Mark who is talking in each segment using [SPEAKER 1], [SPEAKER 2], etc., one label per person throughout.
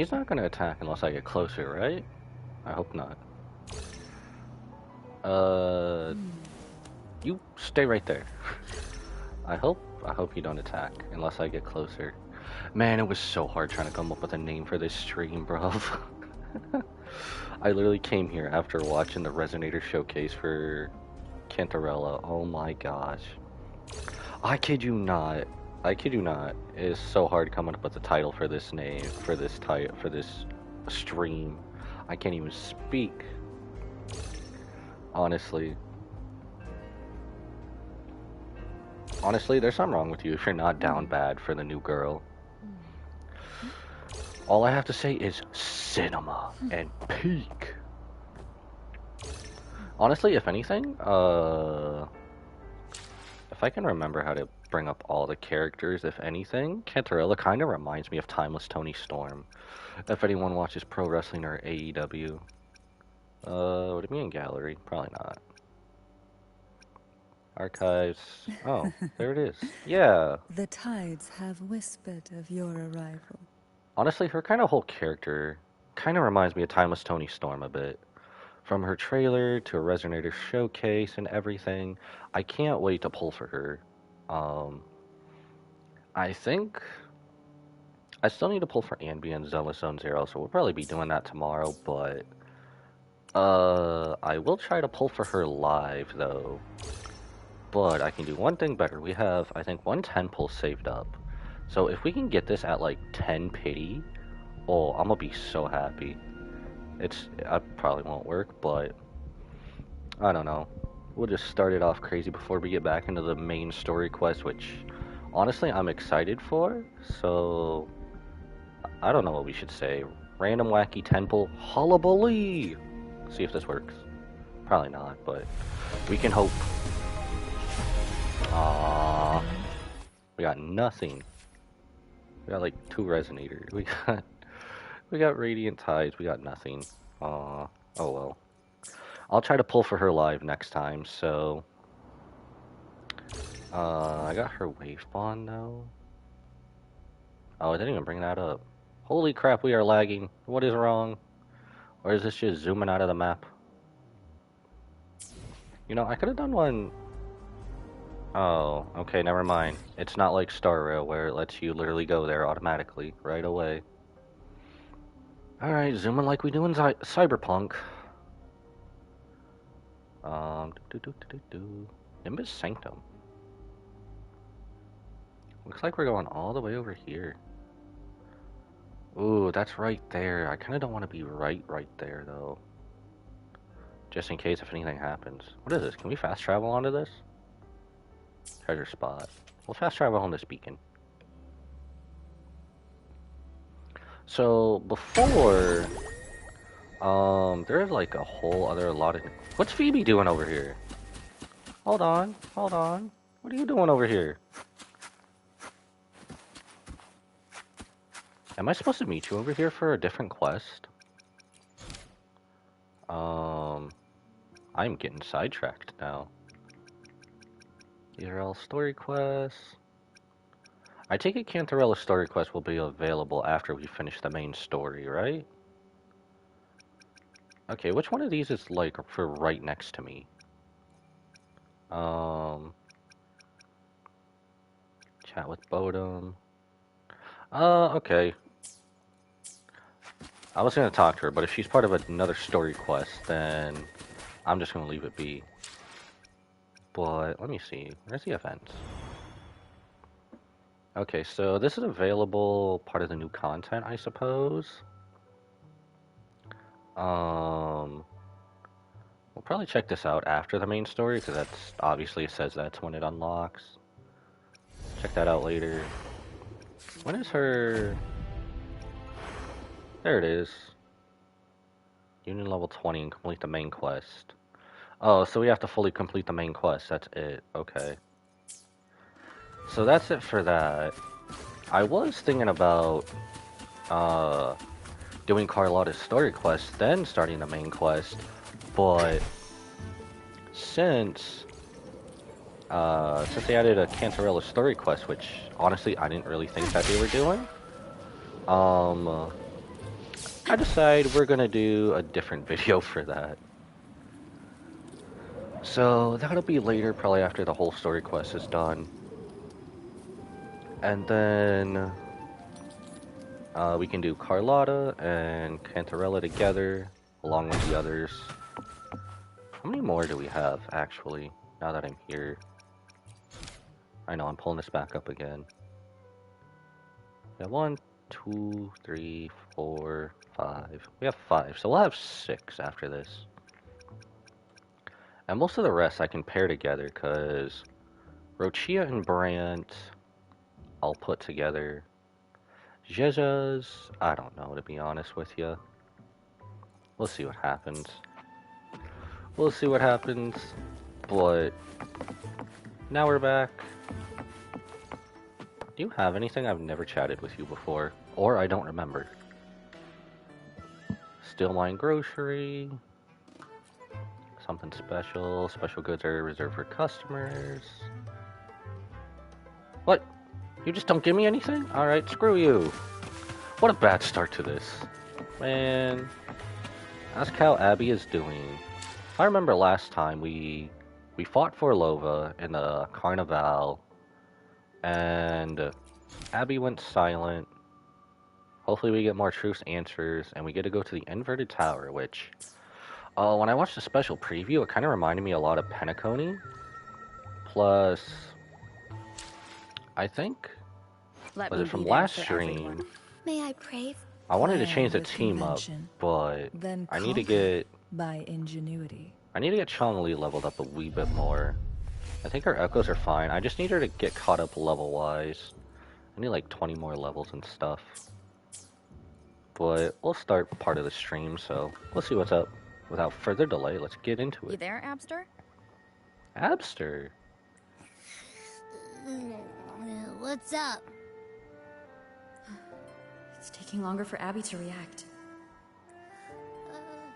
[SPEAKER 1] He's not gonna attack unless I get closer, right? I hope not. You stay right there. I hope you don't attack unless I get closer. Man, it was so hard trying to come up with a name for this stream, bro. I literally came here after watching the Resonator showcase for Cantarella. Oh my gosh. I kid you not. I kid you not. It is so hard coming up with a title for this name, for this stream. I can't even speak. Honestly. Honestly, there's something wrong with you if you're not down bad for the new girl. All I have to say is cinema and peak. Honestly, if anything, if I can remember how to bring up all the characters, if anything, Cantarella kind of reminds me of Timeless Tony Storm. If anyone watches pro wrestling or AEW. Would it be in gallery? Probably not. Archives. Oh, there it is. Yeah.
[SPEAKER 2] The tides have whispered of your arrival.
[SPEAKER 1] Honestly, her kind of whole character kind of reminds me of Timeless Tony Storm a bit. From her trailer to a Resonator showcase and everything, I can't wait to pull for her. I think I still need to pull for Anby and Zealous Zone Zero, so we'll probably be doing that tomorrow, but I will try to pull for her live though. But I can do one thing better. We have, I think, 110 pull saved up. So if we can get this at like 10 pity, oh, I'm gonna be so happy. I probably won't work, but I don't know. We'll just start it off crazy before we get back into the main story quest, which honestly I'm excited for. So I don't know what we should say. Random wacky 10 pull hullabaloo. See if this works. Probably not, but we can hope. We got nothing. We got like 2 Resonators. We got Radiant Tides. We got nothing. Oh well. I'll try to pull for her live next time. So I got her Wave Bond though. Oh, I didn't even bring that up. Holy crap, we are lagging. What is wrong? Or is this just zooming out of the map? You know, I could have done one. Oh, okay, never mind. It's not like Star Rail where it lets you literally go there automatically right away. Alright, zooming like we do in Cyberpunk. Nimbus Sanctum. Looks like we're going all the way over here. Ooh, that's right there. I kind of don't want to be right there, though. Just in case if anything happens. What is this? Can we fast travel onto this? Treasure spot. We'll fast travel on this beacon. So, before... there's like a whole other lot of... What's Phoebe doing over here? Hold on, hold on. What are you doing over here? Am I supposed to meet you over here for a different quest? I'm getting sidetracked now. These are all story quests. I take it Cantarella's story quest will be available after we finish the main story, right? Okay, which one of these is like for right next to me? Chat with Bodum. Okay. I was gonna talk to her, but if she's part of another story quest, then I'm just gonna leave it be. But let me see. Where's the events? Okay, so this is available part of the new content, I suppose. We'll probably check this out after the main story, because that's obviously it says that's when it unlocks. Check that out later. When is her... There it is. Union level 20 and complete the main quest. Oh, so we have to fully complete the main quest. That's it. Okay. So that's it for that. I was thinking about doing Carlotta's story quest, then starting the main quest, but since they added a Cantarella story quest, which honestly I didn't really think that they were doing, I decide we're gonna do a different video for that. So that'll be later, probably after the whole story quest is done. And then we can do Carlotta and Cantarella together, along with the others. How many more do we have, actually, now that I'm here? I know, I'm pulling this back up again. We have 1, 2, 3, 4, 5. We have 5, so we'll have 6 after this. And most of the rest I can pair together, because Rochia and Brant I'll put together. Jeja's, I don't know, to be honest with you. We'll see what happens. We'll see what happens, but now we're back. Do you have anything? I've never chatted with you before, or I don't remember. Still Line Grocery. Something special. Special goods are reserved for customers. What? You just don't give me anything? Alright, screw you. What a bad start to this. Man. Ask how Abby is doing. I remember last time we fought for Lova in the Carnival, and Abby went silent. Hopefully we get more truce answers, and we get to go to the Inverted Tower, which, when I watched the special preview, it kind of reminded me a lot of Penacony. Plus, I think, was it from last stream?
[SPEAKER 3] May I pray?
[SPEAKER 1] I wanted to change the team up, but
[SPEAKER 2] then
[SPEAKER 1] I need to get
[SPEAKER 2] by ingenuity.
[SPEAKER 1] I need to get Chong-Li leveled up a wee bit more. I think her echoes are fine. I just need her to get caught up level-wise. I need like 20 more levels and stuff. But we'll start part of the stream, so we'll see what's up. Without further delay, let's get into it.
[SPEAKER 3] You there, Abster?
[SPEAKER 1] Abster?
[SPEAKER 3] What's up?
[SPEAKER 4] It's taking longer for Abby to react.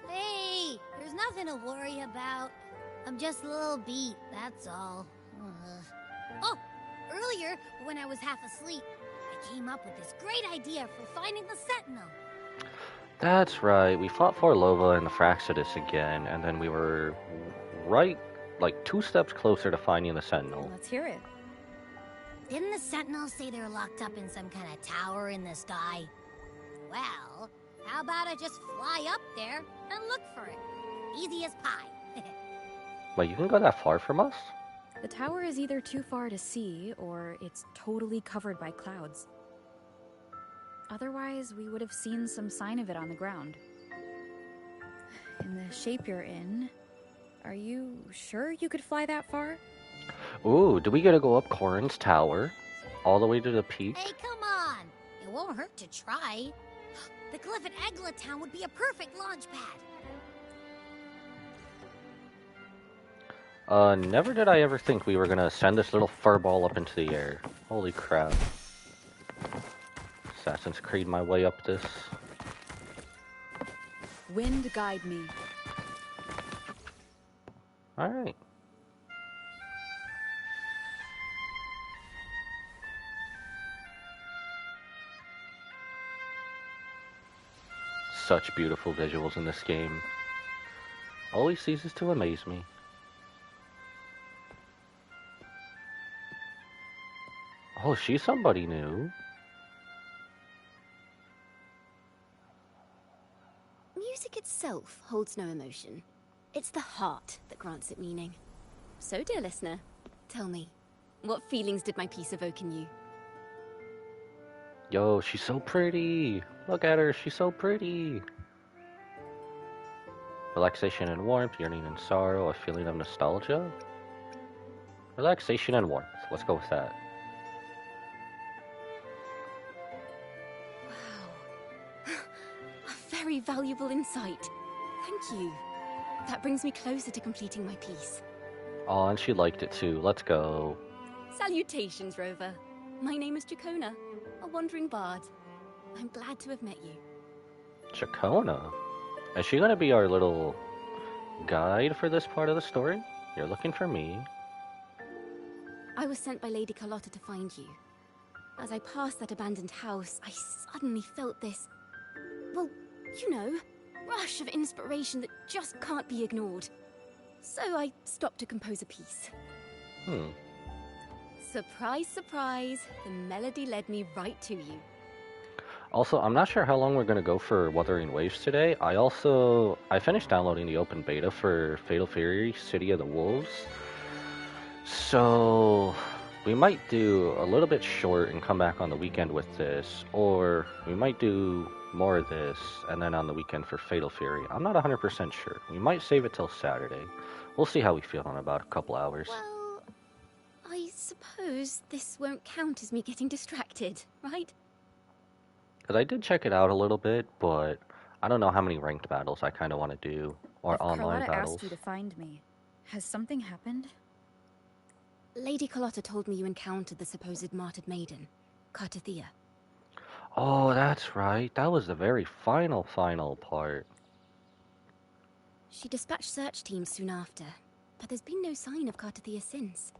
[SPEAKER 3] Hey, there's nothing to worry about. I'm just a little beat, that's all. Oh, earlier, when I was half asleep, I came up with this great idea for finding the Sentinel.
[SPEAKER 1] That's right, we fought for Lova and the Fraxidus again, and then we were right, like 2 steps closer to finding the Sentinel.
[SPEAKER 4] Let's hear it.
[SPEAKER 3] Didn't the Sentinels say they're locked up in some kind of tower in the sky? Well, how about I just fly up there and look for it? Easy as pie.
[SPEAKER 1] Wait, you can go that far from us?
[SPEAKER 4] The tower is either too far to see, or it's totally covered by clouds. Otherwise, we would have seen some sign of it on the ground. In the shape you're in, are you sure you could fly that far?
[SPEAKER 1] Ooh, do we get to go up Corin's tower? All the way to the peak?
[SPEAKER 3] Hey, come on! It won't hurt to try. The cliff at Eglet Town would be a perfect launch pad.
[SPEAKER 1] Never did I ever think we were gonna send this little furball up into the air. Holy crap. Assassin's Creed my way up this.
[SPEAKER 4] Wind guide me.
[SPEAKER 1] Alright. Such beautiful visuals in this game. Always ceases to amaze me. Oh, she's somebody new.
[SPEAKER 5] Music itself holds no emotion. It's the heart that grants it meaning. So, dear listener, tell me, what feelings did my piece evoke in you?
[SPEAKER 1] Yo, she's so pretty. Look at her, she's so pretty. Relaxation and warmth, yearning and sorrow, a feeling of nostalgia. Relaxation and warmth. Let's go with that.
[SPEAKER 5] Wow. A very valuable insight. Thank you. That brings me closer to completing my piece.
[SPEAKER 1] Oh, and she liked it too. Let's go.
[SPEAKER 5] Salutations, Rover. My name is Chacona, a wandering bard. I'm glad to have met you.
[SPEAKER 1] Chacona? Is she gonna be our little guide for this part of the story? You're looking for me.
[SPEAKER 5] I was sent by Lady Carlotta to find you. As I passed that abandoned house, I suddenly felt this... well, You know, rush of inspiration that just can't be ignored. So I stopped to compose a piece. Surprise, surprise, the melody led me right to you.
[SPEAKER 1] Also, I'm not sure how long we're going to go for Wuthering Waves today. I finished downloading the open beta for Fatal Fury City of the Wolves. So we might do a little bit short and come back on the weekend with this, or we might do more of this and then on the weekend for Fatal Fury. I'm not 100% sure. We might save it till Saturday. We'll see how we feel in about a couple hours.
[SPEAKER 5] Well, I suppose this won't count as me getting distracted, right?
[SPEAKER 1] Because I did check it out a little bit, but I don't know how many ranked battles I kind of want to do, or
[SPEAKER 4] If
[SPEAKER 1] online
[SPEAKER 4] Carlotta
[SPEAKER 1] battles.
[SPEAKER 4] asked you to find me, has something happened?
[SPEAKER 5] Lady Carlotta told me you encountered the supposed martyred maiden, Cartathea.
[SPEAKER 1] Oh, that's right. That was the very final part.
[SPEAKER 5] She dispatched search teams soon after, but there's been no sign of Cartathea since.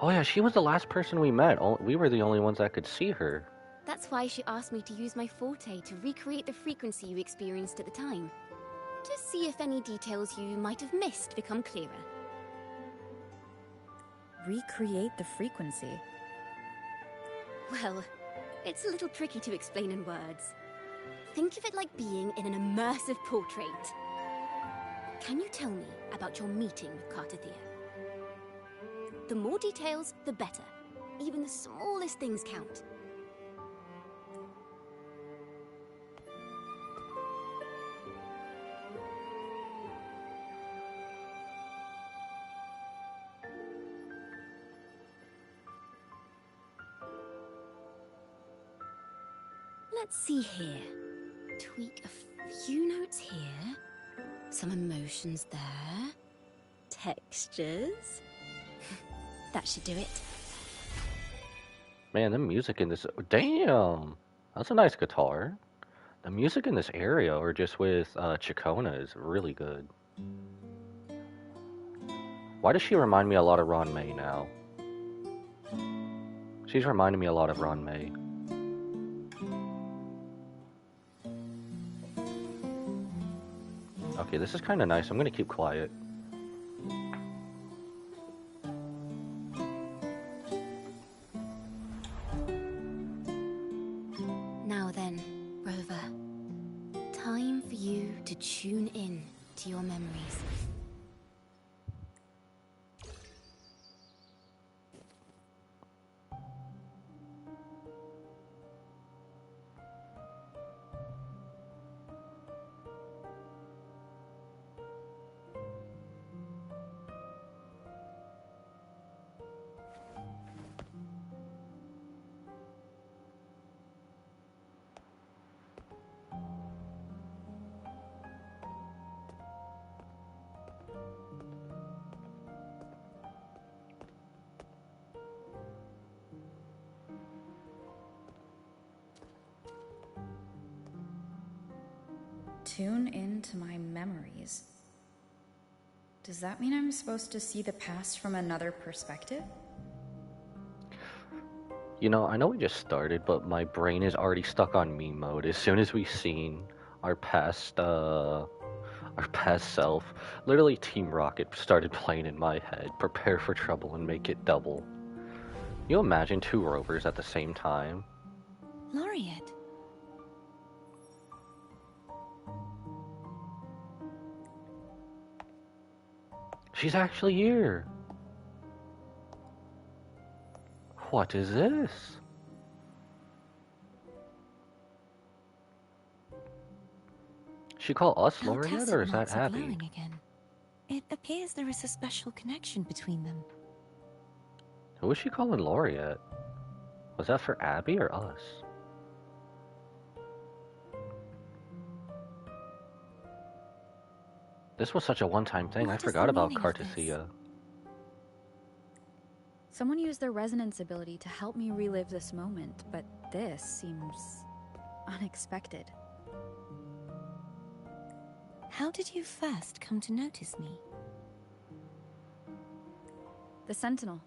[SPEAKER 1] Oh yeah, she was the last person we met. We were the only ones that could see her.
[SPEAKER 5] That's why she asked me to use my forte to recreate the frequency you experienced at the time, to see if any details you might have missed become clearer.
[SPEAKER 4] Recreate the frequency?
[SPEAKER 5] Well, it's a little tricky to explain in words. Think of it like being in an immersive portrait. Can you tell me about your meeting with Cartathea? The more details, the better. Even the smallest things count. Let's see here. Tweak a few notes here. Some emotions there. Textures. That should do it.
[SPEAKER 1] Man, the music in this... Damn! That's a nice guitar. The music in this area, or just with Chikona, is really good. Why does she remind me a lot of Ron May now? She's reminding me a lot of Ron May. Okay, this is kind of nice. I'm going to keep quiet.
[SPEAKER 5] Now then, Rover. Time for you to tune in to your memories.
[SPEAKER 4] Tune into my memories. Does that mean I'm supposed to see the past from another perspective?
[SPEAKER 1] You know, I know we just started, but my brain is already stuck on me mode. As soon as we've seen our past self, literally Team Rocket started playing in my head. Prepare for trouble and make it double. You imagine two rovers at the same time?
[SPEAKER 2] Laureate.
[SPEAKER 1] She's actually here. What is this? She call us Laureate, or is that Abby?
[SPEAKER 2] Again. It appears there is a special connection between them.
[SPEAKER 1] Who was she calling Laureate? Was that for Abby or us? This was such a one-time thing. I
[SPEAKER 2] What is
[SPEAKER 1] forgot
[SPEAKER 2] the
[SPEAKER 1] about
[SPEAKER 2] meaning of this?
[SPEAKER 1] Cartathea.
[SPEAKER 4] Someone used their resonance ability to help me relive this moment, but this seems unexpected.
[SPEAKER 2] How did you first come to notice me?
[SPEAKER 4] The Sentinel.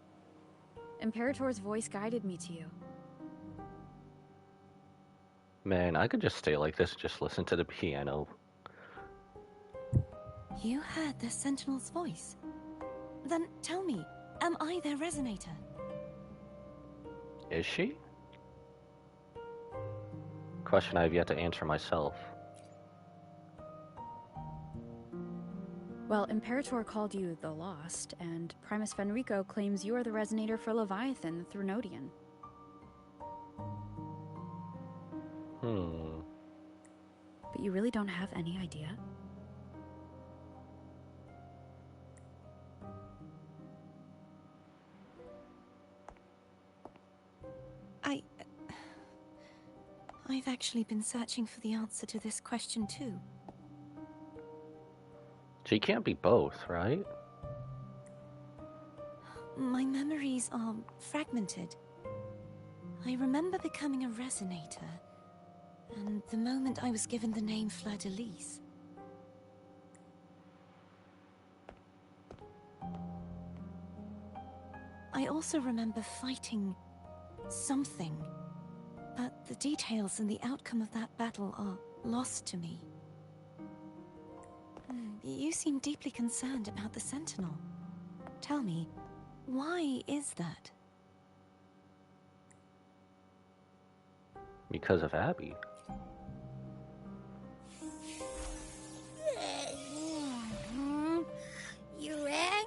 [SPEAKER 4] Imperator's voice guided me to you.
[SPEAKER 1] Man, I could just stay like this, just listen to the piano.
[SPEAKER 2] You heard the Sentinel's voice? Then tell me, am I their resonator?
[SPEAKER 1] Is she? Question I have yet to answer myself.
[SPEAKER 4] Well, Imperator called you the Lost, and Primus Fenrico claims you are the resonator for Leviathan, the Thrunodian. But you really don't have any idea?
[SPEAKER 2] I've actually been searching for the answer to this question too.
[SPEAKER 1] She can't be both, right?
[SPEAKER 2] My memories are fragmented. I remember becoming a resonator, and the moment I was given the name Fleur-de-Lis. I also remember fighting something, but the details and the outcome of that battle are lost to me. You seem deeply concerned about the Sentinel. Tell me, why is that?
[SPEAKER 1] Because of Abby.
[SPEAKER 3] You rang?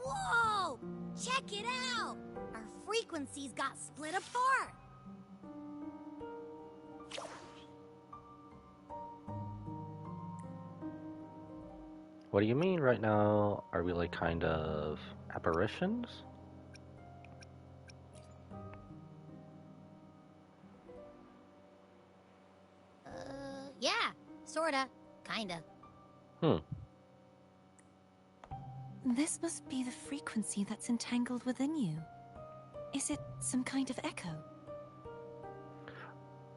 [SPEAKER 3] Whoa! Check it out! Our frequencies got split apart.
[SPEAKER 1] What do you mean right now? Are we like kind of apparitions?
[SPEAKER 3] Yeah, sorta, kinda.
[SPEAKER 2] This must be the frequency that's entangled within you. Is it some kind of echo?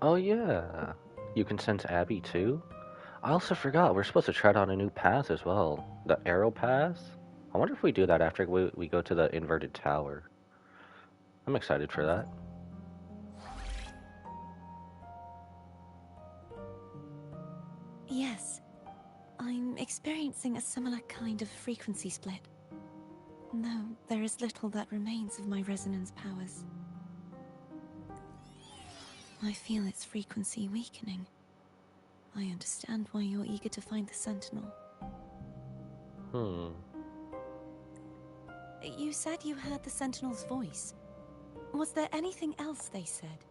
[SPEAKER 1] Oh yeah. You can sense Abby too? I also forgot, we're supposed to tread on a new path as well. The arrow path? I wonder if we do that after we go to the inverted tower. I'm excited for that.
[SPEAKER 2] Yes. I'm experiencing a similar kind of frequency split. Though there is little that remains of my resonance powers. I feel its frequency weakening. I understand why you're eager to find the Sentinel. You said you heard the Sentinel's voice. Was there anything else they said?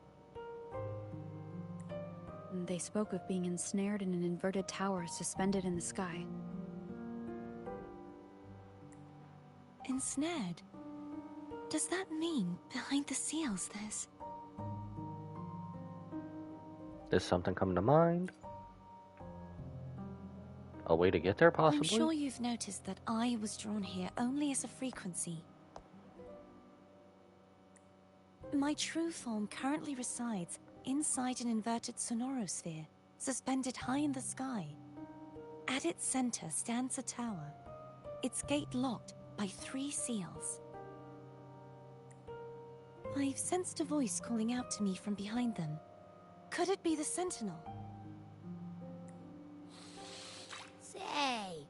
[SPEAKER 4] They spoke of being ensnared in an inverted tower suspended in the sky.
[SPEAKER 2] Ensnared? Does that mean behind the seals there's...
[SPEAKER 1] Does something come to mind? A way to get there, possibly?
[SPEAKER 2] I'm sure you've noticed that I was drawn here only as a frequency. My true form currently resides inside an inverted sonorosphere, suspended high in the sky. At its center stands a tower, its gate locked by 3 seals. I've sensed a voice calling out to me from behind them. Could it be the Sentinel?
[SPEAKER 3] Say,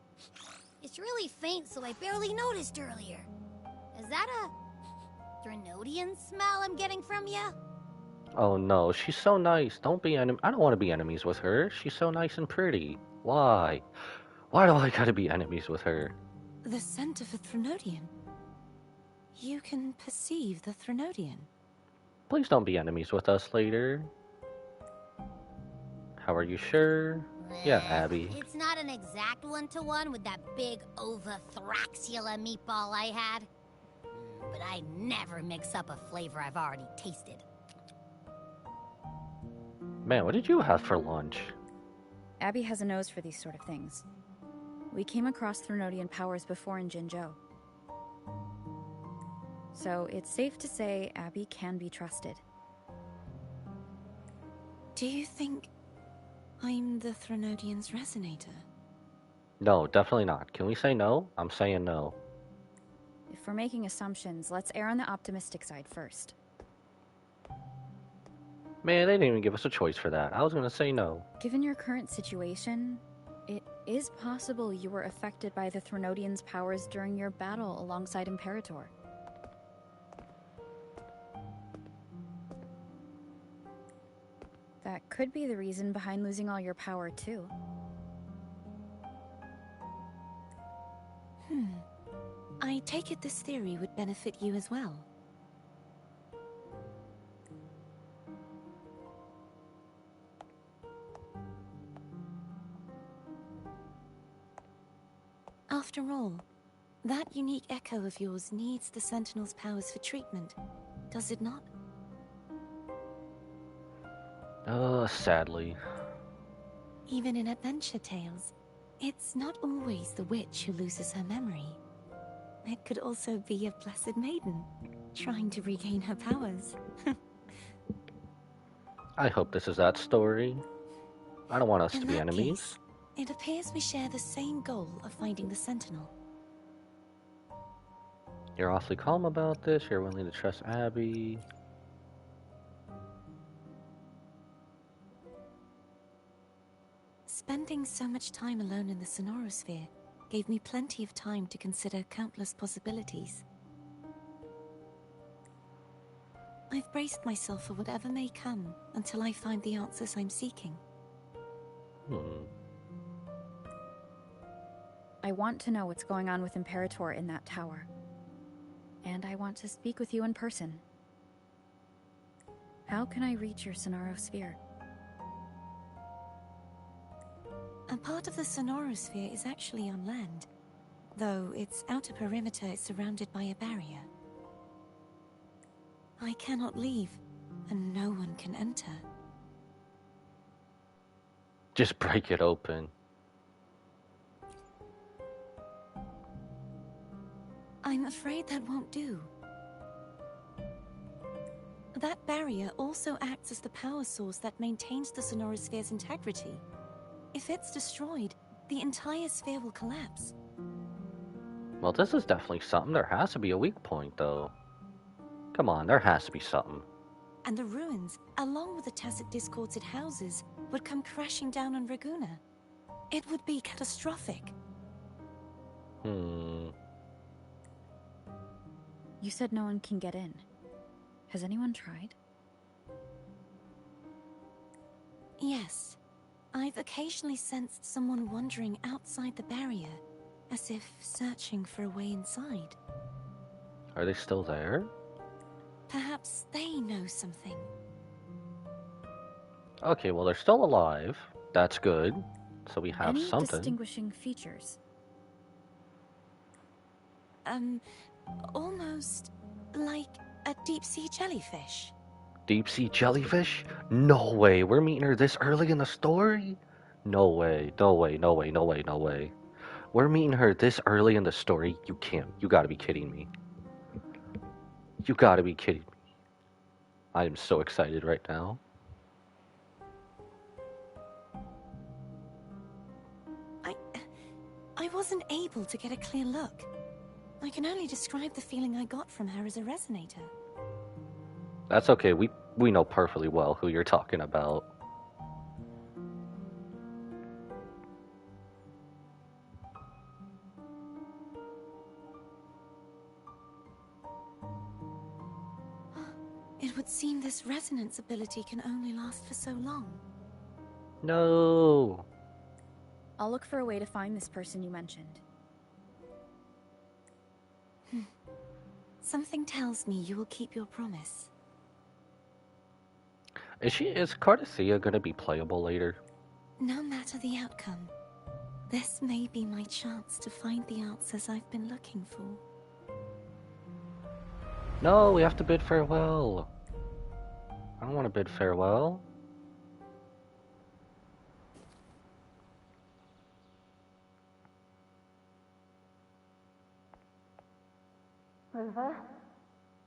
[SPEAKER 3] it's really faint, so I barely noticed earlier. Is that a Thrunodian smell I'm getting from you?
[SPEAKER 1] Oh no, she's so nice. Don't be I don't want to be enemies with her. She's so nice and pretty. Why? Why do I gotta be enemies with her?
[SPEAKER 2] The scent of a Thrunodian. You can perceive the Thrunodian.
[SPEAKER 1] Please don't be enemies with us later. How are you sure? Yeah, Abby.
[SPEAKER 3] It's not an exact one-to-one with that big Ovathraxula meatball I had. But I never mix up a flavor I've already tasted.
[SPEAKER 1] Man, what did you have for lunch?
[SPEAKER 4] Abby has a nose for these sort of things. We came across Thrunodian powers before in Jinzhou. So it's safe to say Abby can be trusted.
[SPEAKER 2] Do you think I'm the Thrunodian's resonator?
[SPEAKER 1] No, definitely not. Can we say no? I'm saying no.
[SPEAKER 4] If we're making assumptions, let's err on the optimistic side first.
[SPEAKER 1] Man, they didn't even give us a choice for that. I was gonna say no.
[SPEAKER 4] Given your current situation, it is possible you were affected by the Threnodians' powers during your battle alongside Imperator. That could be the reason behind losing all your power, too.
[SPEAKER 2] I take it this theory would benefit you as well. After all, that unique echo of yours needs the Sentinel's powers for treatment, does it not?
[SPEAKER 1] Sadly.
[SPEAKER 2] Even in adventure tales, it's not always the witch who loses her memory. It could also be a blessed maiden, trying to regain her powers.
[SPEAKER 1] I hope this is that story. I don't want us
[SPEAKER 2] In
[SPEAKER 1] to be
[SPEAKER 2] that
[SPEAKER 1] enemies.
[SPEAKER 2] case, it appears we share the same goal of finding the Sentinel.
[SPEAKER 1] You're awfully calm about this. You're willing to trust Abby.
[SPEAKER 2] Spending so much time alone in the Sonorosphere gave me plenty of time to consider countless possibilities. I've braced myself for whatever may come until I find the answers I'm seeking.
[SPEAKER 4] I want to know what's going on with Imperator in that tower. And I want to speak with you in person. How can I reach your Sonorosphere?
[SPEAKER 2] A part of the Sonorosphere is actually on land, though its outer perimeter is surrounded by a barrier. I cannot leave, and no one can enter.
[SPEAKER 1] Just break it open.
[SPEAKER 2] I'm afraid that won't do. That barrier also acts as the power source that maintains the Sonorosphere's integrity. If it's destroyed, the entire sphere will collapse.
[SPEAKER 1] Well, this is definitely something. There has to be a weak point, though. Come on, there has to be something.
[SPEAKER 2] And the ruins, along with the tacit discords it houses, would come crashing down on Raguna. It would be catastrophic.
[SPEAKER 1] Hmm.
[SPEAKER 4] You said no one can get in. Has anyone tried?
[SPEAKER 2] Yes. I've occasionally sensed someone wandering outside the barrier, as if searching for a way inside.
[SPEAKER 1] Are they still there?
[SPEAKER 2] Perhaps they know something.
[SPEAKER 1] Okay, well, they're still alive. That's good. So we have
[SPEAKER 4] Any
[SPEAKER 1] something.
[SPEAKER 4] distinguishing features?
[SPEAKER 2] Almost like a deep-sea jellyfish.
[SPEAKER 1] Deep sea jellyfish? No way. We're meeting her this early in the story? No way. No way. No way. No way. No way. We're meeting her this early in the story? You can't. You gotta be kidding me. You gotta be kidding me. I am so excited right now.
[SPEAKER 2] I wasn't able to get a clear look. I can only describe the feeling I got from her as a resonator.
[SPEAKER 1] That's okay. We know perfectly well who you're talking about.
[SPEAKER 2] It would seem this resonance ability can only last for so long.
[SPEAKER 1] No.
[SPEAKER 4] I'll look for a way to find this person you mentioned.
[SPEAKER 2] Something tells me you will keep your promise.
[SPEAKER 1] Is Cardathea gonna be playable later?
[SPEAKER 2] No matter the outcome, this may be my chance to find the answers I've been looking for.
[SPEAKER 1] No, we have to bid farewell. I don't want to bid farewell.
[SPEAKER 5] Rover?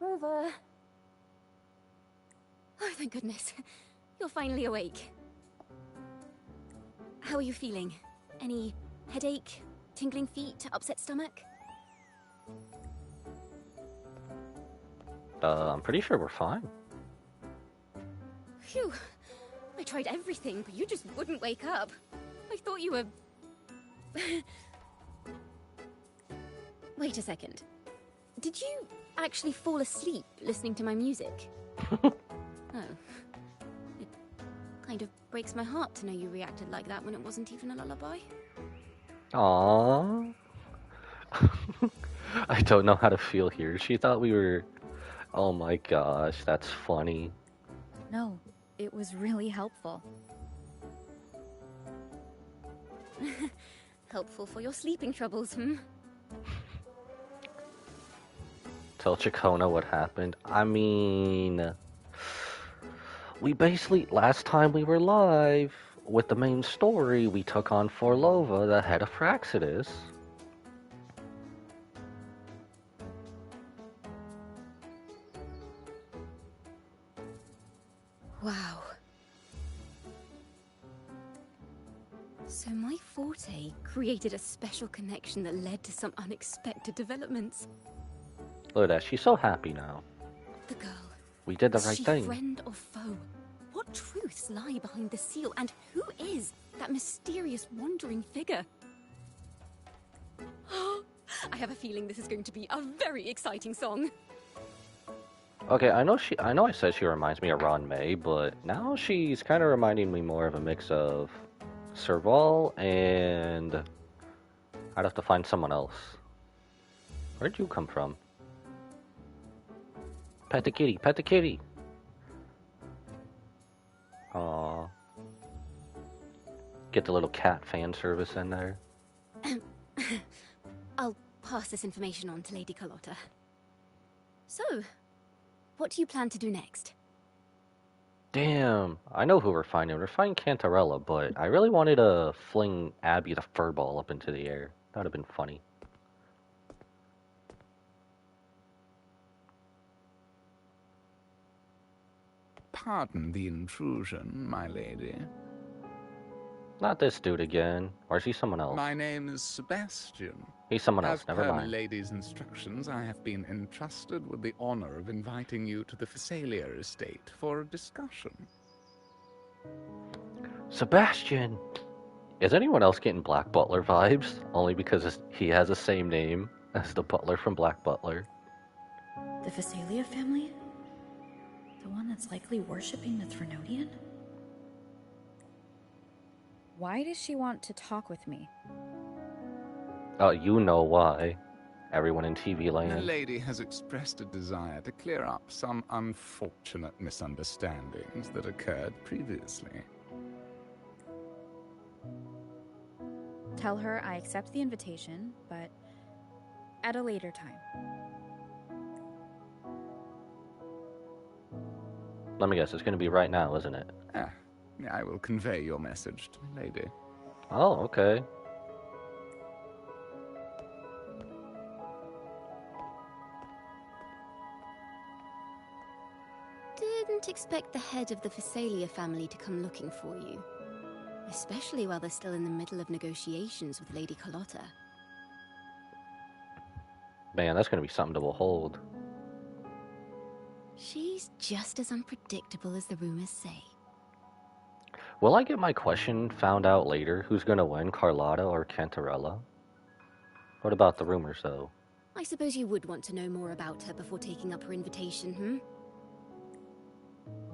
[SPEAKER 5] Rover? Oh, thank goodness. You're finally awake. How are you feeling? Any headache, tingling feet, upset stomach?
[SPEAKER 1] I'm pretty sure we're fine.
[SPEAKER 5] Phew. I tried everything, but you just wouldn't wake up. I thought you were... Wait a second. Did you actually fall asleep listening to my music? Oh. It kind of breaks my heart to know you reacted like that when it wasn't even a lullaby.
[SPEAKER 1] Aww. I don't know how to feel here. She thought we were... Oh my gosh, that's funny.
[SPEAKER 4] No, it was really helpful.
[SPEAKER 5] Helpful for your sleeping troubles, hmm?
[SPEAKER 1] Tell Chacona what happened. I mean... We basically... Last time we were live, with the main story, we took on Forlova, the head of Praxidus.
[SPEAKER 5] Wow. So my forte created a special connection that led to some unexpected developments.
[SPEAKER 1] Look at that, she's so happy now.
[SPEAKER 5] The girl.
[SPEAKER 1] We did the
[SPEAKER 5] Is
[SPEAKER 1] right
[SPEAKER 5] she
[SPEAKER 1] thing.
[SPEAKER 5] friend or foe? What truths lie behind the seal? And who is that mysterious wandering figure? I have a feeling this is going to be a very exciting song.
[SPEAKER 1] Okay, I know I said she reminds me of Ron May, but now she's kind of reminding me more of a mix of Serval and... I'd have to find someone else. Where'd you come from? Pet the kitty, pet the kitty! Aww. Get the little cat fan service in there.
[SPEAKER 5] I'll pass this information on to Lady Carlotta. So, what do you plan to do next?
[SPEAKER 1] Damn, I know who we're finding. We're finding Cantarella, but I really wanted to fling Abby the furball up into the air. That'd have been funny.
[SPEAKER 6] Pardon the intrusion, my lady.
[SPEAKER 1] Not this dude again. Or is he someone else?
[SPEAKER 6] My name is Sebastian.
[SPEAKER 1] He's someone else,
[SPEAKER 6] As
[SPEAKER 1] never
[SPEAKER 6] per
[SPEAKER 1] mind.
[SPEAKER 6] lady's instructions, I have been entrusted with the honor of inviting you to the Phasalia estate for a discussion.
[SPEAKER 1] Sebastian! Is anyone else getting Black Butler vibes? Only because he has the same name as the butler from Black Butler.
[SPEAKER 2] The Phasalia family? The one that's likely worshipping the Threnodian?
[SPEAKER 4] Why does she want to talk with me?
[SPEAKER 1] Oh, you know why. Everyone in TV
[SPEAKER 6] The
[SPEAKER 1] land.
[SPEAKER 6] lady has expressed a desire to clear up some unfortunate misunderstandings that occurred previously.
[SPEAKER 4] Tell her I accept the invitation, but at a later time.
[SPEAKER 1] Let me guess, it's gonna be right now, isn't it?
[SPEAKER 6] Ah, I will convey your message to the lady.
[SPEAKER 1] Oh, okay.
[SPEAKER 5] Didn't expect the head of the Phasalia family to come looking for you. Especially while they're still in the middle of negotiations with Lady Carlotta.
[SPEAKER 1] Man, that's gonna be something to behold.
[SPEAKER 5] She's just as unpredictable as the rumors say.
[SPEAKER 1] Will I get my question found out later? Who's gonna win, Carlotta or Cantarella? What about the rumors, though?
[SPEAKER 5] I suppose you would want to know more about her before taking up her invitation, hmm?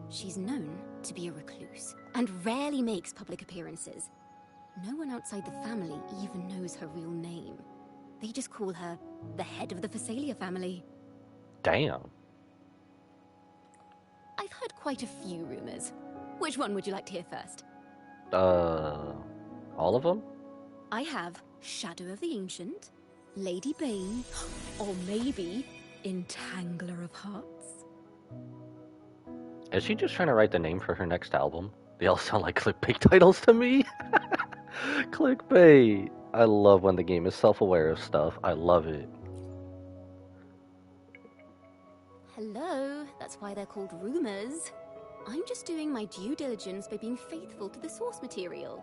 [SPEAKER 5] She's known to be a recluse, and rarely makes public appearances. No one outside the family even knows her real name. They just call her the head of the Phasalia family.
[SPEAKER 1] Damn.
[SPEAKER 5] I've heard quite a few rumors. Which one would you like to hear first?
[SPEAKER 1] All of them?
[SPEAKER 5] I have Shadow of the Ancient, Lady Bane, or maybe Entangler of Hearts.
[SPEAKER 1] Is she just trying to write the name for her next album? They all sound like clickbait titles to me. Clickbait. I love when the game is self-aware of stuff. I love it.
[SPEAKER 5] Hello, that's why they're called rumors. I'm just doing my due diligence by being faithful to the source material.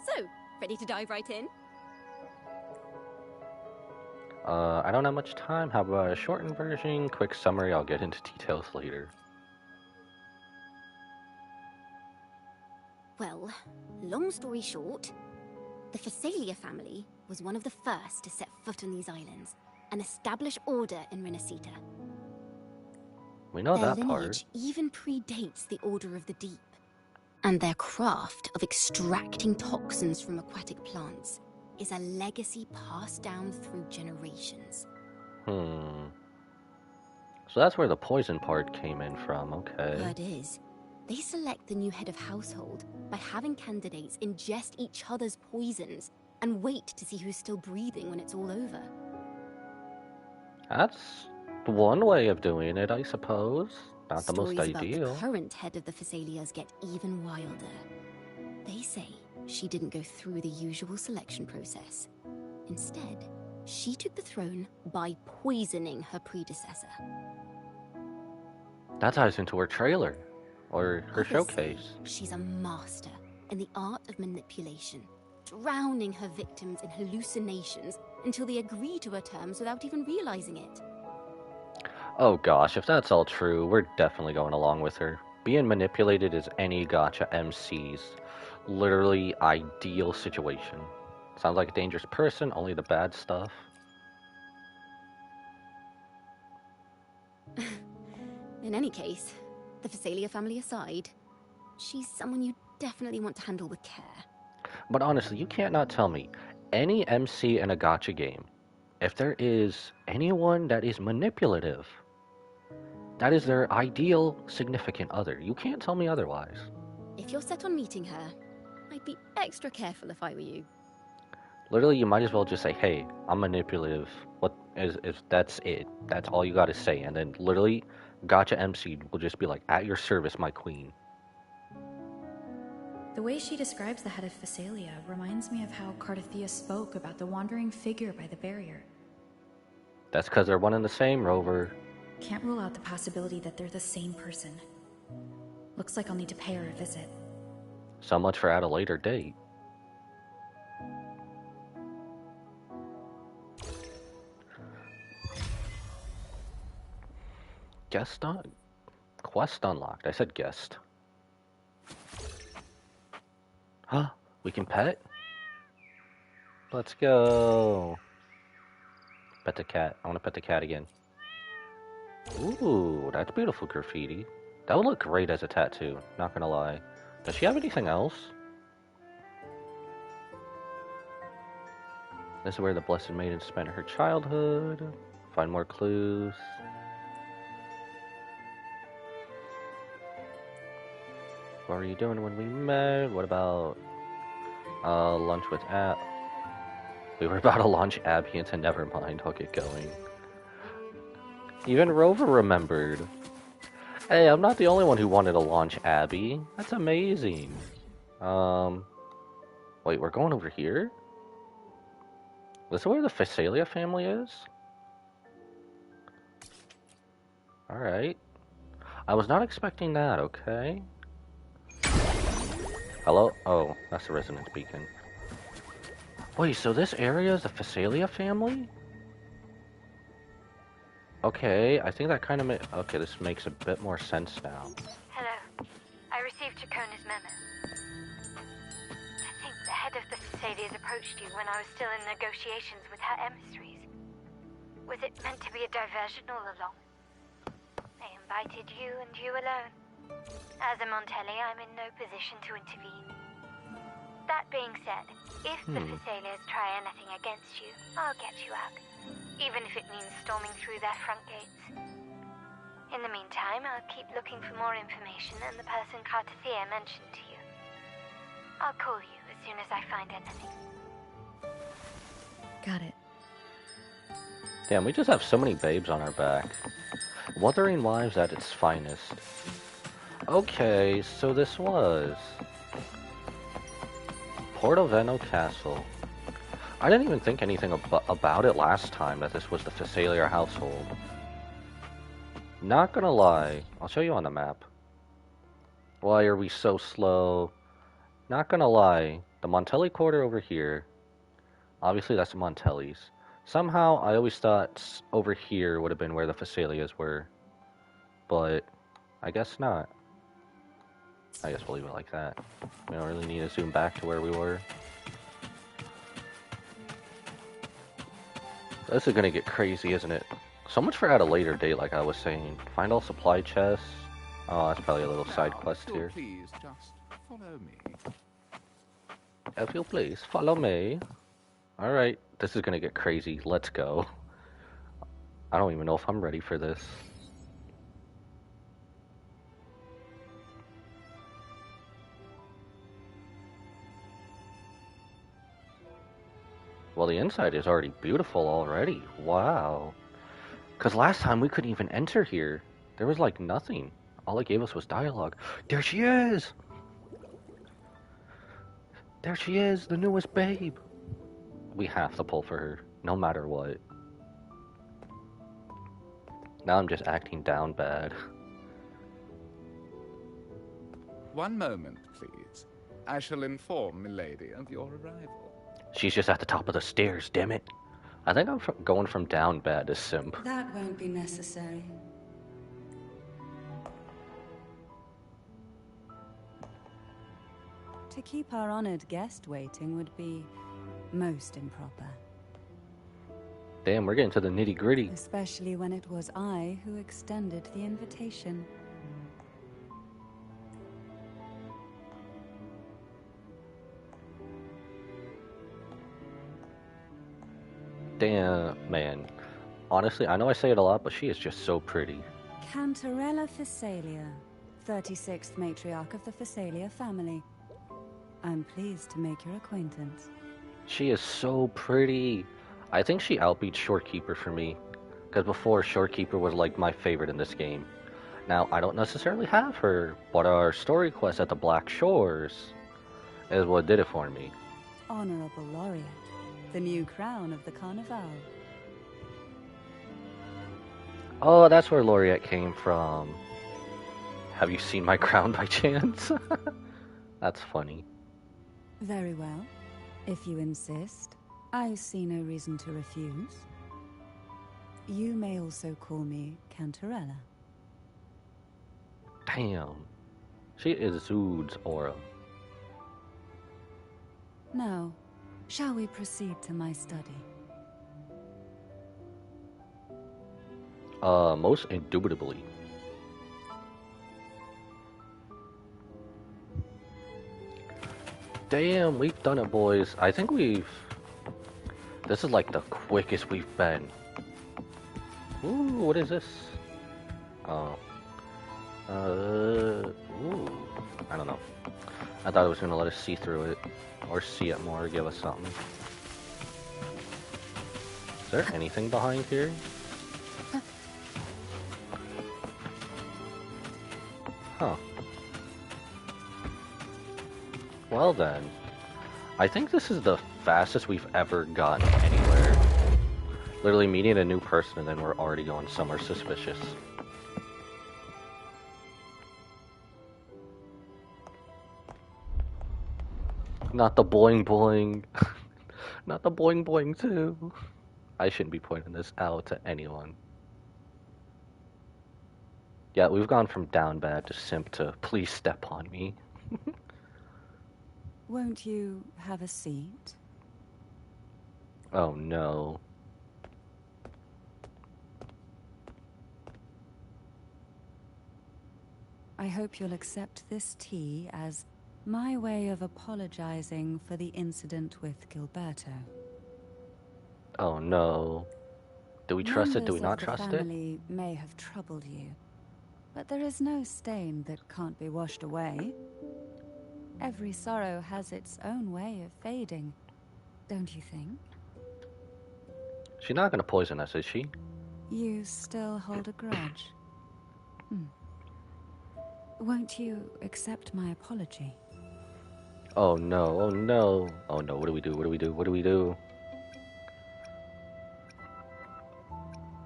[SPEAKER 5] So, ready to dive right in?
[SPEAKER 1] I don't have much time. How about a shortened version? Quick summary, I'll get into details later.
[SPEAKER 5] Well, long story short, the Phasalia family was one of the first to set foot on these islands and establish order in Renacita.
[SPEAKER 1] We know
[SPEAKER 5] Their
[SPEAKER 1] that part.
[SPEAKER 5] lineage even predates the Order of the Deep, and their craft of extracting toxins from aquatic plants is a legacy passed down through generations.
[SPEAKER 1] So that's where the poison part came in from, okay.
[SPEAKER 5] Word is, they select the new head of household by having candidates ingest each other's poisons and wait to see who's still breathing when it's all over.
[SPEAKER 1] That's one way of doing it, I suppose. Not the most
[SPEAKER 5] Stories
[SPEAKER 1] ideal.
[SPEAKER 5] about the current head of the Phasalias get even wilder. They say she didn't go through the usual selection process. Instead, she took the throne by poisoning her predecessor.
[SPEAKER 1] That ties into her trailer, or her
[SPEAKER 5] Others say
[SPEAKER 1] showcase.
[SPEAKER 5] she's a master in the art of manipulation, drowning her victims in hallucinations until they agree to her terms without even realizing it.
[SPEAKER 1] Oh gosh, if that's all true, we're definitely going along with her. Being manipulated is any gacha MC's literally ideal situation. Sounds like a dangerous person, only the bad stuff.
[SPEAKER 5] In any case, the Phasalia family aside, she's someone you definitely want to handle with care.
[SPEAKER 1] But honestly, you can't not tell me, any MC in a gacha game, if there is anyone that is manipulative, that is their ideal significant other. You can't tell me otherwise.
[SPEAKER 5] If you're set on meeting her, I'd be extra careful if I were you.
[SPEAKER 1] Literally, you might as well just say, hey, I'm manipulative. What is if that's it? That's all you gotta say. And then literally, gacha MC will just be like, at your service, my queen.
[SPEAKER 4] The way she describes the head of Phasalia reminds me of how Cardathia spoke about the wandering figure by the barrier.
[SPEAKER 1] That's because they're one and the same, Rover.
[SPEAKER 4] Can't rule out the possibility that they're the same person. Looks like I'll need to pay her a visit.
[SPEAKER 1] So much for at a later date. Guest on... Quest unlocked. I said guest. Huh? We can pet? Let's go. Pet the cat. I want to pet the cat again. Ooh, that's beautiful graffiti. That would look great as a tattoo, not gonna lie. Does she have anything else? This is where the Blessed Maiden spent her childhood. Find more clues. What were you doing when we met? What about lunch with Ab? We were about to launch Abby into Nevermind. I'll get going. Even Rover remembered. Hey, I'm not the only one who wanted to launch Abby. That's amazing. Wait, we're going over here? This is where the Phasalia family is? Alright. I was not expecting that, okay. Hello? Oh, that's the resonance beacon. Wait, so this area is the Phasalia family? Okay, I think that kind of okay, this makes a bit more sense now.
[SPEAKER 7] Hello. I received Chacona's memo. I think the head of the Phasalias approached you when I was still in negotiations with her emissaries. Was it meant to be a diversion all along? They invited you and you alone. As a Montelli, I'm in no position to intervene. That being said, if the Phasalias try anything against you, I'll get you out. Even if it means storming through their front gates. In the meantime, I'll keep looking for more information and the person Cardathia mentioned to you. I'll call you as soon as I find anything.
[SPEAKER 4] Got it.
[SPEAKER 1] Damn, we just have so many babes on our back. Wuthering Wives at its finest. Okay, so this was... Portoveno Castle. I didn't even think anything about it last time, that this was the Phasalia household. Not gonna lie, I'll show you on the map. Why are we so slow? Not gonna lie, the Montelli quarter over here, obviously that's the Montellis. Somehow, I always thought over here would have been where the Phasalias were, but I guess not. I guess we'll leave it like that. We don't really need to zoom back to where we were. This is gonna get crazy, isn't it? So much for at a later date, like I was saying. Find all supply chests. Oh, that's probably a little side quest here.
[SPEAKER 6] Please, just follow me.
[SPEAKER 1] If you'll please, follow me. Alright, this is gonna get crazy. Let's go. I don't even know if I'm ready for this. Well, the inside is already beautiful already. Wow. Because last time we couldn't even enter here. There was like nothing. All it gave us was dialogue. There she is! There she is, the newest babe. We have to pull for her, no matter what. Now I'm just acting down bad.
[SPEAKER 6] One moment, please. I shall inform milady of your arrival.
[SPEAKER 1] She's just at the top of the stairs, damn it. I think I'm going from down bad to simp.
[SPEAKER 8] That won't be necessary. To keep our honored guest waiting would be most improper.
[SPEAKER 1] Damn, we're getting to the nitty gritty.
[SPEAKER 8] Especially when it was I who extended the invitation.
[SPEAKER 1] Damn, man. Honestly, I know I say it a lot, but she is just so pretty.
[SPEAKER 8] Canarella Phasalia, 36th matriarch of the Phasalia family. I'm pleased to make your acquaintance.
[SPEAKER 1] She is so pretty. I think she outbeats Shorekeeper for me. Because before, Shorekeeper was like my favorite in this game. Now, I don't necessarily have her, but our story quest at the Black Shores is what did it for me.
[SPEAKER 8] Honorable Laureate, the new crown of the Carnival.
[SPEAKER 1] Oh, that's where Laureate came from. Have you seen my crown by chance? That's funny.
[SPEAKER 8] Very well. If you insist, I see no reason to refuse. You may also call me Canarella.
[SPEAKER 1] Damn. She exudes aura.
[SPEAKER 8] Now, shall we proceed to my study?
[SPEAKER 1] Most indubitably. Damn, we've done it, boys. I think this is like the quickest we've been. Ooh, what is this? Oh. Ooh. I don't know. I thought it was gonna let us see through it. Or see it more, give us something. Is there anything behind here? Huh. Well then, I think this is the fastest we've ever gotten anywhere. Literally meeting a new person and then we're already going somewhere suspicious. Not the boing boing. Not the boing boing too. I shouldn't be pointing this out to anyone. Yeah, we've gone from down bad to simp to please step on me.
[SPEAKER 8] Won't you have a seat?
[SPEAKER 1] Oh no.
[SPEAKER 8] I hope you'll accept this tea as my way of apologizing for the incident with Gilberto.
[SPEAKER 1] Oh no. Do we trust it? Do we
[SPEAKER 8] Members
[SPEAKER 1] not
[SPEAKER 8] of
[SPEAKER 1] trust
[SPEAKER 8] the
[SPEAKER 1] it?
[SPEAKER 8] family may have troubled you, but there is no stain that can't be washed away. Every sorrow has its own way of fading, don't you think?
[SPEAKER 1] She's not gonna poison us, is she?
[SPEAKER 8] You still hold a grudge? Won't you accept my apology?
[SPEAKER 1] Oh no, oh no. Oh no, what do we do? What do we do? What do we do?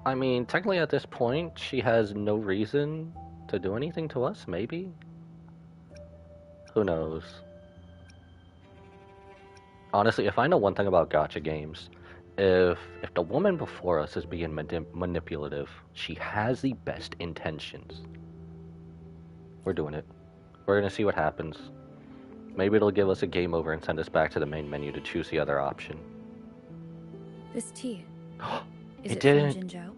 [SPEAKER 1] I mean, technically at this point, she has no reason to do anything to us, maybe? Who knows? Honestly, if I know one thing about gacha games, if the woman before us is being manipulative, she has the best intentions. We're doing it. We're gonna see what happens. Maybe it'll give us a game over and send us back to the main menu to choose the other option.
[SPEAKER 4] This tea. Is
[SPEAKER 1] It
[SPEAKER 4] it
[SPEAKER 1] didn't.
[SPEAKER 4] from Jinzhou?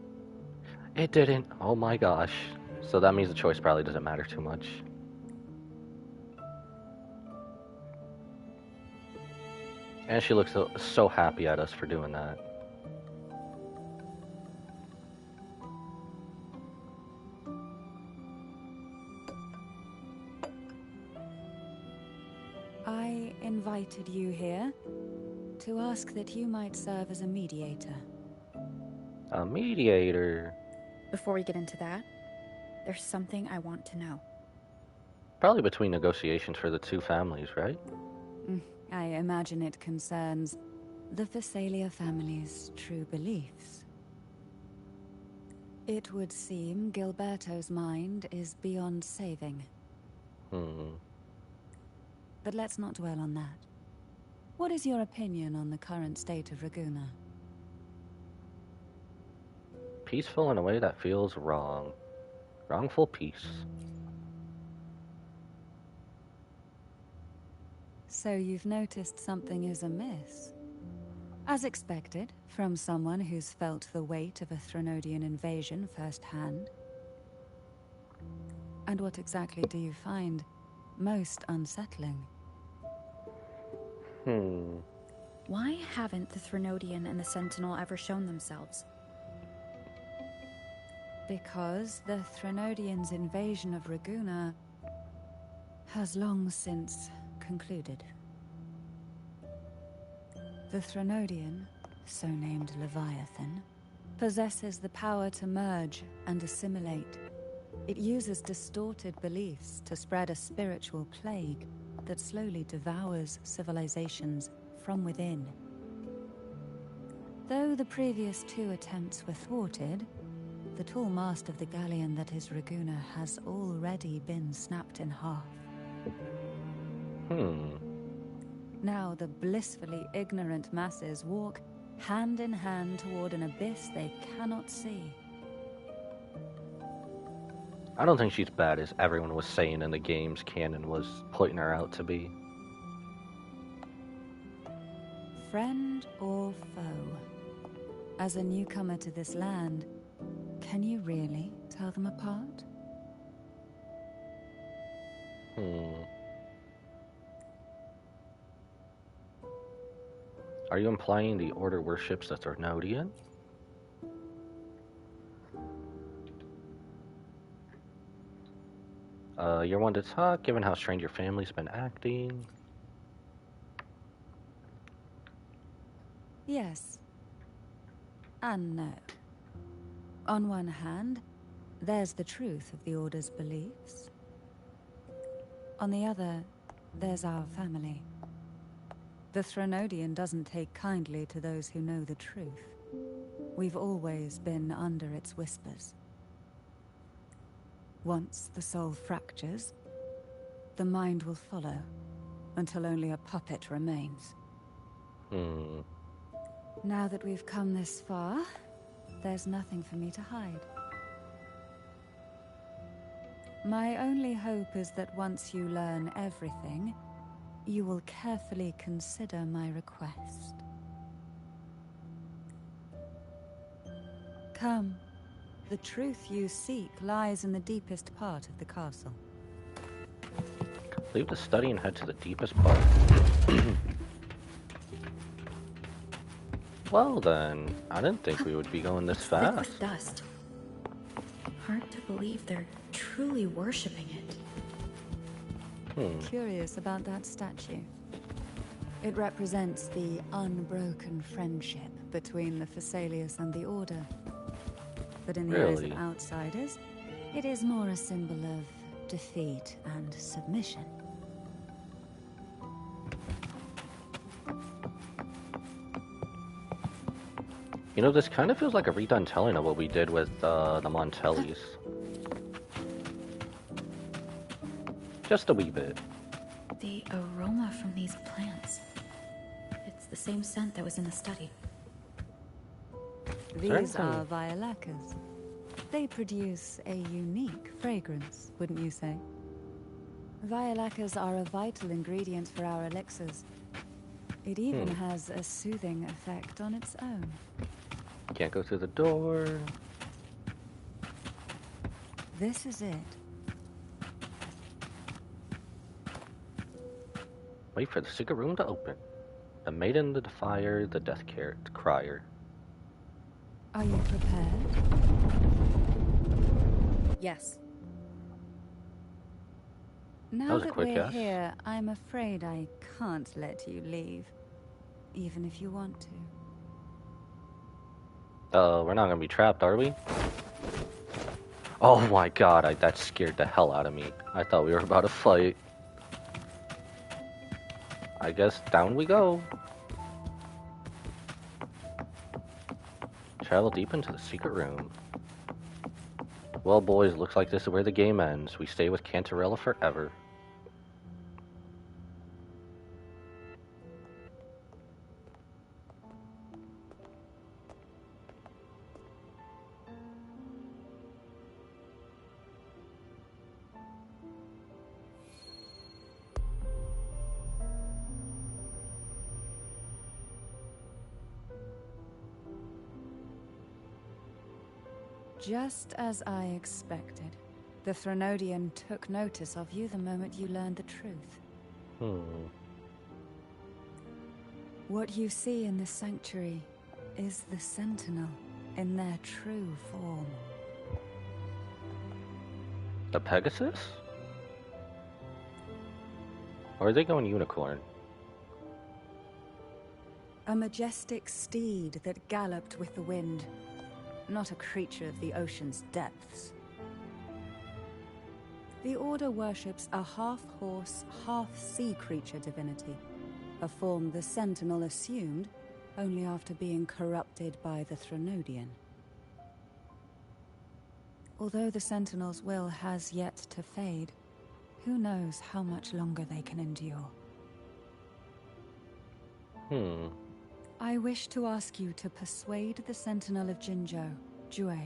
[SPEAKER 1] It didn't. Oh my gosh. So that means the choice probably doesn't matter too much. And she looks so happy at us for doing that.
[SPEAKER 8] I invited you here to ask that you might serve as a mediator.
[SPEAKER 1] A mediator.
[SPEAKER 4] Before we get into that, there's something I want to know.
[SPEAKER 1] Probably between negotiations for the two families, right?
[SPEAKER 8] I imagine it concerns the Phasalia family's true beliefs. It would seem Gilberto's mind is beyond saving. But let's not dwell on that. What is your opinion on the current state of Raguna?
[SPEAKER 1] Peaceful in a way that feels wrong. Wrongful peace.
[SPEAKER 8] So you've noticed something is amiss? As expected, from someone who's felt the weight of a Threnodian invasion firsthand. And what exactly do you find most unsettling?
[SPEAKER 4] Why haven't the Threnodian and the Sentinel ever shown themselves?
[SPEAKER 8] Because the Threnodians' invasion of Raguna has long since concluded. The Threnodian, so named Leviathan, possesses the power to merge and assimilate. It uses distorted beliefs to spread a spiritual plague that slowly devours civilizations from within. Though the previous two attempts were thwarted, the tall mast of the galleon that is Raguna has already been snapped in half. Now the blissfully ignorant masses walk hand in hand toward an abyss they cannot see.
[SPEAKER 1] I don't think she's bad as everyone was saying in the game's canon was putting her out to be.
[SPEAKER 8] Friend or foe? As a newcomer to this land, can you really tell them apart?
[SPEAKER 1] Are you implying the Order worships the Threnodian? You're one to talk, given how strange your family's been acting.
[SPEAKER 8] Yes. And no. On one hand, there's the truth of the Order's beliefs. On the other, there's our family. The Threnodian doesn't take kindly to those who know the truth. We've always been under its whispers. Once the soul fractures, the mind will follow, until only a puppet remains. Now that we've come this far, there's nothing for me to hide. My only hope is that once you learn everything, you will carefully consider my request. Come. The truth you seek lies in the deepest part of the castle.
[SPEAKER 1] Leave the study and head to the deepest part. Well then, I didn't think we would be going this
[SPEAKER 4] Thick
[SPEAKER 1] fast.
[SPEAKER 4] with dust. Hard to believe they're truly worshipping it.
[SPEAKER 8] Curious about that statue. It represents the unbroken friendship between the Phasaelius and the Order. But in the eyes of outsiders, it is more a symbol of defeat and submission.
[SPEAKER 1] You know, this kind of feels like a redone telling of what we did with the Montellis. Just a wee bit.
[SPEAKER 4] The aroma from these plants. It's the same scent that was in the study.
[SPEAKER 8] These are violacas. They produce a unique fragrance, wouldn't you say? Violacas are a vital ingredient for our elixirs. It even has a soothing effect on its own.
[SPEAKER 1] Can't go through the door.
[SPEAKER 8] This is it.
[SPEAKER 1] Wait for the secret room to open. The maiden, the defier, the death crier.
[SPEAKER 8] Are you prepared?
[SPEAKER 4] Yes.
[SPEAKER 8] Now that
[SPEAKER 1] quick
[SPEAKER 8] we're
[SPEAKER 1] yes.
[SPEAKER 8] here, I'm afraid I can't let you leave, even if you want to.
[SPEAKER 1] We're not gonna be trapped, are we? Oh my god, that scared the hell out of me. I thought we were about to fight. I guess down we go. Travel deep into the secret room. Well, boys, looks like this is where the game ends. We stay with Canarella forever.
[SPEAKER 8] Just as I expected. The Threnodian took notice of you the moment you learned the truth. What you see in the sanctuary is the Sentinel in their true form.
[SPEAKER 1] The Pegasus? Or are they going unicorn?
[SPEAKER 8] A majestic steed that galloped with the wind. Not a creature of the ocean's depths. The Order worships a half-horse, half-sea creature divinity, a form the Sentinel assumed only after being corrupted by the Threnodian. Although the Sentinel's will has yet to fade, who knows how much longer they can endure. I wish to ask you to persuade the Sentinel of Jinzhou, Jue,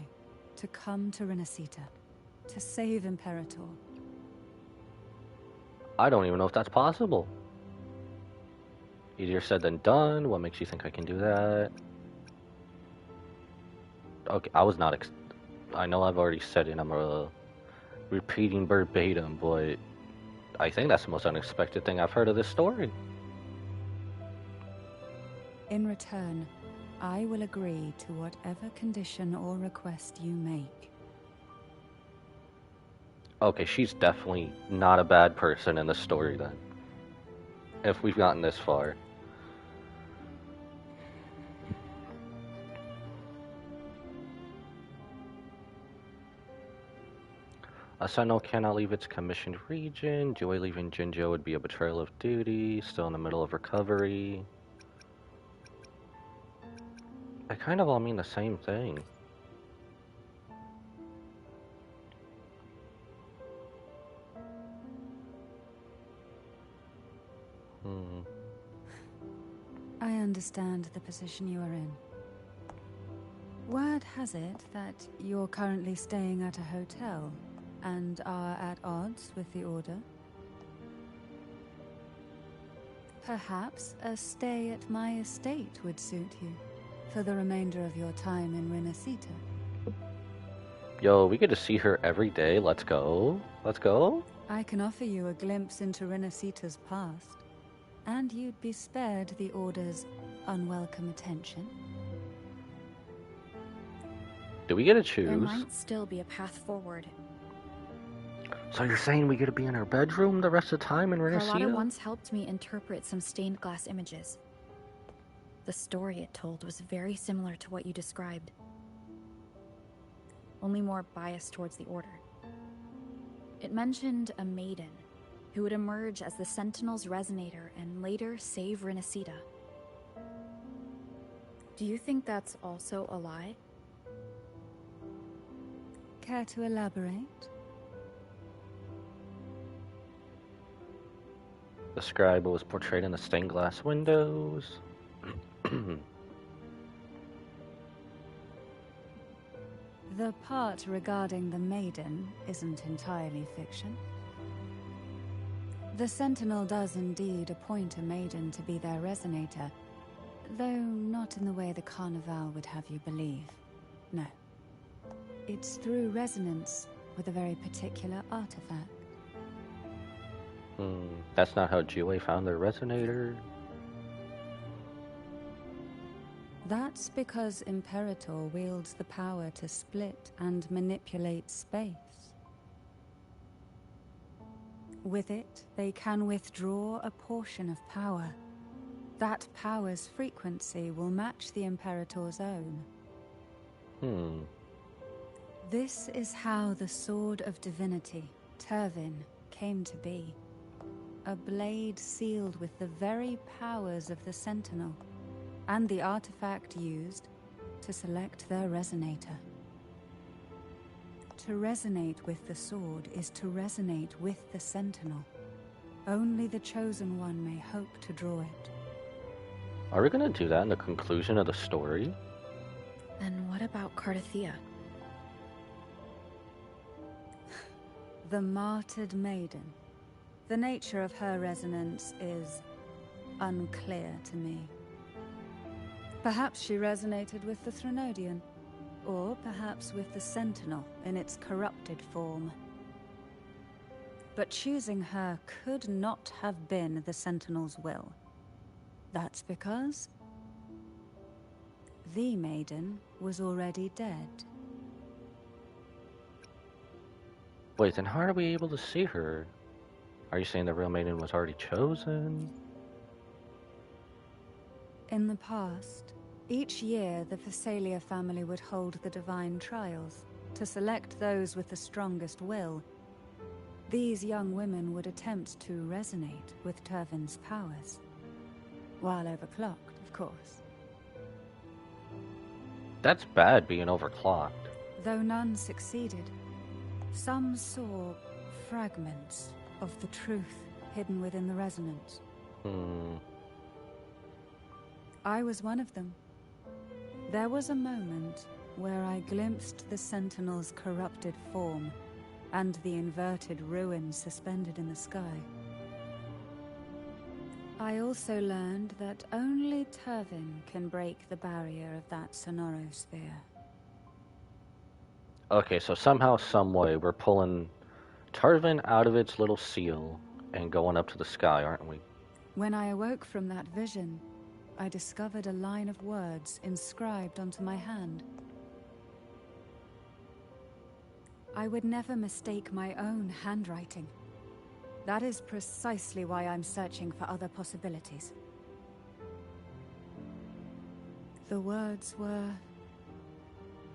[SPEAKER 8] to come to Renacita, to save Imperator.
[SPEAKER 1] I don't even know if that's possible. Easier said than done. What makes you think I can do that? Okay, I was not I know I've already said it, I'm repeating verbatim, but I think that's the most unexpected thing I've heard of this story.
[SPEAKER 8] In return, I will agree to whatever condition or request you make.
[SPEAKER 1] Okay, she's definitely not a bad person in the story then. If we've gotten this far. A Sentinel cannot leave its commissioned region. Joy leaving Jinzhou would be a betrayal of duty. Still in the middle of recovery. They kind of all mean the same thing.
[SPEAKER 8] I understand the position you are in. Word has it that you're currently staying at a hotel and are at odds with the Order. Perhaps a stay at my estate would suit you for the remainder of your time in Renacita.
[SPEAKER 1] Yo, we get to see her every day. Let's go. Let's go.
[SPEAKER 8] I can offer you a glimpse into Renacita's past, and you'd be spared the Order's unwelcome attention.
[SPEAKER 1] Do we get to
[SPEAKER 4] There
[SPEAKER 1] choose?
[SPEAKER 4] might still be a path forward.
[SPEAKER 1] So you're saying we get to be in her bedroom the rest of the time in
[SPEAKER 4] Carlotta
[SPEAKER 1] Renacita?
[SPEAKER 4] once helped me interpret some stained glass images. The story it told was very similar to what you described. Only more biased towards the Order. It mentioned a maiden who would emerge as the Sentinel's resonator and later save Renacita. Do you think that's also a lie?
[SPEAKER 8] Care to elaborate?
[SPEAKER 1] The scribe was portrayed in the stained glass windows.
[SPEAKER 8] The part regarding the maiden isn't entirely fiction. The Sentinel does indeed appoint a maiden to be their resonator, though not in the way the Carnival would have you believe. No. It's through resonance with a very particular artifact.
[SPEAKER 1] That's not how Jiwei found their resonator?
[SPEAKER 8] That's because Imperator wields the power to split and manipulate space. With it, they can withdraw a portion of power. That power's frequency will match the Imperator's own. This is how the Sword of Divinity, Turvin, came to be. A blade sealed with the very powers of the Sentinel, and the artifact used to select their resonator. To resonate with the sword is to resonate with the Sentinel. Only the Chosen One may hope to draw it.
[SPEAKER 1] Are we gonna do that in the conclusion of the story?
[SPEAKER 4] And what about Cardathea?
[SPEAKER 8] The martyred maiden. The nature of her resonance is unclear to me. Perhaps she resonated with the Threnodian, or perhaps with the Sentinel in its corrupted form. But choosing her could not have been the Sentinel's will. That's because the maiden was already dead.
[SPEAKER 1] Wait, then how are we able to see her? Are you saying the real maiden was already chosen?
[SPEAKER 8] In the past, each year the Phasalia family would hold the divine trials to select those with the strongest will. These young women would attempt to resonate with Turvin's powers. While overclocked, of course.
[SPEAKER 1] That's bad, being overclocked.
[SPEAKER 8] Though none succeeded, some saw fragments of the truth hidden within the resonance. I was one of them. There was a moment where I glimpsed the Sentinel's corrupted form and the inverted ruins suspended in the sky. I also learned that only Turvin can break the barrier of that sonorosphere.
[SPEAKER 1] Okay, so somehow, someway, we're pulling Turvin out of its little seal and going up to the sky, aren't we?
[SPEAKER 8] When I awoke from that vision, I discovered a line of words inscribed onto my hand. I would never mistake my own handwriting. That is precisely why I'm searching for other possibilities. The words were,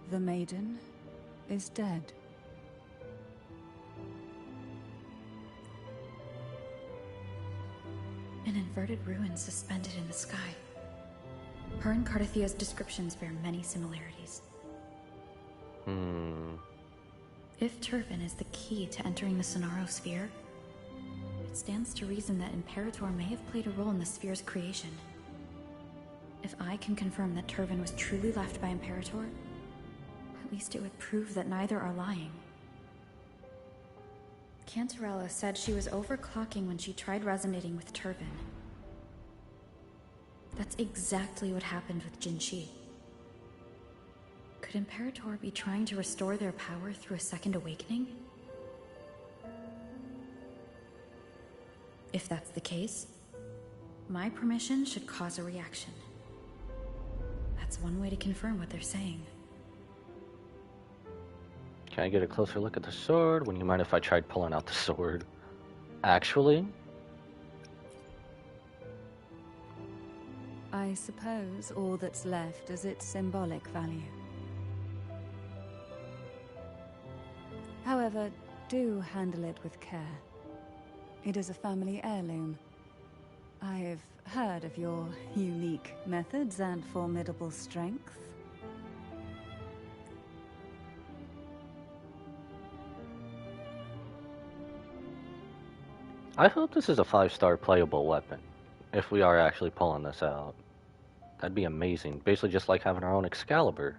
[SPEAKER 8] "The maiden is dead."
[SPEAKER 4] An inverted ruin suspended in the sky. Her and Cardathea's descriptions bear many similarities. If Turvin is the key to entering the sonorosphere, it stands to reason that Imperator may have played a role in the sphere's creation. If I can confirm that Turvin was truly left by Imperator, at least it would prove that neither are lying. Canarella said she was overclocking when she tried resonating with Turvin. That's exactly what happened with Jinshi. Could Imperator be trying to restore their power through a second awakening? If that's the case, my permission should cause a reaction. That's one way to confirm what they're saying.
[SPEAKER 1] Can I get a closer look at the sword? Wouldn't you mind if I tried pulling out the sword? Actually?
[SPEAKER 8] I suppose all that's left is its symbolic value. However, do handle it with care. It is a family heirloom. I've heard of your unique methods and formidable strength.
[SPEAKER 1] I hope this is a 5-star playable weapon, if we are actually pulling this out. That'd be amazing. Basically just like having our own Excalibur.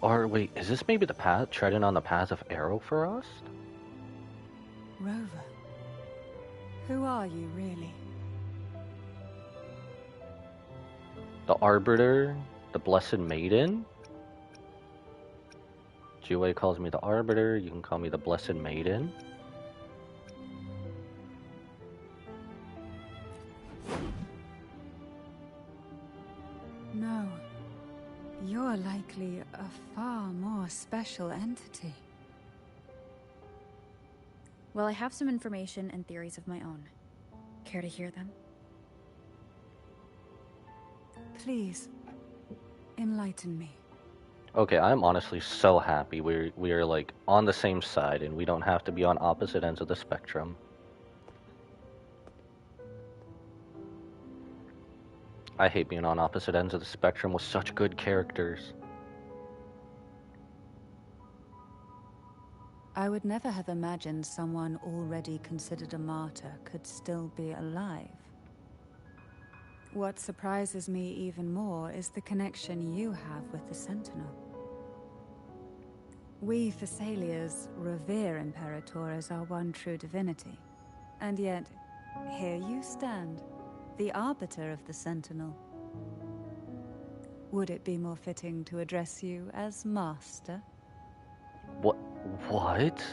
[SPEAKER 1] Or wait, is this maybe the path, treading on the path of Arrowfrost?
[SPEAKER 8] Rover, who are you really?
[SPEAKER 1] The Arbiter, the Blessed Maiden? Jiwei calls me the Arbiter, you can call me the Blessed Maiden.
[SPEAKER 8] No. You're likely a far more special entity.
[SPEAKER 4] Well, I have some information and theories of my own. Care to hear them?
[SPEAKER 8] Please, enlighten me.
[SPEAKER 1] Okay, I'm honestly so happy we are like on the same side and we don't have to be on opposite ends of the spectrum. I hate being on opposite ends of the spectrum with such good characters.
[SPEAKER 8] I would never have imagined someone already considered a martyr could still be alive. What surprises me even more is the connection you have with the Sentinel. We Thessalians revere Imperator as our one true divinity. And yet, here you stand, the arbiter of the Sentinel. Would it be more fitting to address you as Master?
[SPEAKER 1] What?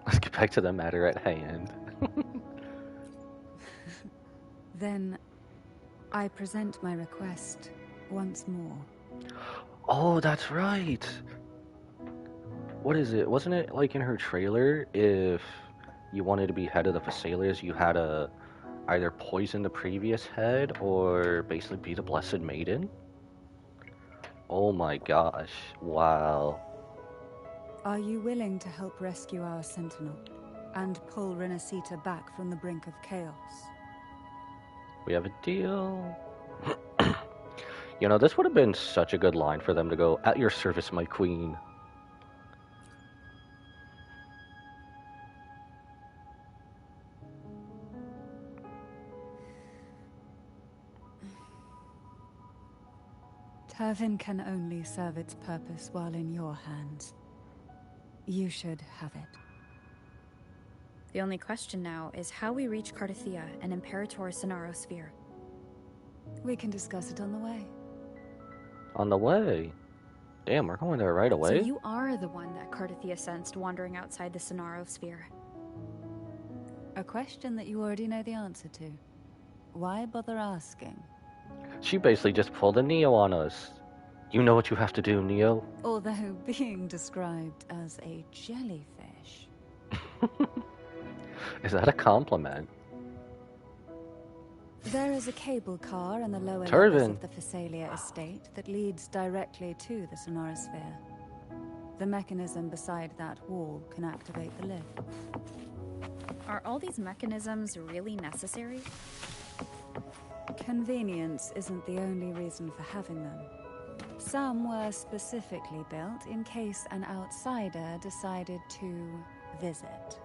[SPEAKER 1] Let's get back to the matter at hand.
[SPEAKER 8] Then, I present my request once more.
[SPEAKER 1] Oh, that's right. What is it? Wasn't it like in her trailer, if you wanted to be head of the Thessalians, you had to either poison the previous head or basically be the Blessed Maiden? Oh my gosh. Wow.
[SPEAKER 8] Are you willing to help rescue our Sentinel and pull Renacita back from the brink of chaos?
[SPEAKER 1] We have a deal. You know, this would have been such a good line for them to go, "At your service, my queen."
[SPEAKER 8] Turvin can only serve its purpose while in your hands. You should have it.
[SPEAKER 4] The only question now is how we reach Cardathia and Imperator Sonaro Sphere.
[SPEAKER 8] We can discuss it on the way.
[SPEAKER 1] On the way? Damn, we're going there right away?
[SPEAKER 4] So you are the one that Cardathia sensed wandering outside the Sonaro Sphere.
[SPEAKER 8] A question that you already know the answer to. Why bother asking?
[SPEAKER 1] She basically just pulled a Neo on us. You know what you have to do, Neo.
[SPEAKER 8] Although being described as a jellyfish.
[SPEAKER 1] Is that a compliment?
[SPEAKER 8] There is a cable car in the lower
[SPEAKER 1] Turvin.
[SPEAKER 8] levels of the Phasalia estate that leads directly to the Sonorosphere. The mechanism beside that wall can activate the lift.
[SPEAKER 4] Are all these mechanisms really necessary?
[SPEAKER 8] Convenience isn't the only reason for having them. Some were specifically built in case an outsider decided to visit.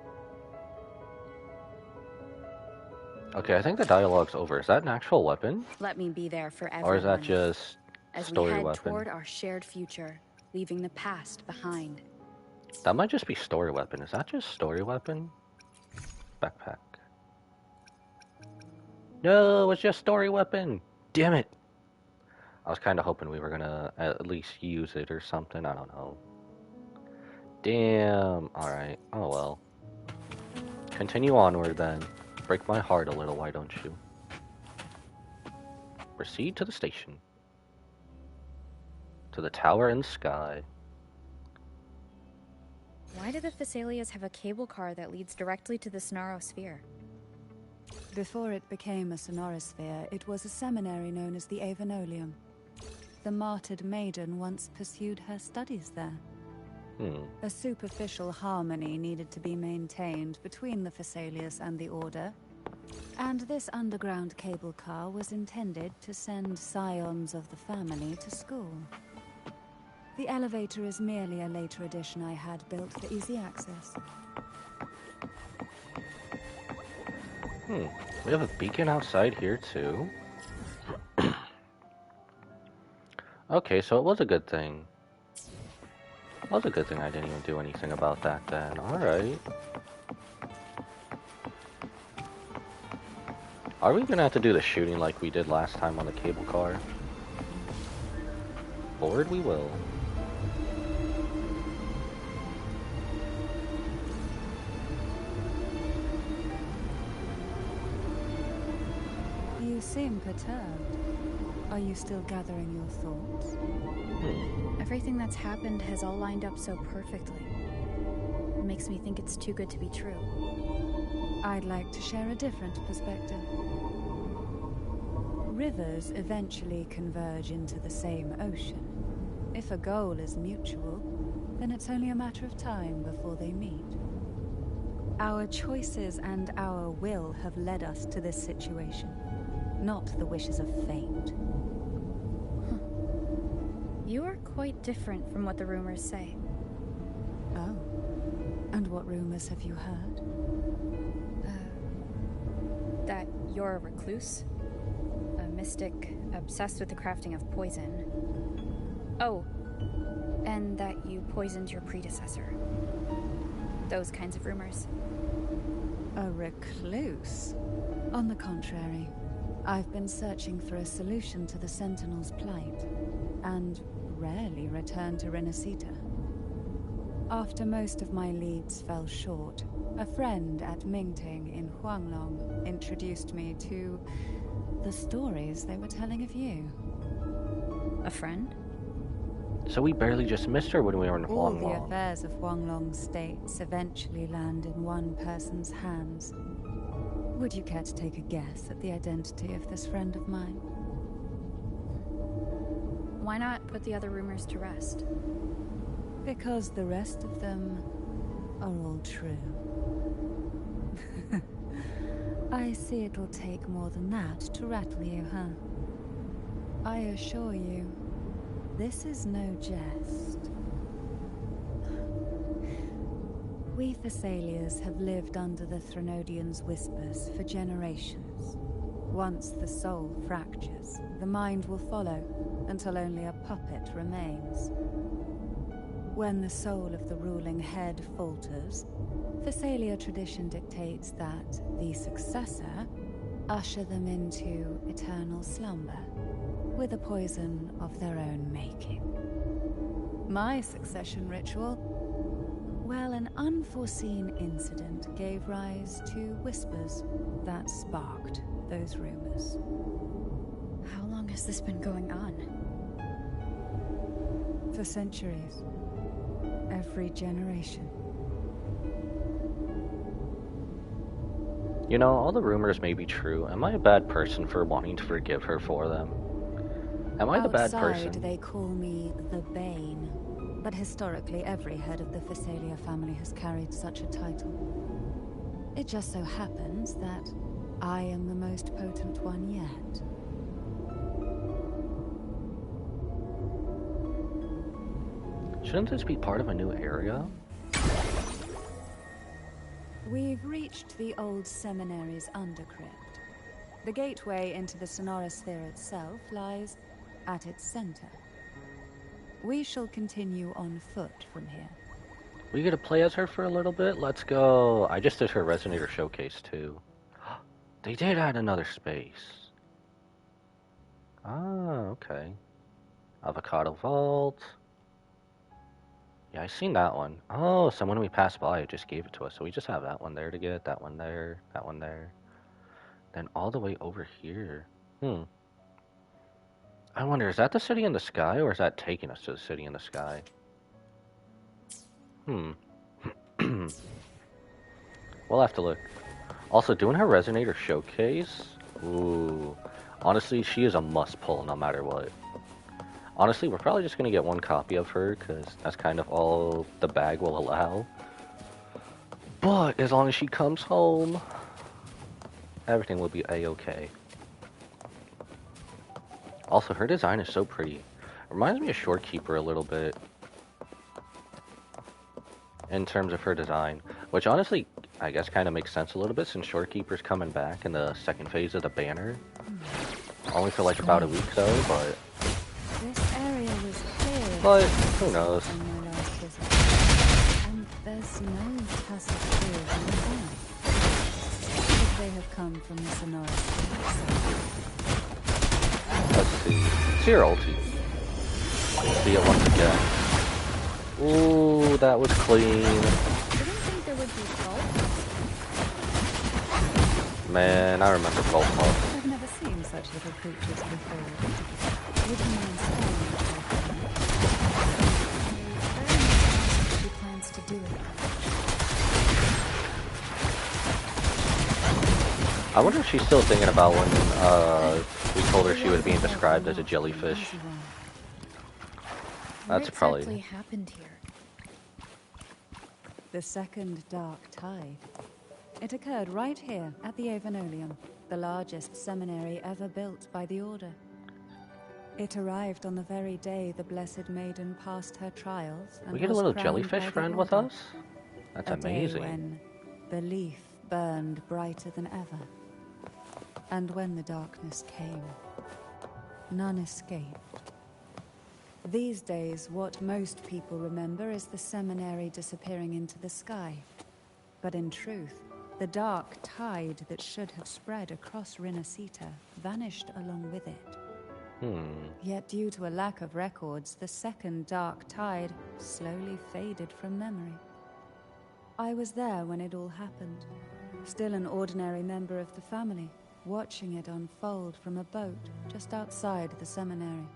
[SPEAKER 1] Okay, I think the dialogue's over. Is that an actual weapon?
[SPEAKER 4] Let me be there for everyone.
[SPEAKER 1] Or is that just
[SPEAKER 4] as we
[SPEAKER 1] story
[SPEAKER 4] head
[SPEAKER 1] weapon?
[SPEAKER 4] toward our shared future, leaving the past behind.
[SPEAKER 1] That might just be story weapon. Is that just story weapon? Backpack. No, it's just story weapon. Damn it. I was kind of hoping we were gonna at least use it or something. I don't know. Damn. Alright. Oh well. Continue onward then. Break my heart a little, why don't you? Proceed to the station. To the tower in the sky.
[SPEAKER 4] Why do the Thessalians have a cable car that leads directly to the Sonaro Sphere?
[SPEAKER 8] Before it became a Sonorosphere, it was a seminary known as the Avenolium. The martyred maiden once pursued her studies there. A superficial harmony needed to be maintained between the Thessalians and the Order, and this underground cable car was intended to send scions of the family to school. The elevator is merely a later addition I had built for easy access.
[SPEAKER 1] We have a beacon outside here too. Okay, so it was a good thing. Well, it's a good thing I didn't even do anything about that then. Alright. Are we gonna have to do the shooting like we did last time on the cable car? Lord, we will.
[SPEAKER 8] You seem perturbed. Are you still gathering your thoughts?
[SPEAKER 4] Everything that's happened has all lined up so perfectly. It makes me think it's too good to be true.
[SPEAKER 8] I'd like to share a different perspective. Rivers eventually converge into the same ocean. If a goal is mutual, then it's only a matter of time before they meet. Our choices and our will have led us to this situation, not the wishes of fate.
[SPEAKER 4] You are quite different from what the rumors say.
[SPEAKER 8] Oh. And what rumors have you heard?
[SPEAKER 4] That you're a recluse, a mystic obsessed with the crafting of poison. Oh, and that you poisoned your predecessor. Those kinds of rumors.
[SPEAKER 8] A recluse? On the contrary, I've been searching for a solution to the Sentinel's plight, and rarely return to Renacita. After most of my leads fell short, a friend at Mingting in Huanglong introduced me to the stories they were telling of you.
[SPEAKER 4] A friend?
[SPEAKER 1] So we barely just missed her when we were in
[SPEAKER 8] All the
[SPEAKER 1] Huanglong.
[SPEAKER 8] affairs of Huanglong states eventually land in one person's hands. Would you care to take a guess at the identity of this friend of mine?
[SPEAKER 4] Why not put the other rumors to rest?
[SPEAKER 8] Because the rest of them are all true. I see it'll take more than that to rattle you, huh? I assure you, this is no jest. We Thessalians have lived under the Threnodians' whispers for generations. Once the soul fractures, the mind will follow, until only a puppet remains. When the soul of the ruling head falters, Thessalia tradition dictates that the successor usher them into eternal slumber, with a poison of their own making. My succession ritual? Well, an unforeseen incident gave rise to whispers that sparked those rumors.
[SPEAKER 4] How long has this been going on?
[SPEAKER 8] For centuries. Every generation.
[SPEAKER 1] You know, all the rumors may be true. Am I a bad person for wanting to forgive her for them? Am I the bad person?
[SPEAKER 8] Outside, they call me the Bane. But historically, every head of the Thessalia family has carried such a title. It just so happens that I am the most potent one yet.
[SPEAKER 1] Shouldn't this be part of a new area?
[SPEAKER 8] We've reached the old seminary's undercrypt. The gateway into the Sonorosphere itself lies at its center. We shall continue on foot from here.
[SPEAKER 1] We get to play as her for a little bit? Let's go. I just did her Resonator showcase too. They did add another space. Ah, okay. Avocado Vault. Yeah, I seen that one. Oh, so when we passed by, it just gave it to us. So we just have that one there to get, that one there, that one there. Then all the way over here. I wonder, is that the city in the sky, or is that taking us to the city in the sky? We'll have to look. Also, doing her Resonator showcase? Ooh. Honestly, she is a must-pull no matter what. Honestly, we're probably just going to get one copy of her, because that's kind of all the bag will allow. But, as long as she comes home, everything will be a-okay. Also, her design is so pretty. Reminds me of Shorekeeper a little bit. In terms of her design. Which, honestly, I guess kind of makes sense a little bit, since Shorekeeper's coming back in the second phase of the banner. Only for like about a week, though, but...
[SPEAKER 8] This area was clear.
[SPEAKER 1] But, who knows?
[SPEAKER 8] On my last visit. Yes, no tacit clues in the sky. Could they have come from the Sonoros Sphere?
[SPEAKER 1] Let's see. It's your ulti. See it once again. Ooh, that was clean.
[SPEAKER 5] Didn't think there would be fault.
[SPEAKER 1] Man, I remember Gold Puff.
[SPEAKER 8] I've never seen such little creatures before. Would you mind staring at her? She plans to do it.
[SPEAKER 1] I wonder if she's still thinking about when we told her she was being described as a jellyfish. That's
[SPEAKER 4] What
[SPEAKER 1] probably...
[SPEAKER 4] exactly happened here?
[SPEAKER 8] The second dark tide. It occurred right here at the Avenolium, the largest seminary ever built by the Order. It arrived on the very day the Blessed Maiden passed her trials and
[SPEAKER 1] We get a
[SPEAKER 8] was
[SPEAKER 1] little
[SPEAKER 8] crowned
[SPEAKER 1] jellyfish
[SPEAKER 8] by the
[SPEAKER 1] friend with
[SPEAKER 8] Order.
[SPEAKER 1] us? That's
[SPEAKER 8] A day
[SPEAKER 1] amazing.
[SPEAKER 8] when belief burned brighter than ever. And when the darkness came, none escaped. These days, what most people remember is the seminary disappearing into the sky. But in truth, the dark tide that should have spread across Rinascita vanished along with it. Yet due to a lack of records, the second dark tide slowly faded from memory. I was there when it all happened, still an ordinary member of the family, watching it unfold from a boat just outside the seminary.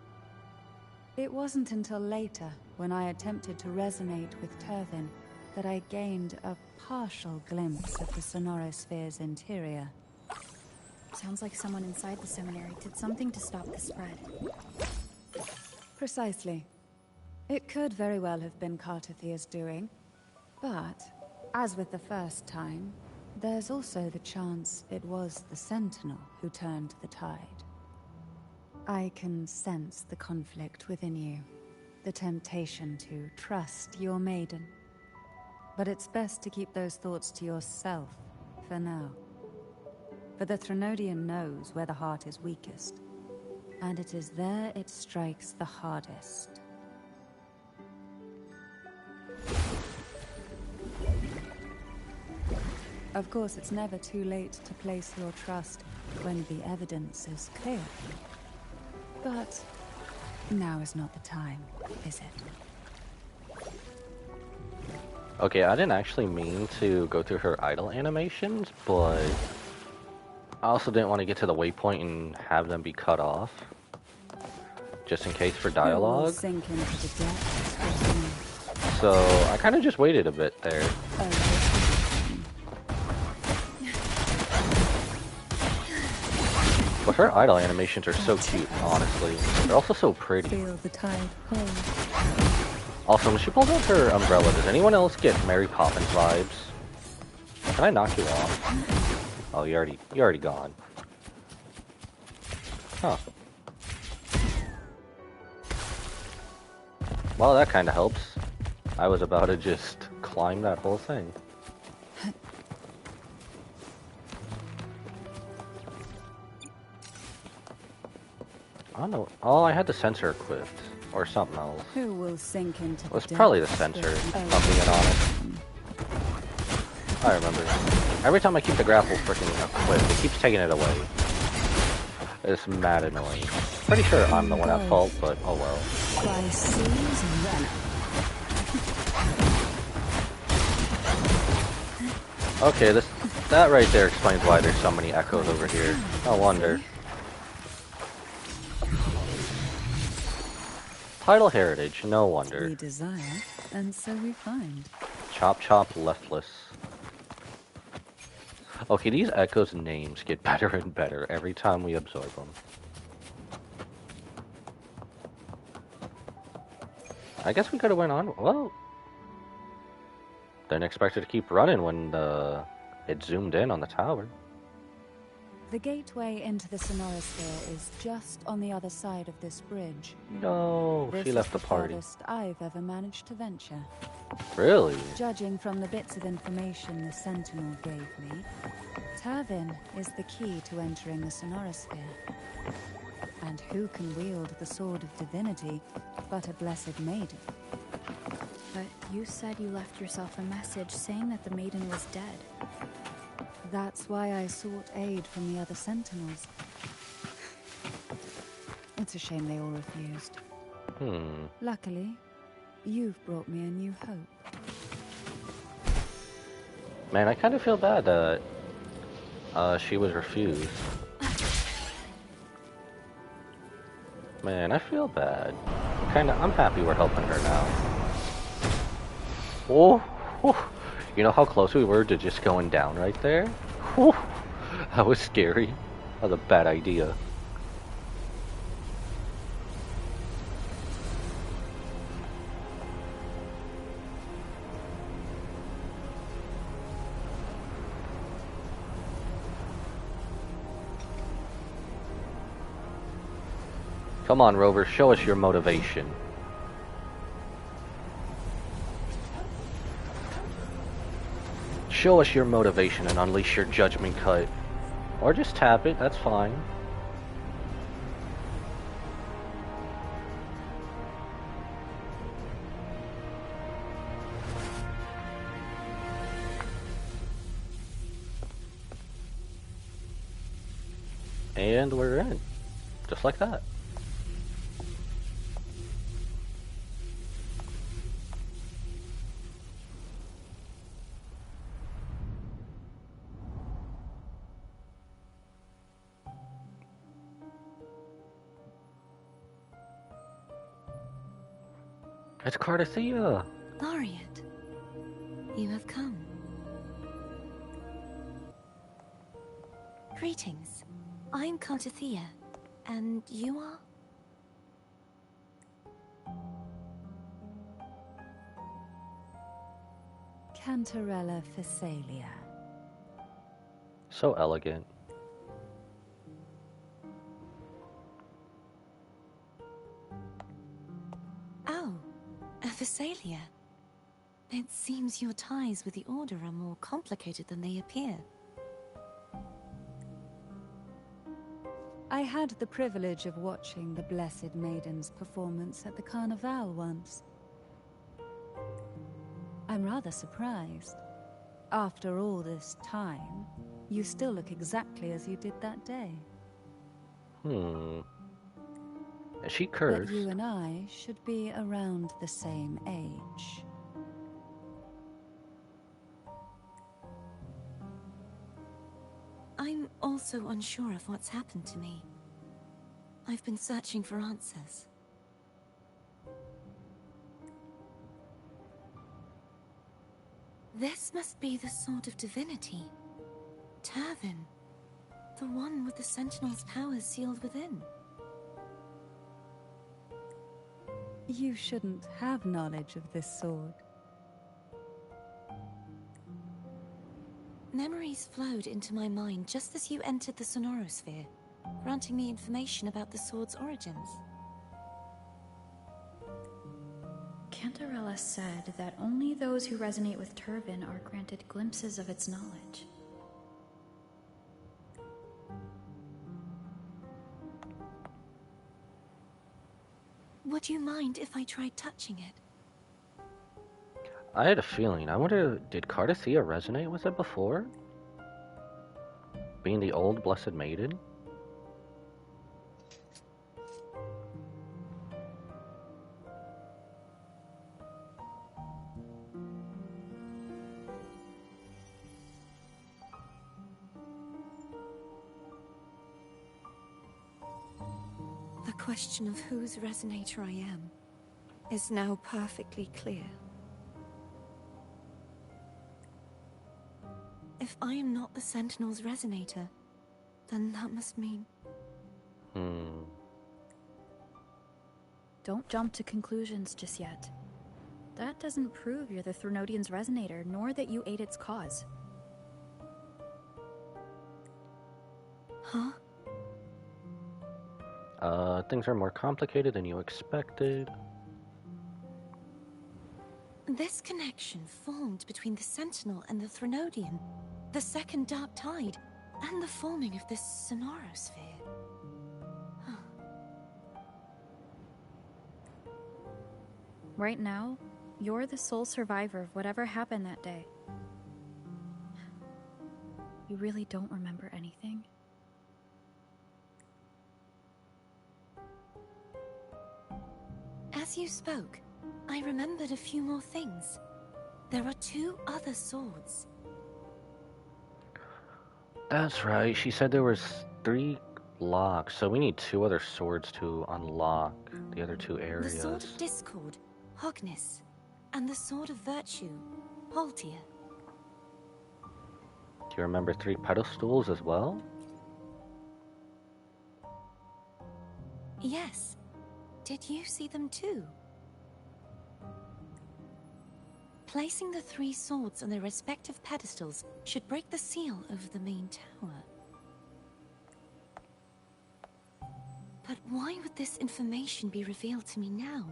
[SPEAKER 8] It wasn't until later, when I attempted to resonate with Turvin, that I gained a partial glimpse of the Sonorosphere's interior.
[SPEAKER 4] Sounds like someone inside the seminary did something to stop the spread.
[SPEAKER 8] Precisely. It could very well have been Cartathea's doing, but, as with the first time, there's also the chance it was the Sentinel who turned the tide. I can sense the conflict within you, the temptation to trust your maiden. But it's best to keep those thoughts to yourself, for now. For the Threnodian knows where the heart is weakest, and it is there it strikes the hardest. Of course, it's never too late to place your trust when the evidence is clear. But now is not the time, is it?
[SPEAKER 1] Okay, I didn't actually mean to go through her idle animations, but I also didn't want to get to the waypoint and have them be cut off. Just in case for dialogue.
[SPEAKER 8] Sink into the depths.
[SPEAKER 1] So I kind of just waited a bit there. But her idle animations are so cute, honestly. They're also so pretty.
[SPEAKER 8] Feel the tide pull.
[SPEAKER 1] Also, when she pulls out her umbrella, does anyone else get Mary Poppins vibes? Can I knock you off? Oh, you're already gone. Huh. Well, that kind of helps. I was about to just climb that whole thing. I don't know. Oh, I had the sensor equipped. Or something else.
[SPEAKER 8] Who will sink into
[SPEAKER 1] It was probably the sensor, if I'm being honest. I remember. Every time I keep the grapple freaking equipped, it keeps taking it away. It's mad annoying. Pretty sure I'm the one at fault, but oh well. Okay, that right there explains why there's so many echoes over here. No wonder. Title heritage, no wonder.
[SPEAKER 8] We desire, and so we find.
[SPEAKER 1] Chop chop leftless. Okay, these echoes' names get better and better every time we absorb them. I guess we could have went on. Well, didn't expect it to keep running when it zoomed in on the tower.
[SPEAKER 8] The gateway into the Sonorosphere is just on the other side of this bridge.
[SPEAKER 1] No, she left the party.
[SPEAKER 8] This is the farthest I've ever managed to venture.
[SPEAKER 1] Really?
[SPEAKER 8] Judging from the bits of information the Sentinel gave me, Turvin is the key to entering the Sonorosphere. And who can wield the Sword of Divinity but a Blessed Maiden?
[SPEAKER 4] But you said you left yourself a message saying that the maiden was dead.
[SPEAKER 8] That's why I sought aid from the other sentinels. It's a shame they all refused. Luckily, you've brought me a new hope.
[SPEAKER 1] Man, I kind of feel bad that she was refused. Man, I feel bad. I'm happy we're helping her now. Oh, oh, you know how close we were to just going down right there? Oh, that was scary. That was a bad idea. Come on, Rover, show us your motivation. Show us your motivation and unleash your judgment cut. Or just tap it, that's fine. And we're in. Just like that. It's Cardathea!
[SPEAKER 2] Laureate, you have come. Greetings. I'm Cardathea, and you are?
[SPEAKER 8] Canarella Phasalia.
[SPEAKER 1] So elegant.
[SPEAKER 2] Oh, a Phasalia. It seems your ties with the Order are more complicated than they appear.
[SPEAKER 8] I had the privilege of watching the Blessed Maiden's performance at the Carnival once. I'm rather surprised. After all this time, you still look exactly as you did that day.
[SPEAKER 1] And she cursed.
[SPEAKER 8] But you and I should be around the same age.
[SPEAKER 2] I'm also unsure of what's happened to me. I've been searching for answers. This must be the Sword of Divinity. Turvin. The one with the Sentinel's powers sealed within.
[SPEAKER 8] You shouldn't have knowledge of this sword.
[SPEAKER 2] Memories flowed into my mind just as you entered the Sonorosphere, granting me information about the sword's origins.
[SPEAKER 4] Canarella said that only those who resonate with Turvin are granted glimpses of its knowledge.
[SPEAKER 2] Would you mind if I tried touching it?
[SPEAKER 1] I had a feeling. I wonder, did Cardathea resonate with it before? Being the old Blessed Maiden?
[SPEAKER 2] The question of whose resonator I am is now perfectly clear. If I am not the Sentinel's resonator, then that must mean...
[SPEAKER 4] Don't jump to conclusions just yet. That doesn't prove you're the Threnodian's resonator, nor that you aid its cause.
[SPEAKER 2] Huh?
[SPEAKER 1] Things are more complicated than you expected.
[SPEAKER 2] This connection formed between the Sentinel and the Threnodian, the second Dark Tide, and the forming of this Sonorosphere.
[SPEAKER 4] Right now, you're the sole survivor of whatever happened that day. You really don't remember anything?
[SPEAKER 2] As you spoke, I remembered a few more things. There are 2 other swords.
[SPEAKER 1] That's right. She said there was 3 locks, so we need 2 other swords to unlock the other 2
[SPEAKER 2] The Sword
[SPEAKER 1] areas.
[SPEAKER 2] of Discord, Hognis, and the Sword of Virtue, Haltia.
[SPEAKER 1] Do you remember 3 pedestals as well?
[SPEAKER 2] Yes. Did you see them too? Placing the 3 swords on their respective pedestals should break the seal over the main tower. But why would this information be revealed to me now?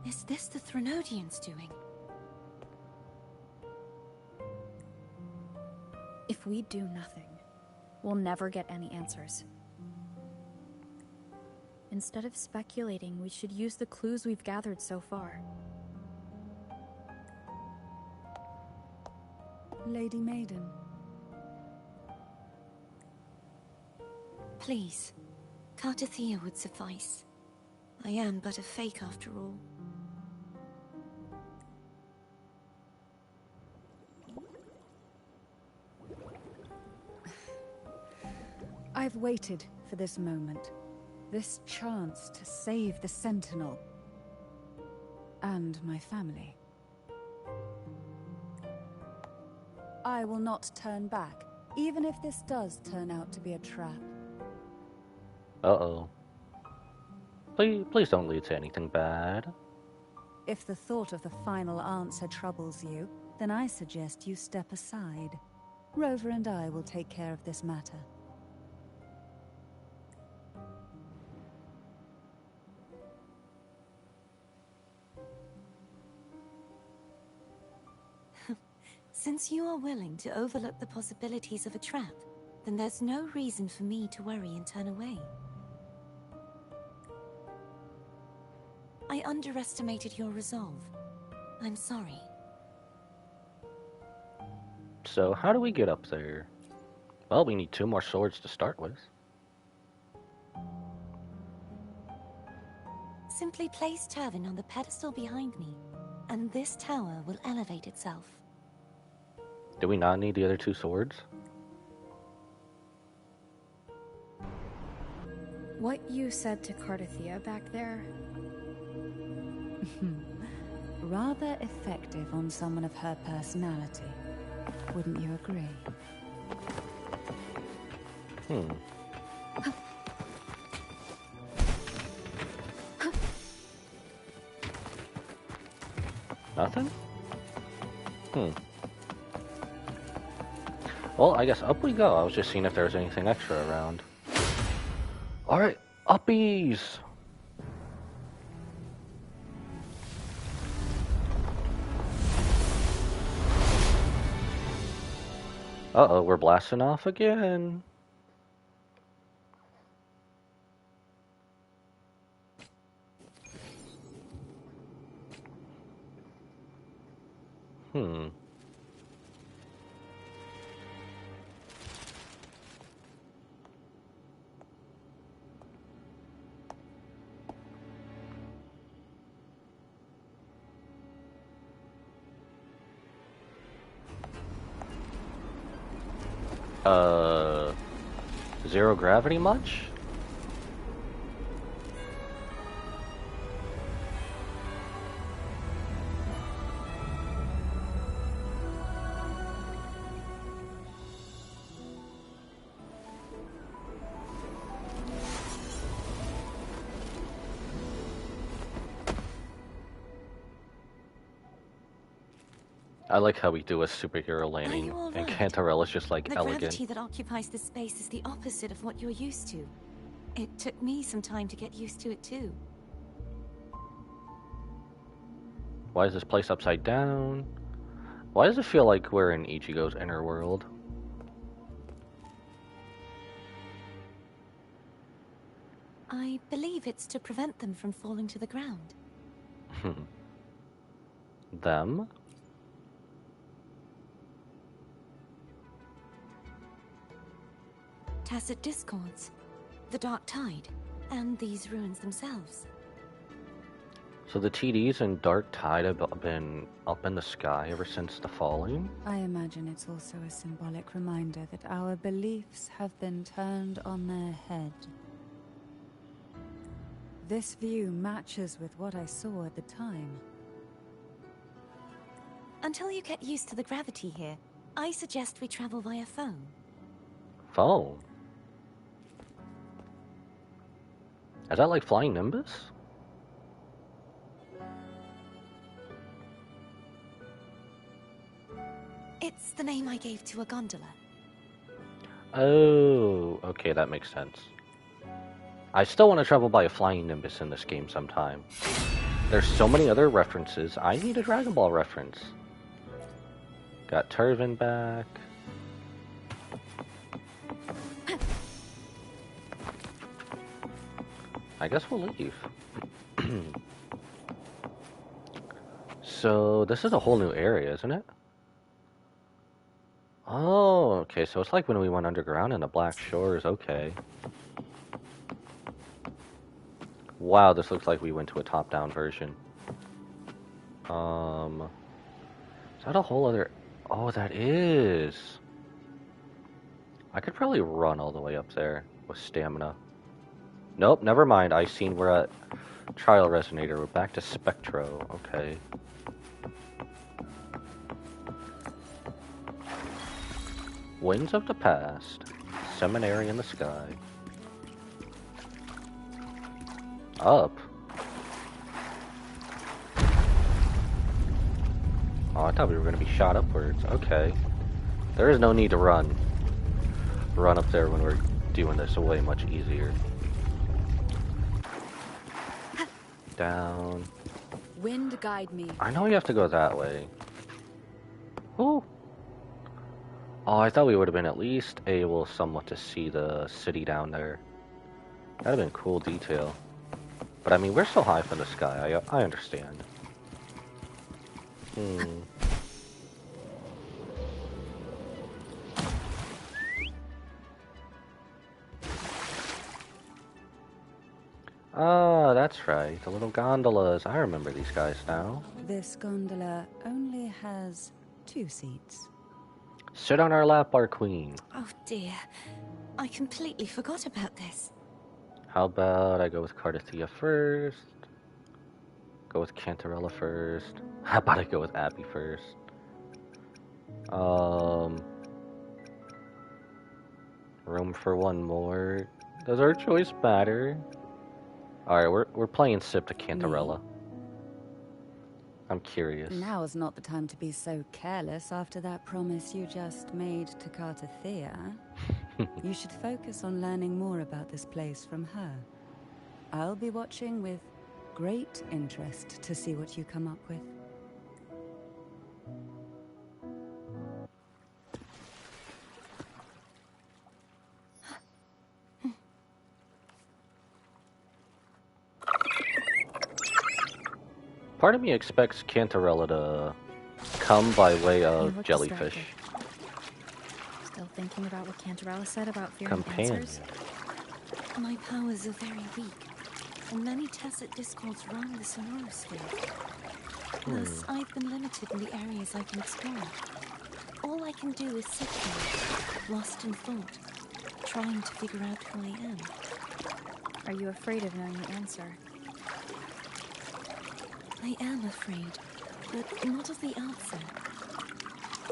[SPEAKER 2] Is this the Threnodians doing?
[SPEAKER 4] If we do nothing, we'll never get any answers. Instead of speculating, we should use the clues we've gathered so far.
[SPEAKER 8] Lady Maiden.
[SPEAKER 2] Please, Cartathea would suffice. I am but a fake after all.
[SPEAKER 8] I've waited for this moment. This chance to save the Sentinel. And my family. I will not turn back, even if this does turn out to be a trap.
[SPEAKER 1] Uh-oh. Please don't lead to anything bad.
[SPEAKER 8] If the thought of the final answer troubles you, then I suggest you step aside. Rover and I will take care of this matter.
[SPEAKER 2] Since you are willing to overlook the possibilities of a trap, then there's no reason for me to worry and turn away. I underestimated your resolve. I'm sorry.
[SPEAKER 1] So how do we get up there? Well, we need 2 more swords to start with.
[SPEAKER 2] Simply place Turvin on the pedestal behind me, and this tower will elevate itself.
[SPEAKER 1] Do we not need the other 2 swords?
[SPEAKER 4] What you said to Cartathea back there...
[SPEAKER 8] Rather effective on someone of her personality. Wouldn't you agree?
[SPEAKER 1] Nothing? Well, I guess up we go. I was just seeing if there was anything extra around. Alright, uppies! Uh-oh, we're blasting off again. Zero gravity much? I like how we do a superhero landing, and Cantarella's just like elegant.
[SPEAKER 2] The gravity that occupies this space is the opposite of what you're used to. It took me some time to get used to it too.
[SPEAKER 1] Why is this place upside down? Why does it feel like we're in Ichigo's inner world?
[SPEAKER 2] I believe it's to prevent them from falling to the ground.
[SPEAKER 1] Them?
[SPEAKER 2] Tacit discords, the Dark Tide, and these ruins themselves.
[SPEAKER 1] So the TDs and Dark Tide have been up in the sky ever since the falling?
[SPEAKER 8] I imagine it's also a symbolic reminder that our beliefs have been turned on their head. This view matches with what I saw at the time.
[SPEAKER 2] Until you get used to the gravity here, I suggest we travel via phone.
[SPEAKER 1] Phone? Is that like flying Nimbus?
[SPEAKER 2] It's the name I gave to a gondola.
[SPEAKER 1] Oh, okay, that makes sense. I still want to travel by a flying Nimbus in this game sometime. There's so many other references. I need a Dragon Ball reference. Got Turvin back. I guess we'll leave. So, this is a whole new area, isn't it? Oh, okay, so it's like when we went underground in the Black Shores, okay. Wow, this looks like we went to a top-down version. Is that a whole other... Oh, that is... I could probably run all the way up there with stamina. Nope, never mind. I seen we're at Trial Resonator. We're back to Spectro. Okay. Winds of the Past. Seminary in the Sky. Up? Oh, I thought we were going to be shot upwards. Okay. There is no need to run. Run up there when we're doing this way much easier. Down.
[SPEAKER 8] Wind guide me.
[SPEAKER 1] I know you have to go that way. Ooh. Oh, I thought we would have been at least able somewhat to see the city down there. That'd have been cool detail. But I mean, we're so high from the sky, I understand. Ah, that's right. The little gondolas. I remember these guys now.
[SPEAKER 8] This gondola only has 2 seats.
[SPEAKER 1] Sit on our lap, our queen.
[SPEAKER 2] Oh dear, I completely forgot about this.
[SPEAKER 1] How about I go with Cardathia first? Go with Cantarella first. How about I go with Abby first? Room for one more. Does our choice matter? Alright, we're playing Sip to Cantarella. I'm curious.
[SPEAKER 8] Now is not the time to be so careless after that promise you just made to Cardathia. You should focus on learning more about this place from her. I'll be watching with great interest to see what you come up with.
[SPEAKER 1] Part of me expects Cantarella to come by way of jellyfish.
[SPEAKER 4] Still thinking about what Cantarella said about fearing
[SPEAKER 1] Companion.
[SPEAKER 4] answers?
[SPEAKER 2] My powers are very weak, and many tacit discords roam the sonorosphere. Thus, I've been limited in the areas I can explore. All I can do is sit here, lost in thought, trying to figure out who I am.
[SPEAKER 4] Are you afraid of knowing the answer?
[SPEAKER 2] I am afraid, but not of the answer.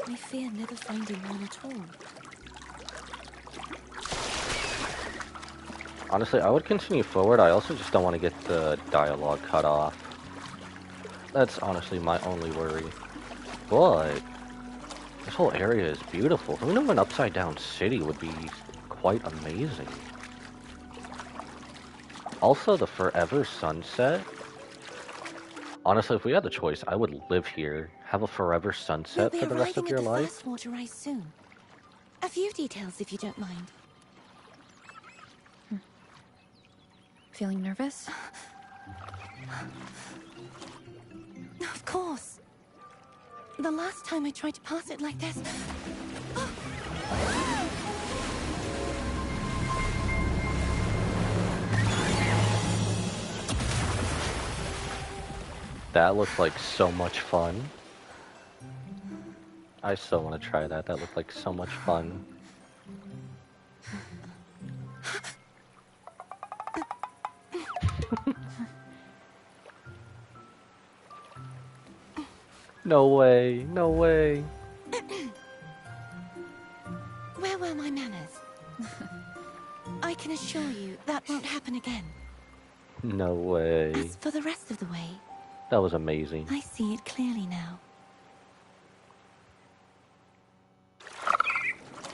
[SPEAKER 2] I fear never finding one at all.
[SPEAKER 1] Honestly, I would continue forward. I also just don't want to get the dialogue cut off. That's honestly my only worry. But this whole area is beautiful. Who knew an upside down city would be quite amazing? Also, the forever sunset. Honestly, if we had the choice, I would live here, have a forever sunset for the rest of your
[SPEAKER 2] We'll be arriving
[SPEAKER 1] life.
[SPEAKER 2] at the first water rise soon. A few details, if you don't mind.
[SPEAKER 4] Feeling nervous?
[SPEAKER 2] Of course. The last time I tried to pass it like this...
[SPEAKER 1] That looked like so much fun. I still want to try that. That looked like so much fun. No way, no way.
[SPEAKER 2] Where were my manners? I can assure you that won't happen again.
[SPEAKER 1] No way.
[SPEAKER 2] As for the rest of the way,
[SPEAKER 1] That was amazing.
[SPEAKER 2] I see it clearly now.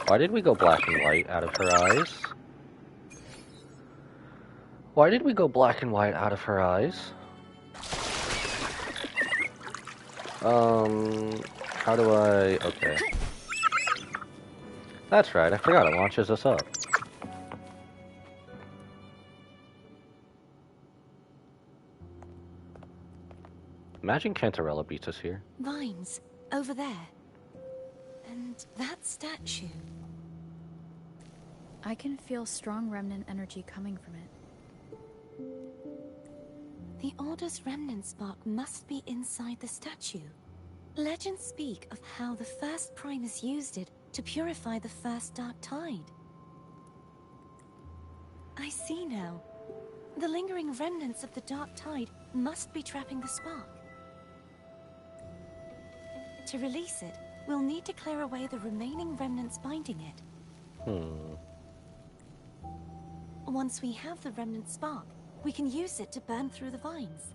[SPEAKER 1] Why did we go black and white out of her eyes? Why did we go black and white out of her eyes? How do I... Okay. That's right, I forgot it launches us up. Imagine Cantarella beats us here.
[SPEAKER 2] Vines, over there. And that statue.
[SPEAKER 4] I can feel strong remnant energy coming from it.
[SPEAKER 2] The Order's remnant spark must be inside the statue. Legends speak of how the first Primus used it to purify the first Dark Tide. I see now. The lingering remnants of the Dark Tide must be trapping the spark. To release it, we'll need to clear away the remaining remnants binding it. Once we have the remnant spark, we can use it to burn through the vines.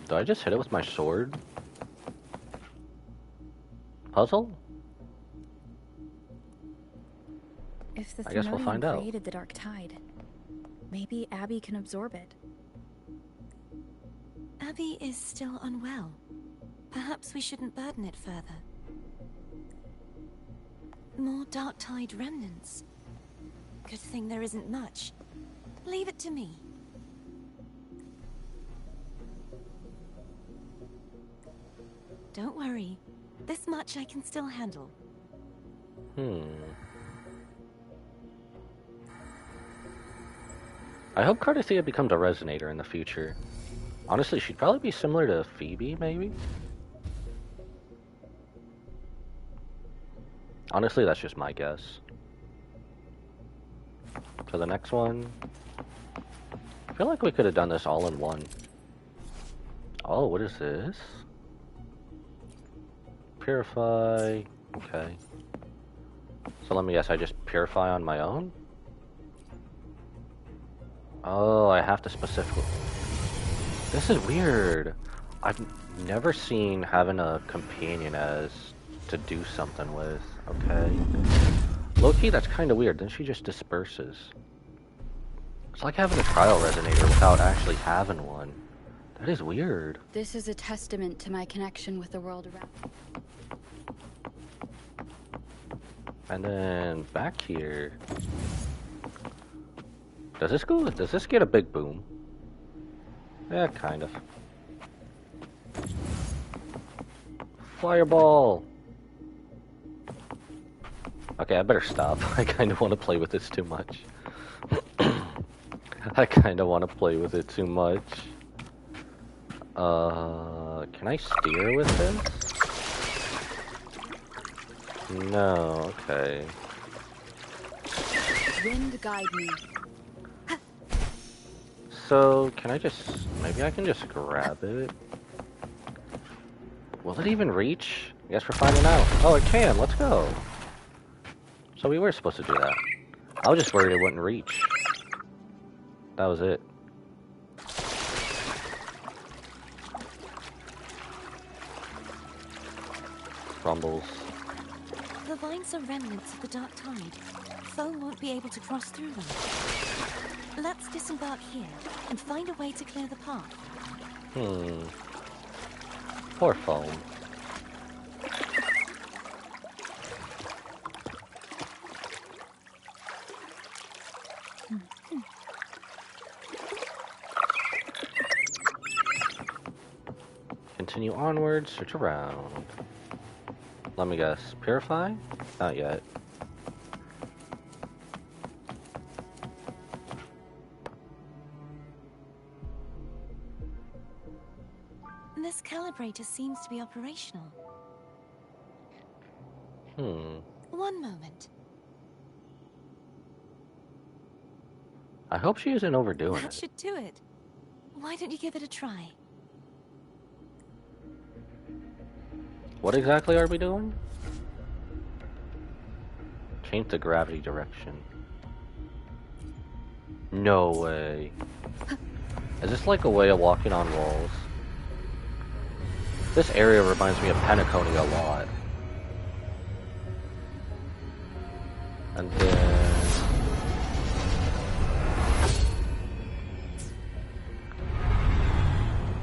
[SPEAKER 1] Do I just hit it with my sword? Puzzle?
[SPEAKER 4] If the
[SPEAKER 1] I guess we'll
[SPEAKER 4] Thermodium
[SPEAKER 1] find out.
[SPEAKER 4] created the Dark Tide, maybe Abby can absorb it.
[SPEAKER 2] Abby is still unwell. Perhaps we shouldn't burden it further. More Dark Tide remnants. Good thing there isn't much. Leave it to me. Don't worry. This much I can still handle.
[SPEAKER 1] I hope Cardathea becomes a resonator in the future. Honestly, she'd probably be similar to Phoebe, maybe? Honestly, that's just my guess. So the next one... I feel like we could have done this all in one. Oh, what is this? Purify... Okay. So let me guess, I just purify on my own? Oh, I have to specifically... This is weird. I've never seen having a companion as to do something with. Okay. Low-key, that's kind of weird. Then she just disperses. It's like having a trial resonator without actually having one. That is weird.
[SPEAKER 5] This is a testament to my connection with the world around.
[SPEAKER 1] And then back here. Does this get a big boom? Yeah, kind of. Fireball! Okay, I better stop. I kind of want to play with this too much. I kind of want to play with it too much. Can I steer with this? No, okay.
[SPEAKER 5] Wind guide me.
[SPEAKER 1] So, can I just... Maybe I can just grab it? Will it even reach? I guess we're finding out. Oh, it can. Let's go. So we were supposed to do that. I was just worried it wouldn't reach. That was it. Rumbles.
[SPEAKER 2] The vines are remnants of the Dark Tide. Foe won't be able to cross through them. Let's disembark here and find a way to clear the path.
[SPEAKER 1] Poor foam. Continue onward, search around. Let me guess. Purify? Not yet.
[SPEAKER 2] This calibrator seems to be operational. One moment.
[SPEAKER 1] I hope she isn't overdoing
[SPEAKER 2] That
[SPEAKER 1] it.
[SPEAKER 2] should do it. Why don't you give it a try?
[SPEAKER 1] What exactly are we doing? Change the gravity direction. No way. Is this like a way of walking on walls? This area reminds me of Penacony a lot. And then...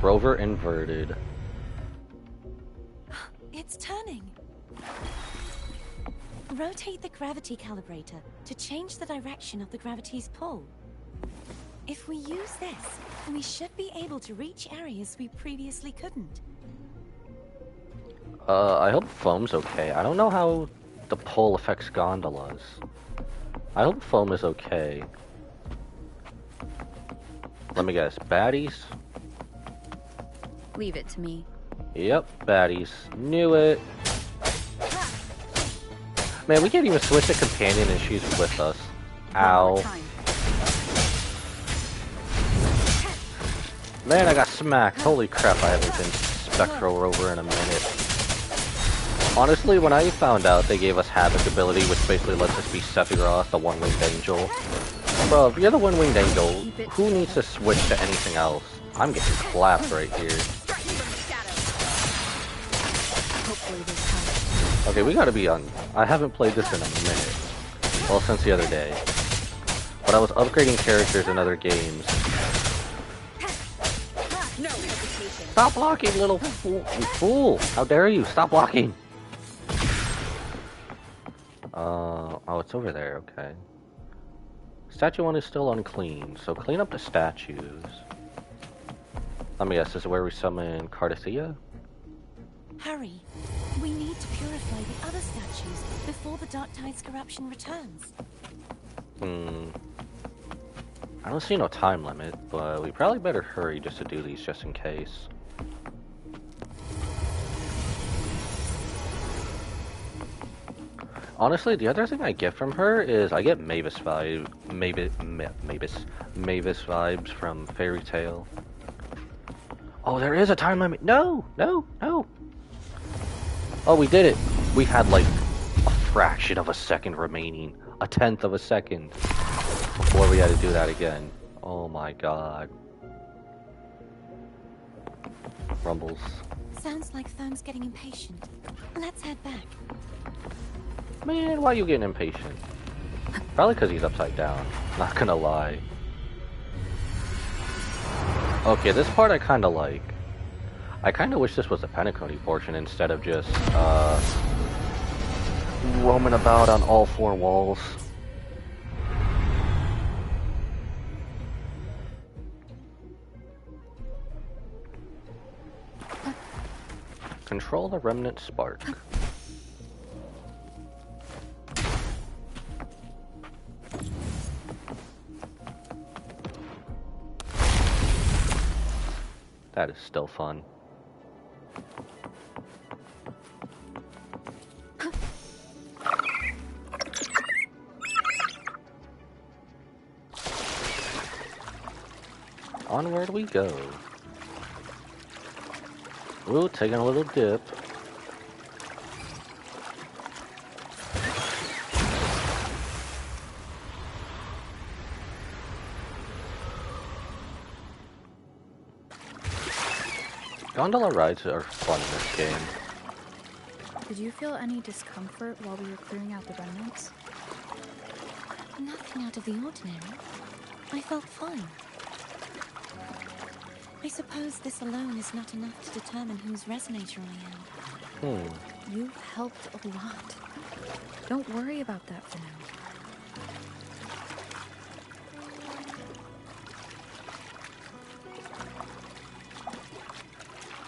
[SPEAKER 1] Rover inverted.
[SPEAKER 2] It's turning. Rotate the gravity calibrator to change the direction of the gravity's pull. If we use this, we should be able to reach areas we previously couldn't.
[SPEAKER 1] I hope foam's okay. I don't know how the pull affects gondolas. I hope foam is okay. Let me guess. Baddies?
[SPEAKER 4] Leave it to me.
[SPEAKER 1] Yep, baddies. Knew it. Man, we can't even switch the companion and she's with us. Ow. Man, I got smacked. Holy crap, I haven't been Spectral Rover in a minute. Honestly, when I found out they gave us Havoc ability, which basically lets us be Sephiroth, the one-winged angel. Bro, if you're the one-winged angel, who needs to switch to anything else? I'm getting clapped right here. Okay, we gotta be on... I haven't played this in a minute. Well, since the other day. But I was upgrading characters in other games. Stop blocking, little fool! You fool! How dare you! Stop blocking! Oh, it's over there, okay. Statue 1 is still unclean, so clean up the statues. Let me guess, this is where we summon Cardathea?
[SPEAKER 2] Hurry. We need to purify the other statues before the Dark Tide's corruption returns.
[SPEAKER 1] I don't see no time limit, but we probably better hurry just to do these just in case. Honestly, the other thing I get from her is I get Mavis vibes from Fairy Tail. Oh, there is a time limit. No, no, no. Oh, we did it. We had like a fraction of a second remaining. A tenth of a second. Before we had to do that again. Oh my god. Rumbles.
[SPEAKER 2] Sounds like Foam's getting impatient. Let's head back.
[SPEAKER 1] Man, why are you getting impatient? Probably because he's upside down. Not gonna lie. Okay, this part I kinda like. I kinda wish this was the Penacony portion instead of just, roaming about on all four walls. Control the remnant spark. That is still fun. Onward we go. Ooh, taking a little dip. Gondola rides are fun in this game.
[SPEAKER 4] Did you feel any discomfort while we were clearing out the remnants?
[SPEAKER 2] Nothing out of the ordinary. I felt fine. I suppose this alone is not enough to determine whose resonator I am.
[SPEAKER 4] You've helped a lot. Don't worry about that for now.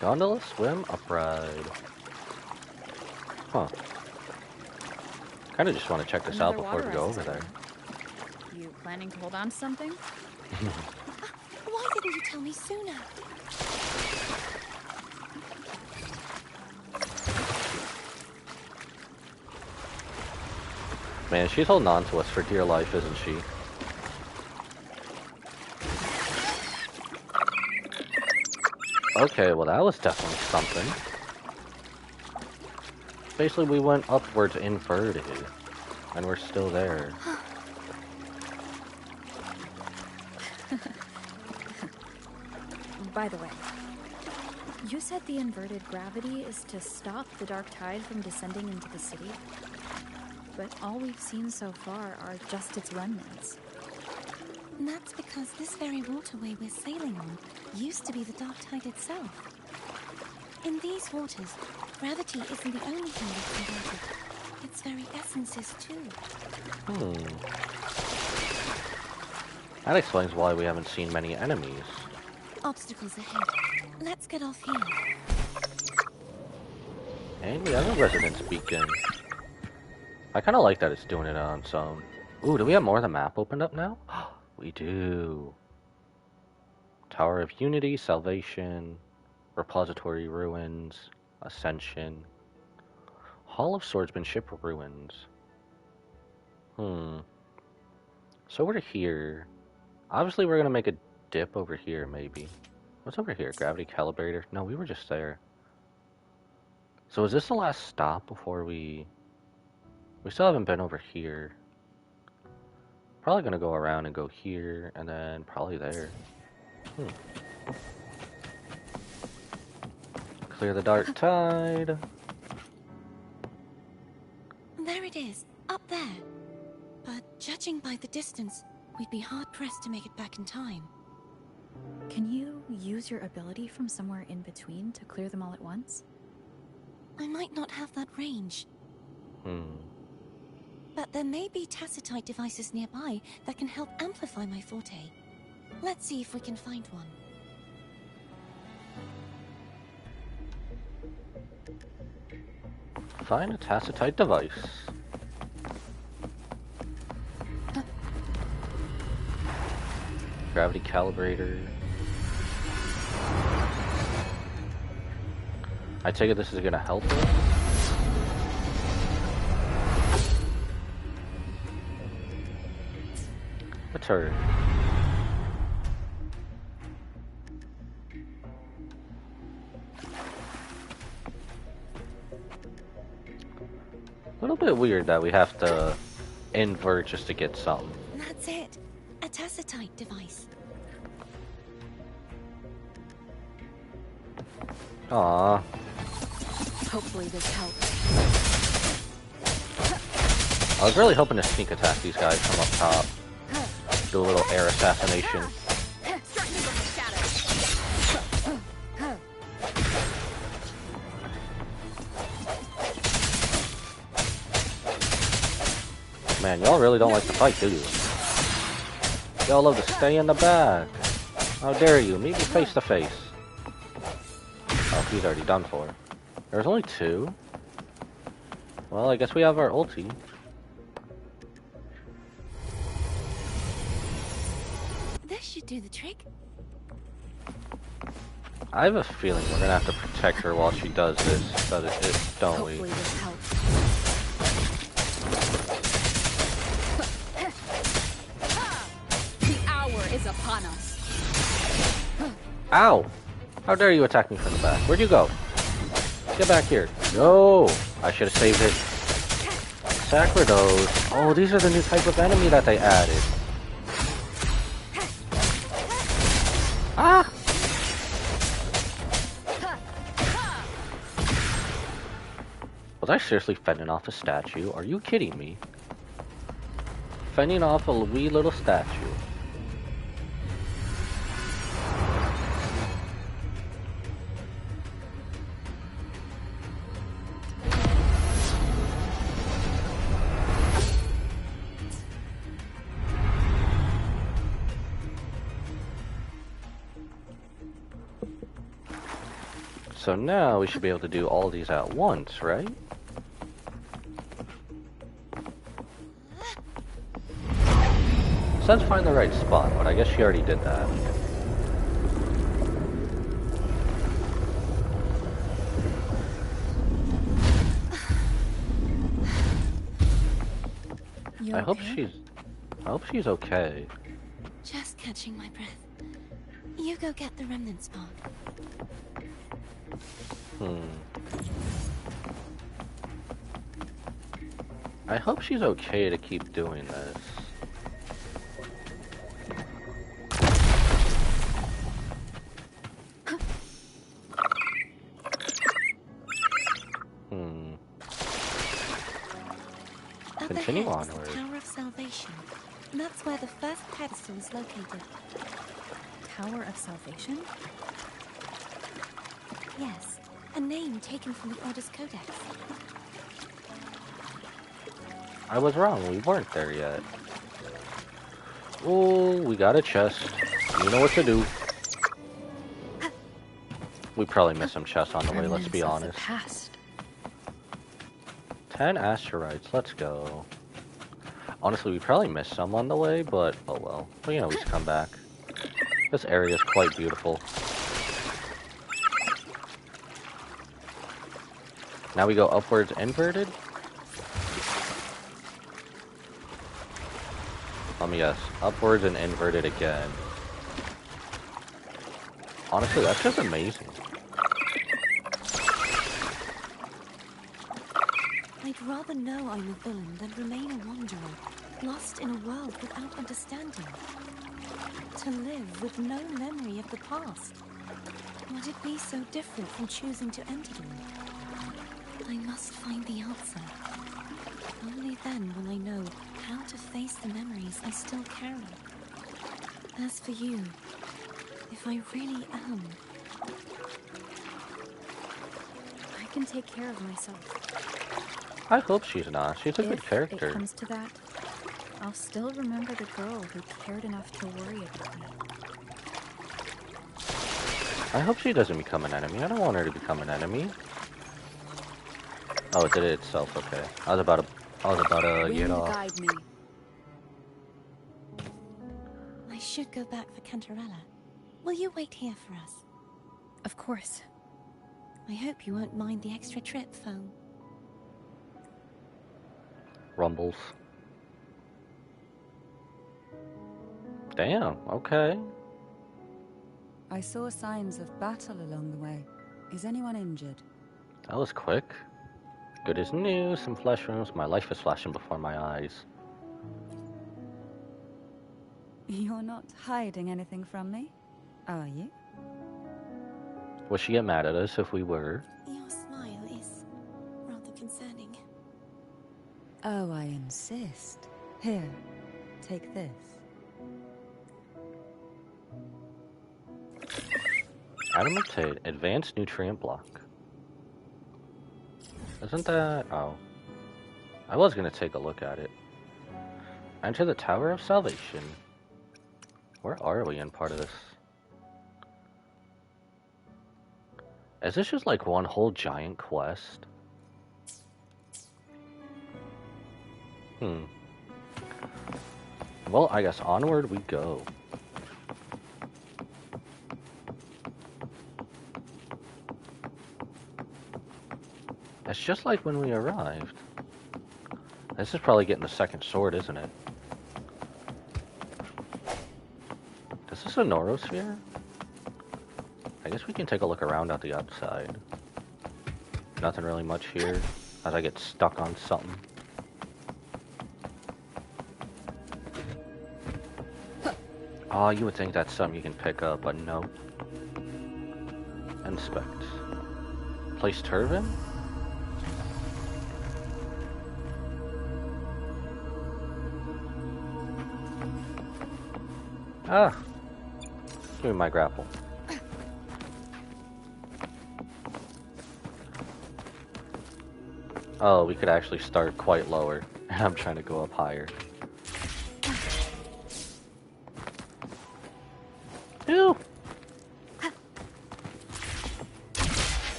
[SPEAKER 1] Gondola, swim, upride. Huh. Kinda just want to check this out before we go over there.
[SPEAKER 4] You planning to hold on to something?
[SPEAKER 2] Why didn't you tell me sooner?
[SPEAKER 1] Man, she's holding on to us for dear life, isn't she? Okay, well that was definitely something. Basically, we went upwards inverted, and we're still there.
[SPEAKER 4] By the way, you said the inverted gravity is to stop the dark tide from descending into the city. But all we've seen so far are just its remnants.
[SPEAKER 2] And that's because this very waterway we're sailing on used to be the dark tide itself. In these waters, gravity isn't the only thing that's inverted. Its very essence is too.
[SPEAKER 1] That explains why we haven't seen many enemies.
[SPEAKER 2] Obstacles ahead. Let's get off here.
[SPEAKER 1] And we have a residence beacon. I kind of like that it's doing it on its own. Ooh, do we have more of the map opened up now? We do. Tower of Unity, Salvation, Repository Ruins, Ascension, Hall of Swordsmanship Ruins. So we're here. Obviously we're gonna make a dip over here, maybe. What's over here? Gravity Calibrator? No, we were just there. So is this the last stop before we still haven't been over here. Probably gonna go around and go here, and then probably there. Clear the dark tide.
[SPEAKER 2] There it is, up there. But judging by the distance, we'd be hard-pressed to make it back in time.
[SPEAKER 4] Can you use your ability from somewhere in between to clear them all at once?
[SPEAKER 2] I might not have that range. But there may be tacitite devices nearby that can help amplify my forte. Let's see if we can find one.
[SPEAKER 1] Find a tacitite device. Gravity calibrator. I take it this is gonna help us. Return. A little bit weird that we have to invert just to get something.
[SPEAKER 2] That's it. A tacitite device.
[SPEAKER 1] Aww.
[SPEAKER 4] Hopefully this helps.
[SPEAKER 1] I was really hoping to sneak attack these guys from up top. Do a little air assassination. Man, y'all really don't like to fight, do you? Y'all love to stay in the back. How dare you? Meet me face to face. Oh, he's already done for. There's only two. Well, I guess we have our ulti.
[SPEAKER 2] This should do the trick.
[SPEAKER 1] I have a feeling we're gonna have to protect her while she does this, don't we?
[SPEAKER 4] Hopefully this helps. The hour is upon us.
[SPEAKER 1] Ow! How dare you attack me from the back? Where'd you go? Get back here. No! I should have saved it. Sacrados. Oh, these are the new type of enemy that they added. Ah! Was I seriously fending off a statue? Are you kidding me? Fending off a wee little statue. So now we should be able to do all these at once, right? Says find the right spot, but I guess she already did that.
[SPEAKER 4] You
[SPEAKER 1] I hope
[SPEAKER 4] okay?
[SPEAKER 1] she's okay.
[SPEAKER 2] Just catching my breath. You go get the remnant spark.
[SPEAKER 1] I hope she's okay to keep doing this.
[SPEAKER 2] Up
[SPEAKER 1] Continue
[SPEAKER 2] ahead is
[SPEAKER 1] onward.
[SPEAKER 2] the Tower of Salvation. That's where the first pedestal is located.
[SPEAKER 4] Tower of Salvation?
[SPEAKER 2] Yes, a name taken from the Order's Codex.
[SPEAKER 1] I was wrong, we weren't there yet. Oh, we got a chest. You know what to do. We probably missed some chests on the way, let's be
[SPEAKER 4] Remnants of
[SPEAKER 1] honest.
[SPEAKER 4] the past.
[SPEAKER 1] 10 asteroids, let's go. Honestly, we probably missed some on the way, but oh well. We can always come back. This area is quite beautiful. Now we go upwards inverted? Let me guess. Upwards and inverted again. Honestly, that's just amazing.
[SPEAKER 2] I'd rather know I'm a villain than remain a wanderer, lost in a world without understanding. To live with no memory of the past. Would it be so different from choosing to end it all? I must find the answer. Only then will I know how to face the memories I still carry. As for you, if I really am...
[SPEAKER 4] I can take care of myself.
[SPEAKER 1] I hope she's not. She's a good
[SPEAKER 4] If
[SPEAKER 1] character.
[SPEAKER 4] it comes to that, I'll still remember the girl who cared enough to worry about me.
[SPEAKER 1] I hope she doesn't become an enemy. I don't want her to become an enemy. Oh, it did it itself. Okay. I was about to get off.
[SPEAKER 4] Guide me.
[SPEAKER 2] I should go back for Canarella. Will you wait here for us?
[SPEAKER 4] Of course.
[SPEAKER 2] I hope you won't mind the extra trip, Foam.
[SPEAKER 1] Rumbles. Damn. Okay.
[SPEAKER 8] I saw signs of battle along the way. Is anyone injured?
[SPEAKER 1] That was quick. Good as new. Some flesh wounds. My life is flashing before my eyes.
[SPEAKER 8] You're not hiding anything from me, are you?
[SPEAKER 1] Would she get mad at us if we were?
[SPEAKER 2] Your smile is rather concerning.
[SPEAKER 8] Oh, I insist. Here, take this.
[SPEAKER 1] Item obtained. Advanced nutrient block. Isn't that... Oh. I was gonna take a look at it. Enter the Tower of Salvation. Where are we in part of this? Is this just like one whole giant quest? Well, I guess onward we go. It's just like when we arrived. This is probably getting the second sword, isn't it? Is this a Norosphere? I guess we can take a look around at the outside. Nothing really much here, as I get stuck on something. Oh, you would think that's something you can pick up, but no. Inspect. Place turban? Ah! Give me my grapple. Oh, we could actually start quite lower, and I'm trying to go up higher. Ew!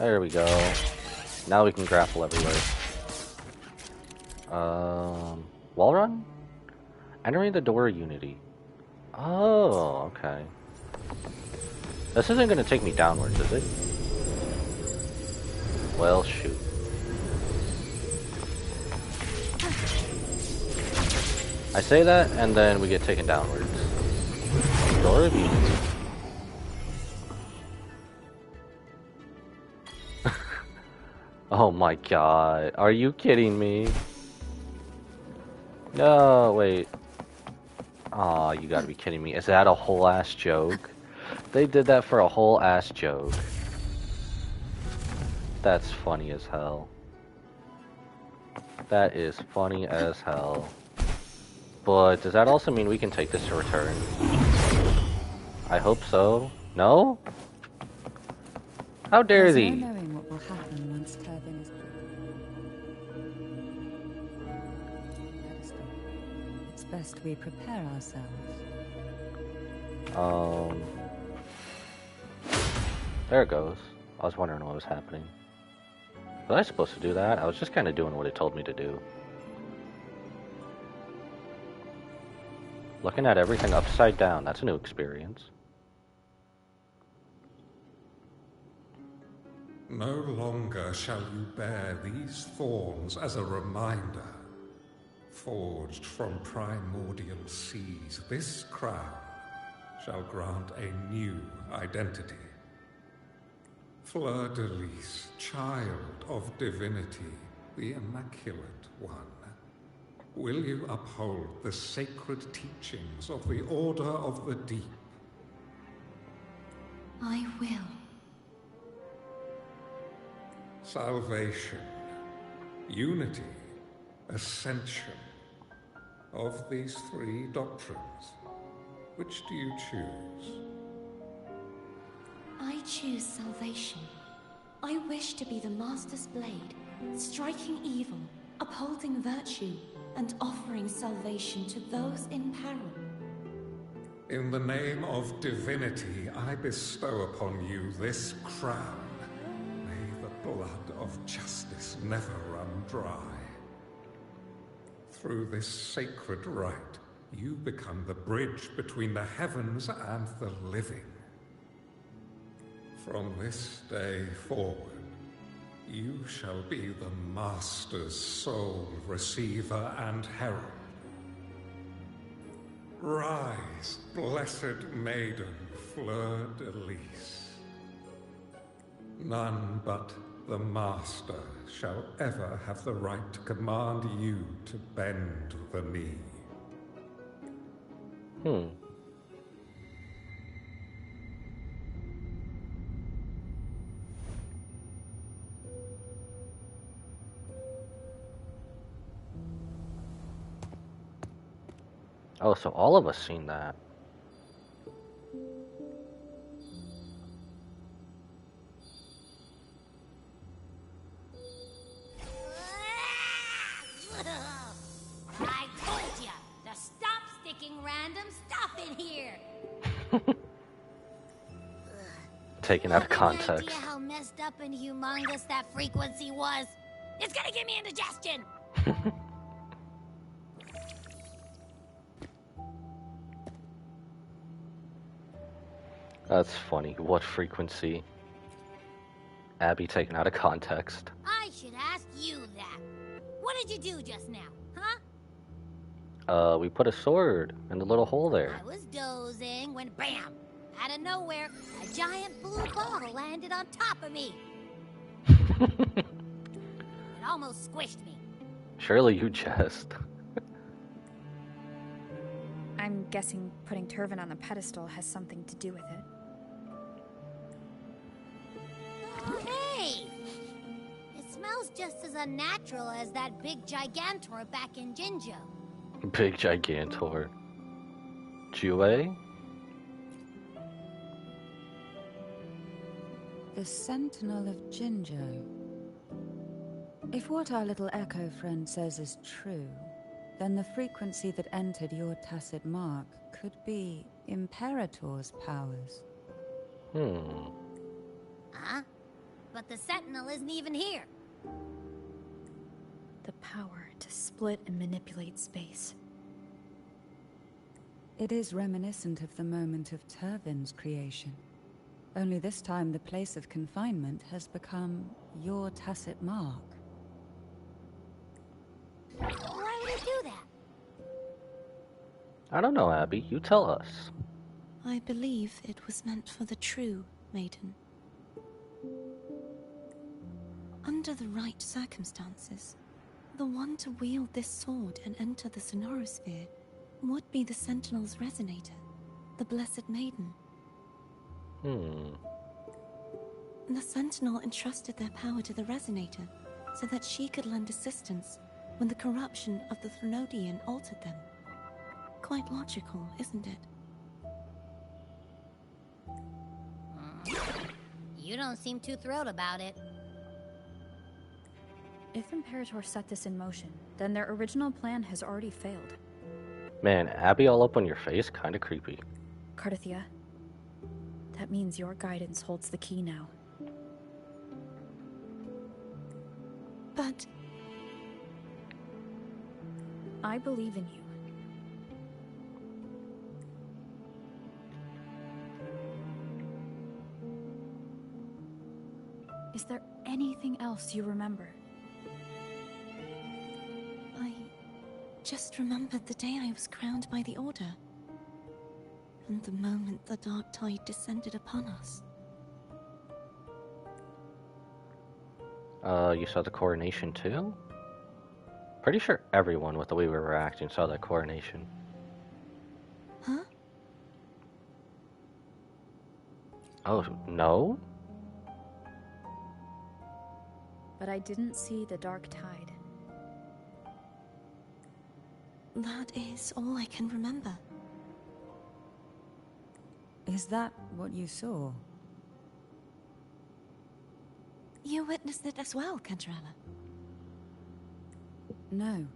[SPEAKER 1] There we go. Now we can grapple everywhere. Wall run? Entering the door of Unity. Oh, okay. This isn't gonna take me downwards, is it? Well, shoot. I say that, and then we get taken downwards. Door of Unity. Oh my god. Are you kidding me? No, wait. Aw, you gotta be kidding me. Is that a whole ass joke? They did that for a whole ass joke. That's funny as hell. That is funny as hell. But does that also mean we can take this to return? I hope so. No? How dare
[SPEAKER 8] There's
[SPEAKER 1] thee?
[SPEAKER 8] no knowing what will happen once Turpin is... It's best we prepare ourselves.
[SPEAKER 1] There it goes. I was wondering what was happening. Was I supposed to do that? I was just kind of doing what it told me to do. Looking at everything upside down, that's a new experience.
[SPEAKER 9] No longer shall you bear these thorns as a reminder. Forged from primordial seas, this crown shall grant a new identity. Fleur-de-Lis, child of divinity, the Immaculate One. Will you uphold the sacred teachings of the Order of the Deep?
[SPEAKER 4] I will.
[SPEAKER 9] Salvation, unity, ascension. Of these three doctrines, which do you choose?
[SPEAKER 2] I choose salvation. I wish to be the Master's blade, striking evil, upholding virtue, and offering salvation to those in peril.
[SPEAKER 9] In the name of divinity, I bestow upon you this crown. May the blood of justice never run dry. Through this sacred rite, you become the bridge between the heavens and the living. From this day forward, you shall be the Master's sole receiver and herald. Rise, blessed maiden Fleur-de-Lis. None but the Master shall ever have the right to command you to bend the knee.
[SPEAKER 1] Oh, so all of us seen that.
[SPEAKER 3] I told you to stop sticking random stuff in here.
[SPEAKER 1] Taken out of
[SPEAKER 3] Any
[SPEAKER 1] context.
[SPEAKER 3] idea how messed up and humongous that frequency was? It's gonna give me indigestion.
[SPEAKER 1] That's funny. What frequency? Abby taken out of context.
[SPEAKER 3] I should ask you that. What did you do just now, huh?
[SPEAKER 1] We put a sword in the little hole there.
[SPEAKER 3] I was dozing when bam! Out of nowhere, a giant blue ball landed on top of me. It almost squished me.
[SPEAKER 1] Surely you jest.
[SPEAKER 4] I'm guessing putting Turvin on the pedestal has something to do with it.
[SPEAKER 3] Oh, hey! It smells just as unnatural as that big gigantor back in Jinjo.
[SPEAKER 1] Big Gigantor. Jue?
[SPEAKER 8] The Sentinel of Jinjo. If what our little echo friend says is true, then the frequency that entered your tacit mark could be Imperator's powers.
[SPEAKER 3] Huh? But the Sentinel isn't even here.
[SPEAKER 4] The power to split and manipulate space.
[SPEAKER 8] It is reminiscent of the moment of Turvin's creation. Only this time the place of confinement has become your tacit mark.
[SPEAKER 3] Why would it do that?
[SPEAKER 1] I don't know, Abby. You tell us.
[SPEAKER 2] I believe it was meant for the true maiden. Under the right circumstances, the one to wield this sword and enter the Sonorosphere would be the Sentinel's resonator, the Blessed Maiden. The Sentinel entrusted their power to the resonator so that she could lend assistance when the corruption of the Threnodian altered them. Quite logical, isn't it?
[SPEAKER 3] You don't seem too thrilled about it.
[SPEAKER 4] If Imperator set this in motion, then their original plan has already failed.
[SPEAKER 1] Man, Abby all up on your face? Kinda creepy.
[SPEAKER 4] Cardathia, that means your guidance holds the key now.
[SPEAKER 2] But
[SPEAKER 4] I believe in you. Is there anything else you remember?
[SPEAKER 2] I just remembered the day I was crowned by the Order. And the moment the dark tide descended upon us.
[SPEAKER 1] You saw the coronation too? Pretty sure everyone with the way we were acting saw that coronation.
[SPEAKER 2] Huh?
[SPEAKER 1] Oh, no?
[SPEAKER 4] But I didn't see the dark tide.
[SPEAKER 2] That is all I can remember.
[SPEAKER 8] Is that what you saw?
[SPEAKER 2] You witnessed it as well, Canarella.
[SPEAKER 8] No.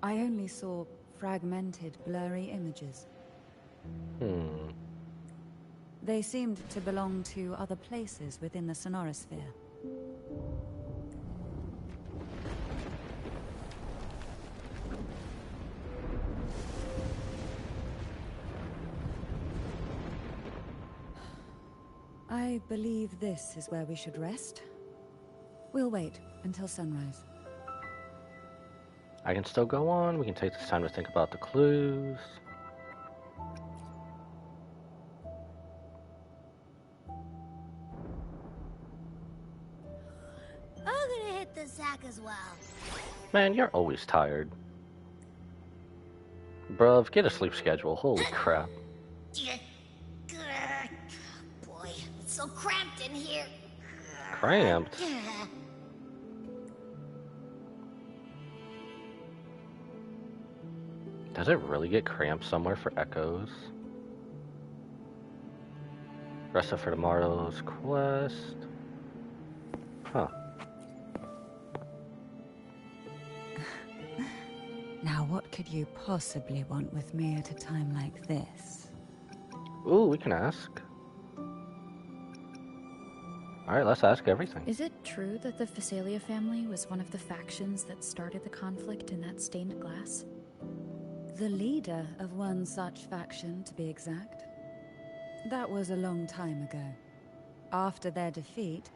[SPEAKER 8] I only saw fragmented, blurry images. They seemed to belong to other places within the Sonorosphere. I believe this is where we should rest. We'll wait until sunrise.
[SPEAKER 1] I can still go on. We can take this time to think about the clues.
[SPEAKER 3] I'm gonna hit the sack as well.
[SPEAKER 1] Man, you're always tired. Bruv, get a sleep schedule. Holy crap.
[SPEAKER 3] Boy, it's so cramped in here.
[SPEAKER 1] Cramped? Does it really get cramped somewhere for echoes? Rest up for tomorrow's quest. Huh.
[SPEAKER 8] Now, what could you possibly want with me at a time like this?
[SPEAKER 1] Ooh, we can ask. Alright, let's ask everything.
[SPEAKER 4] Is it true that the Phasalia family was one of the factions that started the conflict in that stained glass?
[SPEAKER 8] The leader of one such faction, to be exact. That was a long time ago. After their defeat,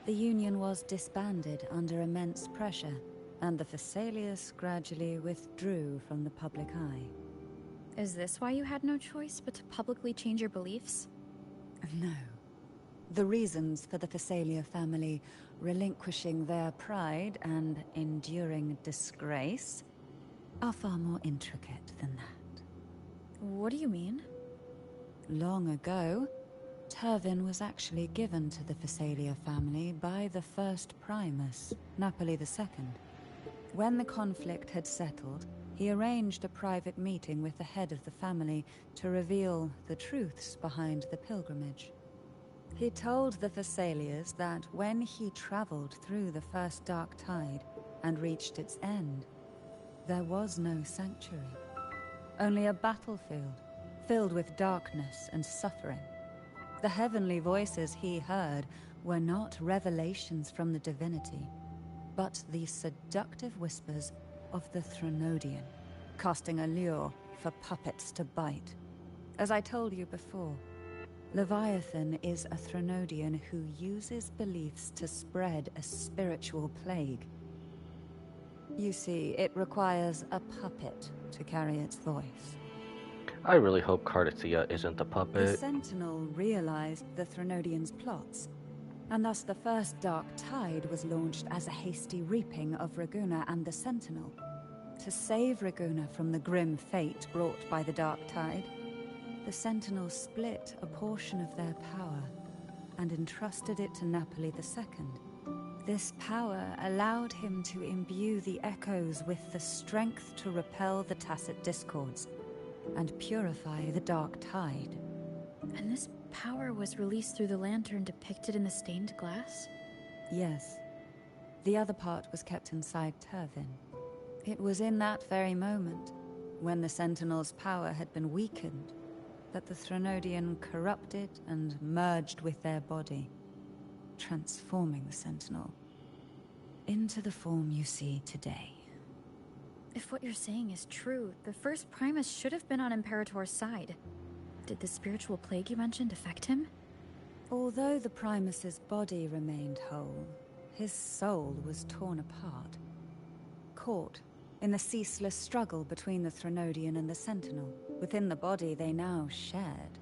[SPEAKER 8] the Union was disbanded under immense pressure, and the Phasalius gradually withdrew from the public eye.
[SPEAKER 4] Is this why you had no choice but to publicly change your beliefs?
[SPEAKER 8] No. The reasons for the Phasalia family relinquishing their pride and enduring disgrace are far more intricate than that.
[SPEAKER 4] What do you mean?
[SPEAKER 8] Long ago, Turvin was actually given to the Phasalia family by the first Primus, Napoli II. When the conflict had settled, he arranged a private meeting with the head of the family to reveal the truths behind the pilgrimage. He told the Phasalias that when he traveled through the first dark tide and reached its end, there was no sanctuary, only a battlefield filled with darkness and suffering. The heavenly voices he heard were not revelations from the divinity, but the seductive whispers of the Threnodian, casting a lure for puppets to bite. As I told you before, Leviathan is a Threnodian who uses beliefs to spread a spiritual plague. You see, it requires a puppet to carry its voice.
[SPEAKER 1] I really hope Cardathia isn't the
[SPEAKER 8] The
[SPEAKER 1] puppet.
[SPEAKER 8] Sentinel realized the Threnodians' plots, and thus the first Dark Tide was launched as a hasty reaping of Raguna and the Sentinel. To save Raguna from the grim fate brought by the Dark Tide, the Sentinels split a portion of their power and entrusted it to Napoli II. This power allowed him to imbue the echoes with the strength to repel the tacit discords and purify the Dark Tide.
[SPEAKER 4] And this power was released through the lantern depicted in the stained glass?
[SPEAKER 8] Yes. The other part was kept inside Turvin. It was in that very moment, when the Sentinel's power had been weakened, that the Threnodian corrupted and merged with their body, transforming the Sentinel into the form you see today.
[SPEAKER 4] If what you're saying is true, the first Primus should have been on Imperator's side. Did the spiritual plague you mentioned affect him?
[SPEAKER 8] Although the Primus's body remained whole, his soul was torn apart, caught in the ceaseless struggle between the Threnodian and the Sentinel. Within the body they now shared.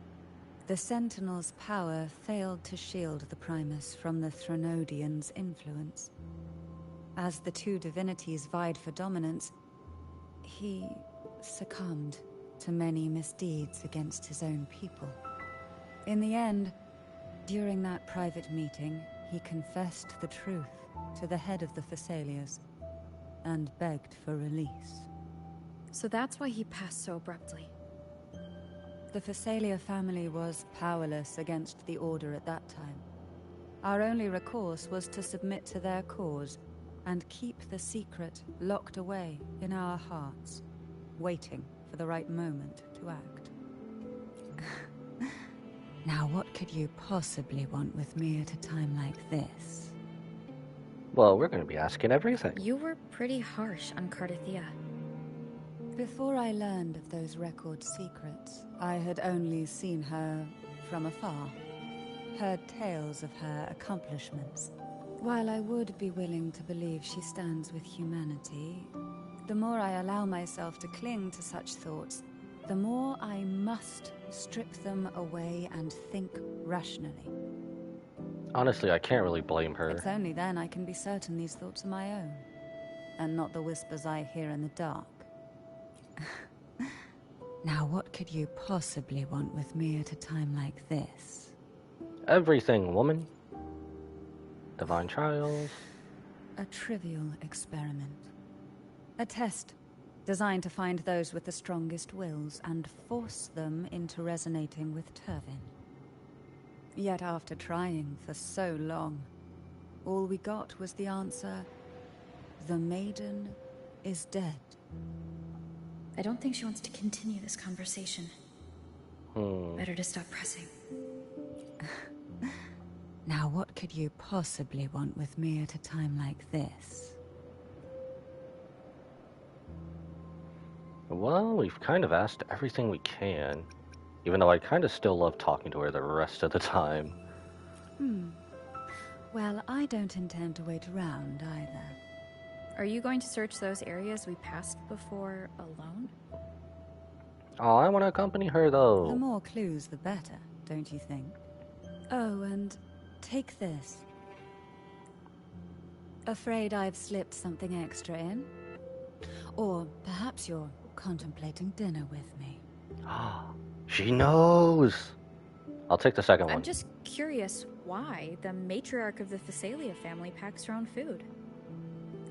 [SPEAKER 8] The Sentinel's power failed to shield the Primus from the Threnodian's influence. As the two divinities vied for dominance, he succumbed to many misdeeds against his own people. In the end, during that private meeting, he confessed the truth to the head of the Thessalias and begged for release.
[SPEAKER 4] So that's why he passed so abruptly.
[SPEAKER 8] The Thessalia family was powerless against the Order at that time. Our only recourse was to submit to their cause and keep the secret locked away in our hearts, waiting for the right moment to act. Now what could you possibly want with me at a time like this?
[SPEAKER 1] Well, we're going to be asking everything.
[SPEAKER 4] You were pretty harsh on Cardathia.
[SPEAKER 8] Before I learned of those record secrets, I had only seen her from afar, heard tales of her accomplishments. While I would be willing to believe she stands with humanity, the more I allow myself to cling to such thoughts, the more I must strip them away and think rationally.
[SPEAKER 1] Honestly, I can't really blame her.
[SPEAKER 8] It's only then I can be certain these thoughts are my own, and not the whispers I hear in the dark. Now what could you possibly want with me at a time like this?
[SPEAKER 1] Everything, woman. Divine trials.
[SPEAKER 8] A trivial experiment. A test designed to find those with the strongest wills and force them into resonating with Turvin. Yet after trying for so long, all we got was the answer, the maiden is dead.
[SPEAKER 4] I don't think she wants to continue this conversation. Better to stop pressing.
[SPEAKER 8] Now what could you possibly want with me at a time like this?
[SPEAKER 1] Well, we've kind of asked everything we can, even though I kind of still love talking to her the rest of the time.
[SPEAKER 8] Well, I don't intend to wait around either.
[SPEAKER 4] Are you going to search those areas we passed before alone?
[SPEAKER 1] Oh, I want to accompany her,
[SPEAKER 8] The
[SPEAKER 1] though.
[SPEAKER 8] more clues, the better, don't you think? Oh, and take this. Afraid I've slipped something extra in? Or perhaps you're contemplating dinner with me.
[SPEAKER 1] She knows! I'll take the second one.
[SPEAKER 4] I'm just curious why the matriarch of the Thessalia family packs her own food.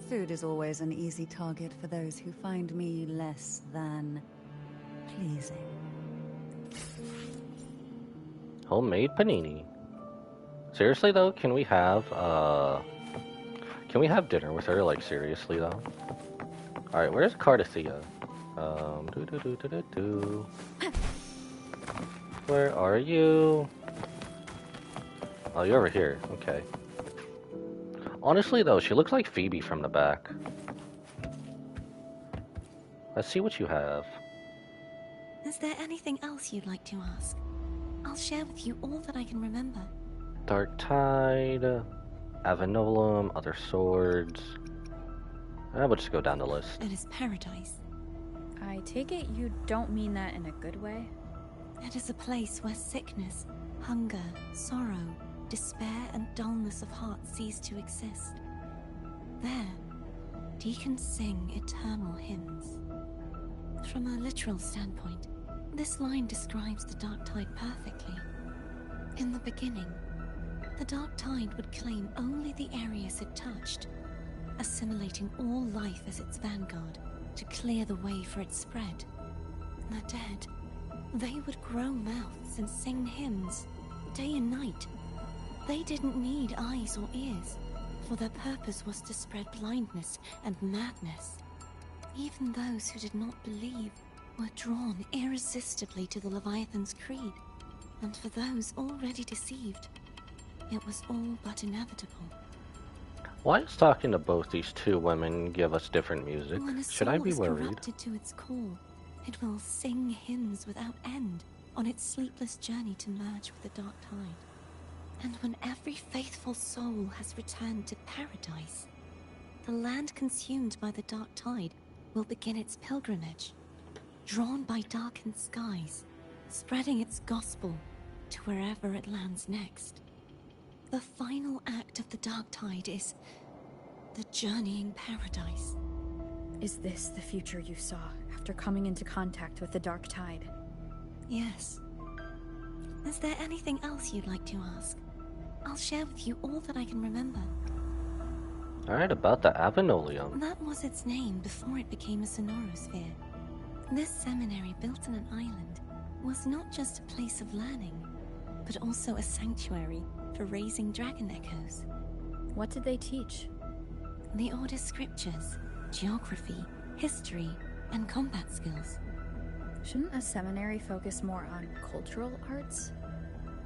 [SPEAKER 8] Food is always an easy target for those who find me less than pleasing.
[SPEAKER 1] Homemade panini. Seriously, though, can we have dinner with her, like, seriously, though? Alright, where's Cardathia? Where are you? Oh, you're over here. Okay. Honestly, though, she looks like Phoebe from the back. Let's see what you have.
[SPEAKER 2] Is there anything else you'd like to ask? I'll share with you all that I can remember.
[SPEAKER 1] Dark Tide, Avenolum, other swords. We'll just go down the list.
[SPEAKER 2] It is paradise.
[SPEAKER 4] I take it you don't mean that in a good way?
[SPEAKER 2] It is a place where sickness, hunger, sorrow, despair, and dullness of heart cease to exist. There, deacons sing eternal hymns. From a literal standpoint, this line describes the Dark Tide perfectly. In the beginning, the Dark Tide would claim only the areas it touched, assimilating all life as its vanguard to clear the way for its spread. The dead, they would grow mouths and sing hymns, day and night. They didn't need eyes or ears, for their purpose was to spread blindness and madness. Even those who did not believe were drawn irresistibly to the Leviathan's creed, and for those already deceived, it was all but inevitable.
[SPEAKER 1] Why is talking to both these two women give us different music?
[SPEAKER 2] When a
[SPEAKER 1] Should I
[SPEAKER 2] soul
[SPEAKER 1] be
[SPEAKER 2] is
[SPEAKER 1] worried?
[SPEAKER 2] corrupted to its core, it will sing hymns without end on its sleepless journey to merge with the Dark Tide. And when every faithful soul has returned to paradise, the land consumed by the Dark Tide will begin its pilgrimage, drawn by darkened skies, spreading its gospel to wherever it lands next. The final act of the Dark Tide is the journeying paradise.
[SPEAKER 4] Is this the future you saw after coming into contact with the Dark Tide?
[SPEAKER 2] Yes. Is there anything else you'd like to ask? I'll share with you all that I can remember.
[SPEAKER 1] Alright, about the Avenolium.
[SPEAKER 2] That was its name before it became a sonorosphere. This seminary, built on an island, was not just a place of learning, but also a sanctuary for raising dragon echoes.
[SPEAKER 4] What did they teach?
[SPEAKER 2] The Order's scriptures, geography, history, and combat skills.
[SPEAKER 4] Shouldn't a seminary focus more on cultural arts?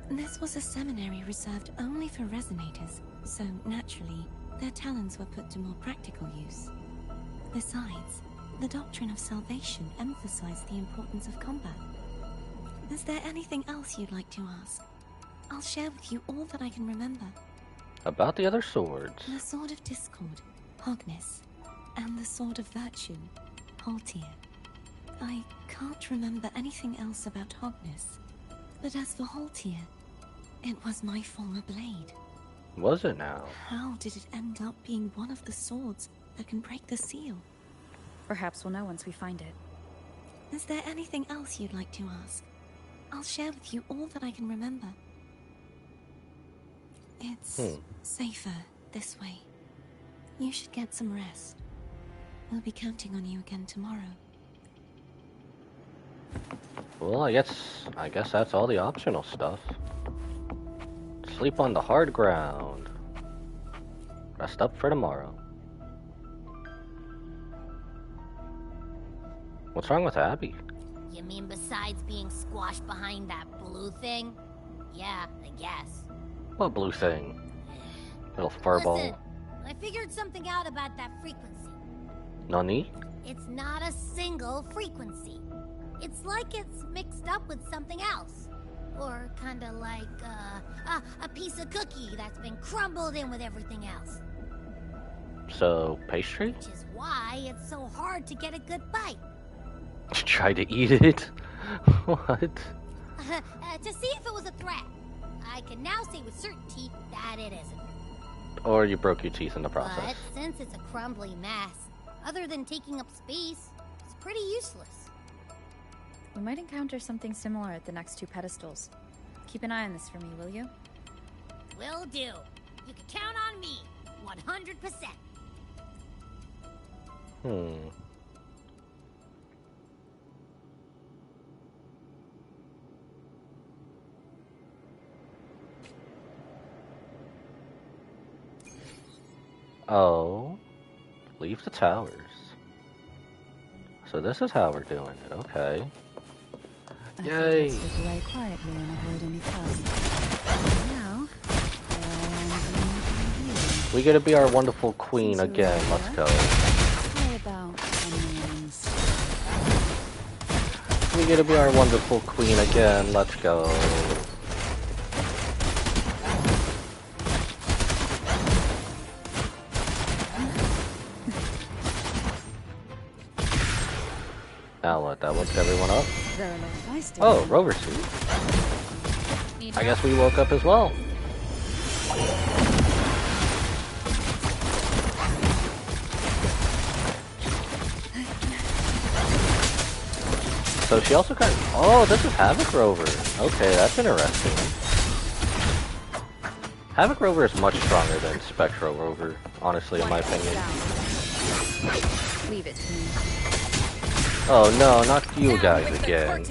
[SPEAKER 2] This was a seminary reserved only for resonators, so naturally, their talents were put to more practical use. Besides, the doctrine of salvation emphasized the importance of combat. Is there anything else you'd like to ask? I'll share with you all that I can remember.
[SPEAKER 1] About the other swords.
[SPEAKER 2] The Sword of Discord, Hogness, and the Sword of Virtue, Haltir. I can't remember anything else about Hogness, but as for Haltir, it was my former blade.
[SPEAKER 1] Was it now?
[SPEAKER 2] How did it end up being one of the swords that can break the seal?
[SPEAKER 4] Perhaps we'll know once we find it.
[SPEAKER 2] Is there anything else you'd like to ask? I'll share with you all that I can remember. It's safer this way. You should get some rest. We'll be counting on you again tomorrow.
[SPEAKER 1] Well, I guess that's all the optional stuff. Sleep on the hard ground. Rest up for tomorrow. What's wrong with Abby?
[SPEAKER 3] You mean besides being squashed behind that blue thing? Yeah, I guess.
[SPEAKER 1] What blue thing? Little furball.
[SPEAKER 3] Listen, I figured something out about that frequency.
[SPEAKER 1] Nani?
[SPEAKER 3] It's not a single frequency. It's like it's mixed up with something else. Or kinda like, a piece of cookie that's been crumbled in with everything else.
[SPEAKER 1] So, pastry?
[SPEAKER 3] Which is why it's so hard to get a good bite.
[SPEAKER 1] Try to eat it? What?
[SPEAKER 3] To see if it was a threat. I can now say with certainty that it isn't.
[SPEAKER 1] Or you broke your teeth in the
[SPEAKER 3] But
[SPEAKER 1] process.
[SPEAKER 3] since it's a crumbly mess, other than taking up space, it's pretty useless.
[SPEAKER 4] We might encounter something similar at the next two pedestals. Keep an eye on this for me, will you?
[SPEAKER 3] Will do. You can count on me. 100%.
[SPEAKER 1] Oh. Leave the towers. So this is how we're doing it, okay.
[SPEAKER 8] I
[SPEAKER 1] Yay!
[SPEAKER 8] slip away quietly and avoid any fuss. Now,
[SPEAKER 1] We get to be our wonderful queen again. Let's go.
[SPEAKER 8] How about onions?
[SPEAKER 1] We get to be our wonderful queen again. Let's go. Now what? That wakes everyone up?
[SPEAKER 8] They're a lot feisty.
[SPEAKER 1] Oh, Rover suit. I guess we woke up as well. So she also kind of... Oh, this is Havoc Rover. Okay, that's interesting. Havoc Rover is much stronger than Spectro Rover, honestly, in my opinion.
[SPEAKER 4] Leave it to me.
[SPEAKER 1] Oh no, not you guys again.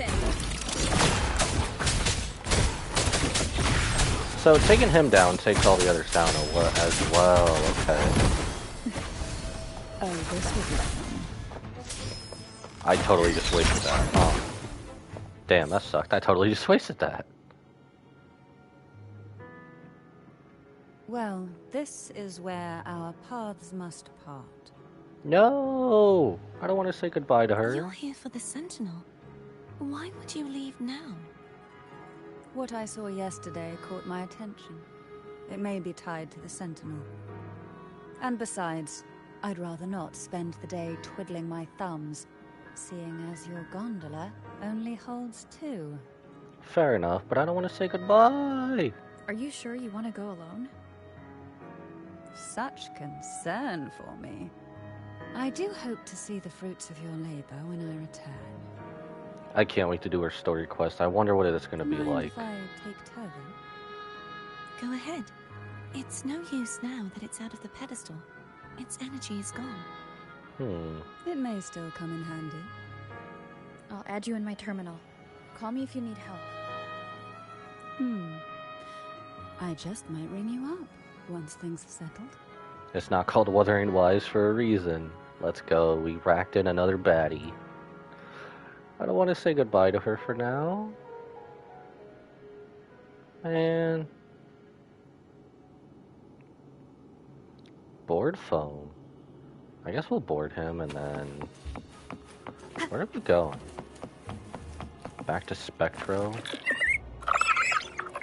[SPEAKER 1] So taking him down takes all the others down as well, okay.
[SPEAKER 8] Oh, this will be fun.
[SPEAKER 1] I totally just wasted that. Oh. Damn, that sucked. I totally just wasted that.
[SPEAKER 8] Well, this is where our paths must part.
[SPEAKER 1] No! I don't want to say goodbye to her.
[SPEAKER 2] You're here for the Sentinel. Why would you leave now?
[SPEAKER 8] What I saw yesterday caught my attention. It may be tied to the Sentinel. And besides, I'd rather not spend the day twiddling my thumbs, seeing as your gondola only holds 2.
[SPEAKER 1] Fair enough, but I don't want to say goodbye.
[SPEAKER 4] Are you sure you want to go alone?
[SPEAKER 8] Such concern for me. I do hope to see the fruits of your labor when I return.
[SPEAKER 1] I can't wait to do her story quest. I wonder what it's going to be
[SPEAKER 8] Mind
[SPEAKER 1] like.
[SPEAKER 8] if I take Turvin?
[SPEAKER 2] Go ahead. It's no use now that it's out of the pedestal. Its energy is gone.
[SPEAKER 8] It may still come in handy.
[SPEAKER 4] I'll add you in my terminal. Call me if you need help.
[SPEAKER 8] I just might ring you up once things are settled.
[SPEAKER 1] It's not called Wuthering Wise for a reason. Let's go. We racked in another baddie. I don't want to say goodbye to her for now. Man. Board phone. I guess we'll board him and then... Where are we going? Back to Spectro?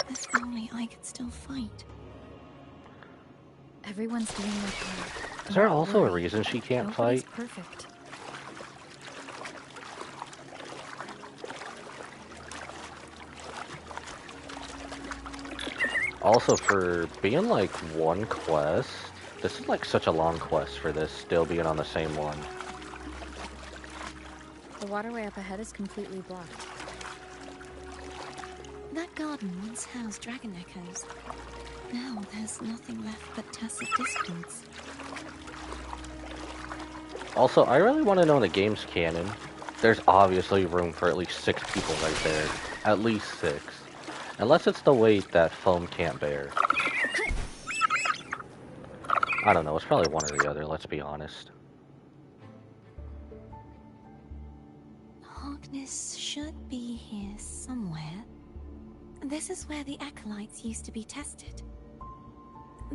[SPEAKER 2] If only I could still fight.
[SPEAKER 4] Everyone's doing their part.
[SPEAKER 1] Is there
[SPEAKER 4] Don't
[SPEAKER 1] also a
[SPEAKER 4] worry.
[SPEAKER 1] reason she can't
[SPEAKER 4] Nobody's
[SPEAKER 1] fight?
[SPEAKER 4] perfect.
[SPEAKER 1] Also, for being like one quest, this is like such a long quest for this still being on the same one.
[SPEAKER 4] The waterway up ahead is completely blocked.
[SPEAKER 2] That garden once housed dragon echoes. Now there's nothing left but tacit discords.
[SPEAKER 1] Also, I really want to know in the game's canon. There's obviously room for at least 6 people right there. At least 6. Unless it's the weight that foam can't bear. I don't know, it's probably one or the other, let's be honest.
[SPEAKER 2] Hogness should be here somewhere. This is where the acolytes used to be tested.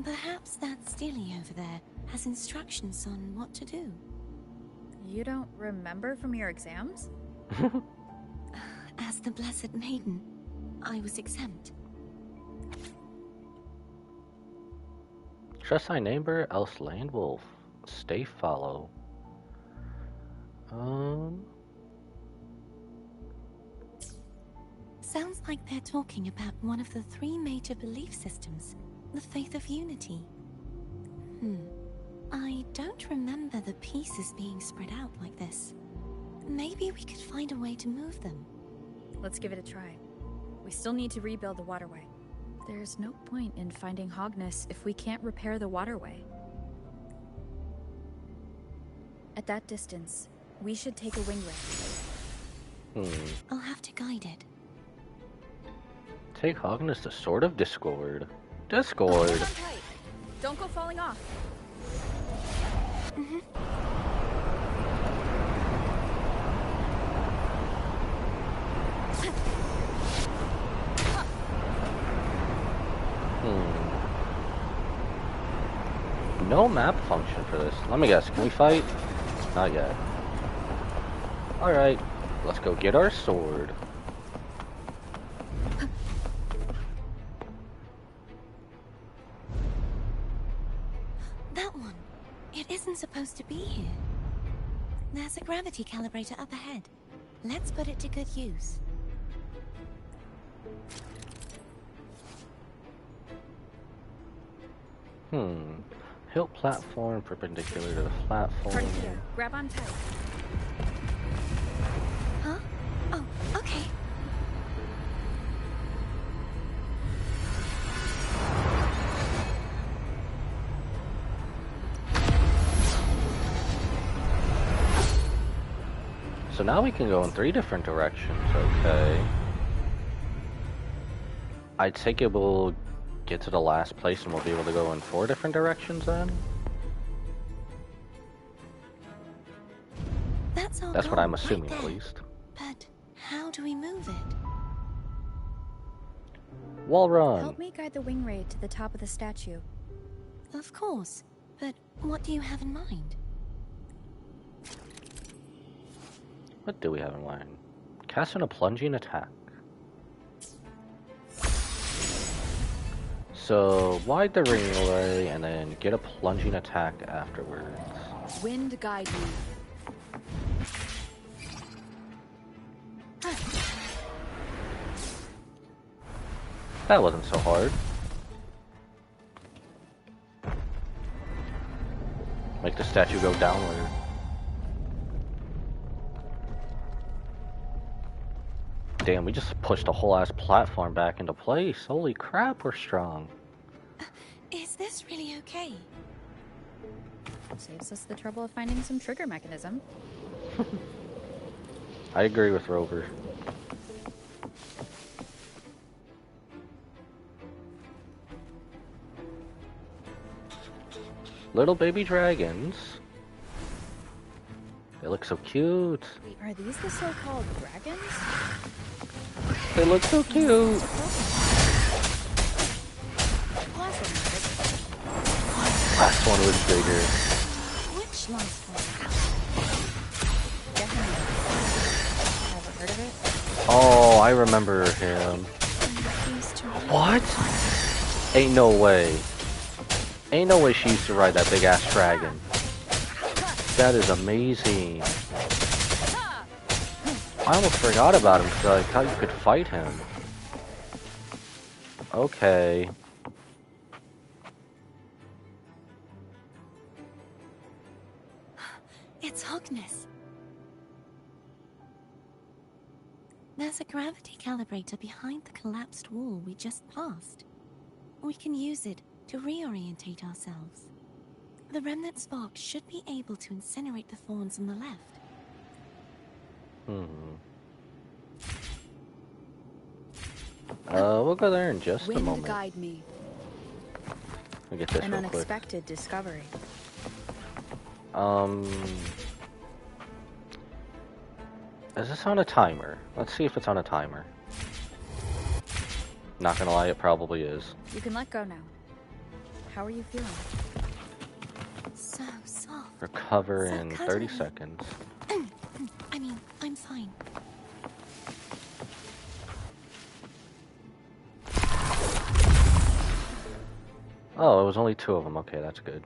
[SPEAKER 2] Perhaps that Steely over there has instructions on what to do.
[SPEAKER 4] You don't remember from your exams?
[SPEAKER 2] As the Blessed Maiden, I was exempt.
[SPEAKER 1] Trust thy neighbor, else land will stay follow.
[SPEAKER 2] Sounds like they're talking about one of the 3 major belief systems, the faith of unity. I don't remember the pieces being spread out like this. Maybe we could find a way to move them.
[SPEAKER 4] Let's give it a try. We still need to rebuild the waterway. There's no point in finding Hogness if we can't repair the waterway. At that distance, we should take a wing ray.
[SPEAKER 2] I'll have to guide it.
[SPEAKER 1] Take Hogness, the Sword of Discord. Discord!
[SPEAKER 4] Hold on tight. Don't go falling off.
[SPEAKER 1] No map function for this. Let me guess, can we fight? Not yet. Alright, let's go get our sword.
[SPEAKER 2] That one. It isn't supposed to be here. There's a gravity calibrator up ahead. Let's put it to good use.
[SPEAKER 1] Hilt platform perpendicular to the platform.
[SPEAKER 4] Cartier, grab on tight.
[SPEAKER 2] Huh? Oh, okay.
[SPEAKER 1] So now we can go in 3 different directions, okay. I take it we'll get to the last place and we'll be able to go in 4 different directions then? That's what I'm assuming,
[SPEAKER 2] right
[SPEAKER 1] at
[SPEAKER 2] there.
[SPEAKER 1] least.
[SPEAKER 2] But how do we move it?
[SPEAKER 1] Wall run!
[SPEAKER 4] Help me guide the wing raid to the top of the statue.
[SPEAKER 2] Of course. But what do you have in mind?
[SPEAKER 1] What do we have in mind? Casting a plunging attack. So, wide the ring away and then get a plunging attack afterwards.
[SPEAKER 4] Wind guide me.
[SPEAKER 1] That wasn't so hard. Make the statue go downward. Damn, we just pushed a whole ass platform back into place. Holy crap, we're strong.
[SPEAKER 2] Is this really okay?
[SPEAKER 4] Saves us the trouble of finding some trigger mechanism.
[SPEAKER 1] I agree with Rover. Little baby dragons. They look so cute.
[SPEAKER 4] Wait, are these the so-called dragons?
[SPEAKER 1] They look so cute. Last one was bigger.
[SPEAKER 2] Which last one?
[SPEAKER 4] Definitely. Ever heard of it?
[SPEAKER 1] Oh, I remember him. What? Ain't no way. Ain't no way she used to ride that big ass dragon. That is amazing. I almost forgot about him because I thought you could fight him. Okay.
[SPEAKER 2] It's Hogness. There's a gravity calibrator behind the collapsed wall we just passed. We can use it to reorientate ourselves. The remnant spark should be able to incinerate the thorns on the left.
[SPEAKER 1] We'll go there in just a moment.
[SPEAKER 4] Guide me.
[SPEAKER 1] Let me get this
[SPEAKER 4] An
[SPEAKER 1] real quick.
[SPEAKER 4] unexpected discovery.
[SPEAKER 1] Is this on a timer? Let's see if it's on a timer. Not gonna lie, it probably is.
[SPEAKER 4] You can let go now. How are you feeling?
[SPEAKER 2] So soft.
[SPEAKER 1] Recover
[SPEAKER 2] So
[SPEAKER 1] in
[SPEAKER 2] cuddly.
[SPEAKER 1] 30 seconds.
[SPEAKER 2] I mean, I'm fine.
[SPEAKER 1] Oh, it was only 2 of them. Okay, that's good.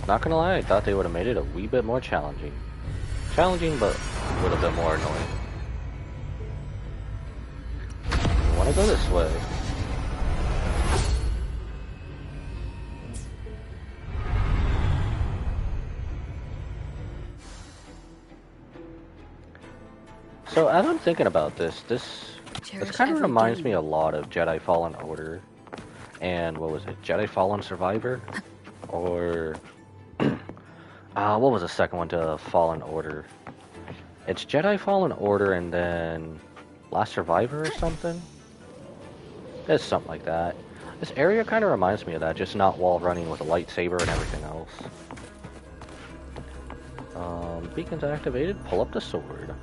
[SPEAKER 1] Not gonna lie, I thought they would have made it a wee bit more challenging. Challenging, but a little bit more annoying. I wanna go this way. So as I'm thinking about this kind of reminds me a lot of Jedi Fallen Order. And what was it? Jedi Fallen Survivor? Or what was the second one to Fallen Order? It's Jedi Fallen Order and then Last Survivor or something? It's something like that. This area kind of reminds me of that, just not wall running with a lightsaber and everything else. Beacons activated, pull up the sword.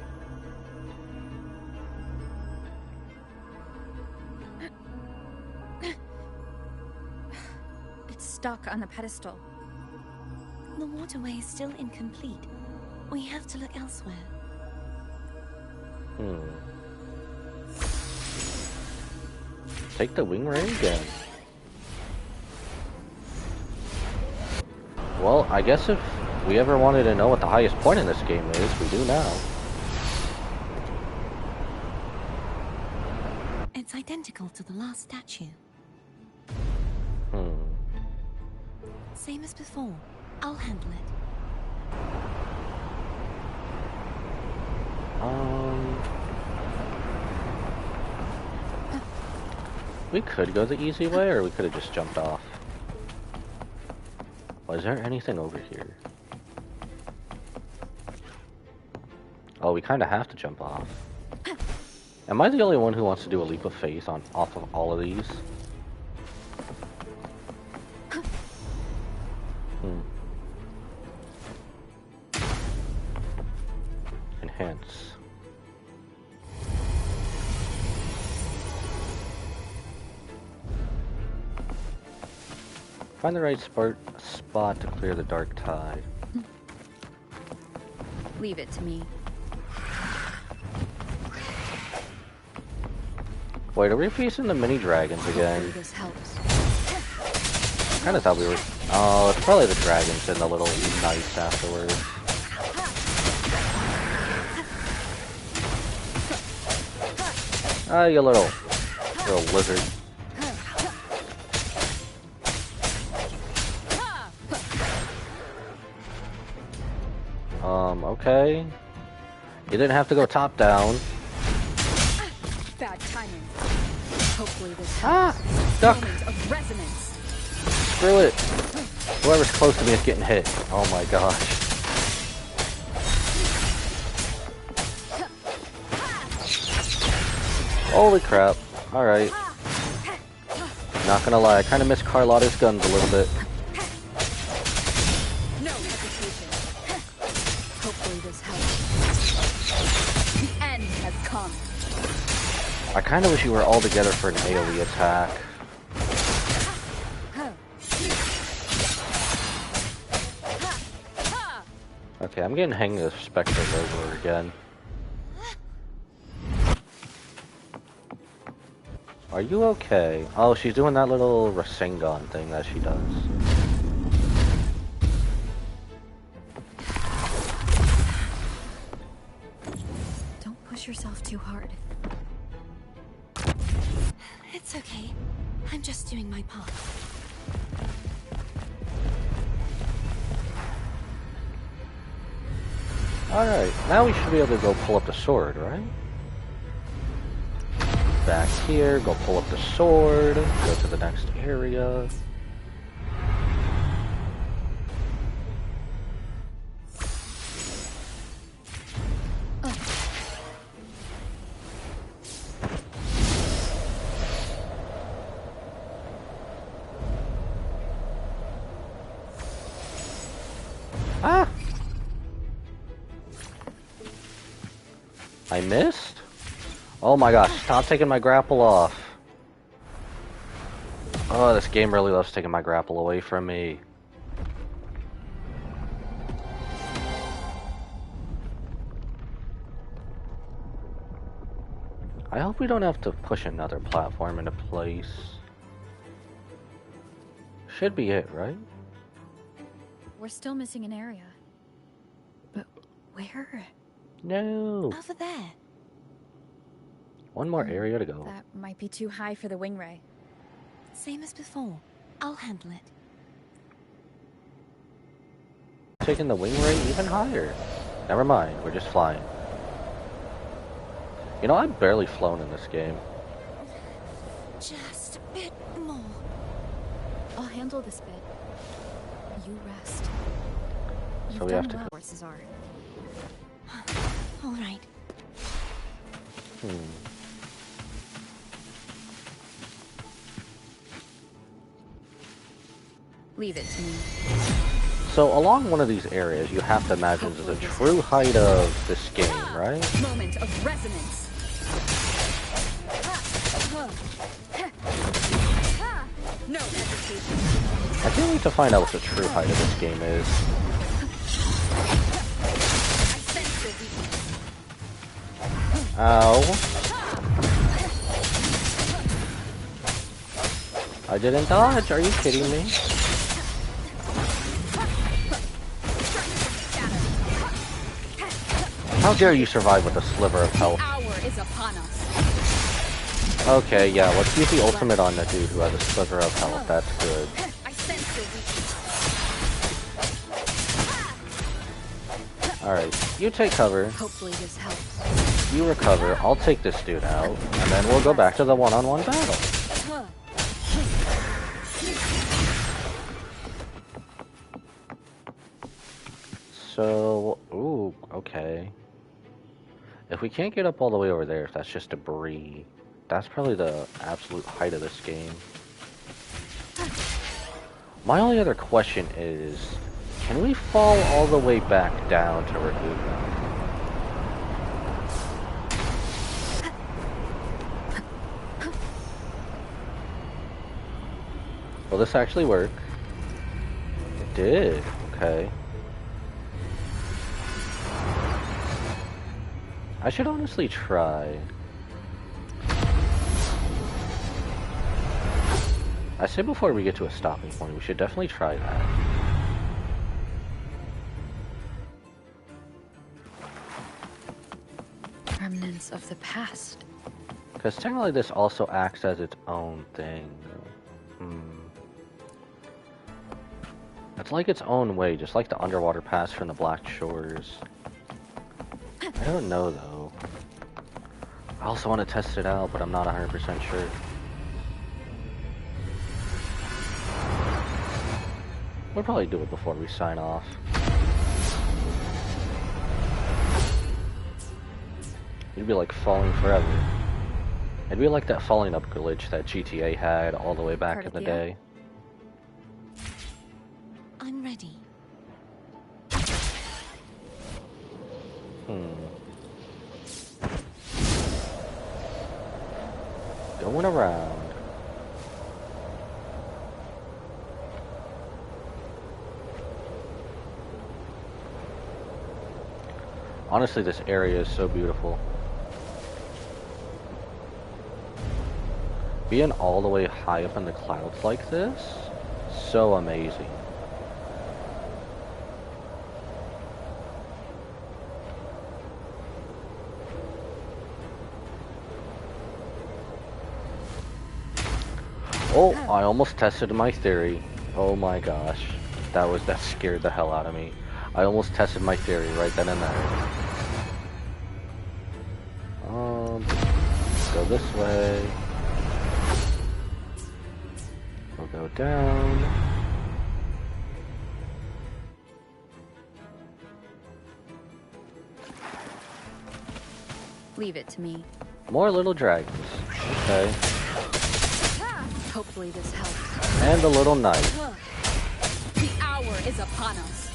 [SPEAKER 4] stuck on the pedestal.
[SPEAKER 2] The waterway is still incomplete. We have to look elsewhere.
[SPEAKER 1] Take the wing ray again. Well, I guess if we ever wanted to know what the highest point in this game is, we do now.
[SPEAKER 2] It's identical to the last statue. Same as before. I'll handle it.
[SPEAKER 1] We could go the easy way, or we could have just jumped off. Was there anything over here? Oh, we kind of have to jump off. Am I the only one who wants to do a leap of faith off of all of these? Enhance. Find the right spot to clear the dark tide.
[SPEAKER 4] Leave it to me.
[SPEAKER 1] Wait, are we facing the mini dragons again?
[SPEAKER 4] This helps.
[SPEAKER 1] Kinda thought we were... Oh, it's probably the dragons and the little knights afterwards. Ah, you little lizard. Okay. You didn't have to go top down.
[SPEAKER 4] Bad timing. Hopefully this
[SPEAKER 1] Duck!
[SPEAKER 4] moment of resonance.
[SPEAKER 1] Screw it. Whoever's close to me is getting hit. Oh my gosh. Holy crap. Alright. Not gonna lie, I kinda miss Carlotta's guns a little bit.
[SPEAKER 4] No hesitation. Hopefully this helps. The end has come.
[SPEAKER 1] I kinda wish you were all together for an AoE attack. Okay, I'm getting hanging the specters over again. Are you okay? Oh, she's doing that little Rasengan thing that she does.
[SPEAKER 4] Don't push yourself too hard.
[SPEAKER 2] It's okay. I'm just doing my part.
[SPEAKER 1] Alright, now we should be able to go pull up the sword, right? Back here, go pull up the sword, go to the next area. Ah! I missed? Oh my gosh, stop taking my grapple off. Oh, this game really loves taking my grapple away from me. I hope we don't have to push another platform into place. Should be it, right?
[SPEAKER 4] We're still missing an area. But where?
[SPEAKER 1] No.
[SPEAKER 2] Over there.
[SPEAKER 1] One more area to go.
[SPEAKER 4] That might be too high for the wing ray.
[SPEAKER 2] Same as before. I'll handle it.
[SPEAKER 1] Taking the wing ray even higher. Never mind, we're just flying. You know, I've barely flown in this game.
[SPEAKER 2] Just a bit more.
[SPEAKER 4] I'll handle this bit. You rest.
[SPEAKER 1] So
[SPEAKER 4] You've
[SPEAKER 1] we
[SPEAKER 4] done
[SPEAKER 1] have to
[SPEAKER 4] well,
[SPEAKER 1] go.
[SPEAKER 4] horses are.
[SPEAKER 2] All right.
[SPEAKER 4] Leave it to me.
[SPEAKER 1] So along one of these areas, you have to imagine the true height of this game, right?
[SPEAKER 4] Moment of resonance. No hesitation.
[SPEAKER 1] I feel can't wait to find out what the true height of this game is. Ow. I didn't dodge, are you kidding me? How dare you survive with a sliver of health? Okay, yeah, let's use the ultimate on the dude who has a sliver of health, that's good. Alright, you take cover.
[SPEAKER 4] Hopefully this helps.
[SPEAKER 1] You recover, I'll take this dude out, and then we'll go back to the one-on-one battle. So, ooh, okay. If we can't get up all the way over there, if that's just debris, that's probably the absolute height of this game. My only other question is, can we fall all the way back down to Raguga? Will this actually work? It did, okay. I should honestly try. I say before we get to a stopping point, we should definitely try that.
[SPEAKER 4] Remnants of the past.
[SPEAKER 1] Because technically this also acts as its own thing. It's like its own way, just like the underwater pass from the Black Shores. I don't know though. I also want to test it out, but I'm not 100% sure. We'll probably do it before we sign off. It'd be like falling forever. It'd be like that falling up glitch that GTA had all the way back in the day.
[SPEAKER 2] I'm ready.
[SPEAKER 1] Going around. Honestly, this area is so beautiful. Being all the way high up in the clouds like this, so amazing. Oh, I almost tested my theory. Oh my gosh. That scared the hell out of me. I almost tested my theory right then and there. Go this way. We'll go down.
[SPEAKER 4] Leave it to me.
[SPEAKER 1] More little dragons. Okay.
[SPEAKER 4] Hopefully this helps.
[SPEAKER 1] And a little knife.
[SPEAKER 4] The hour is upon us.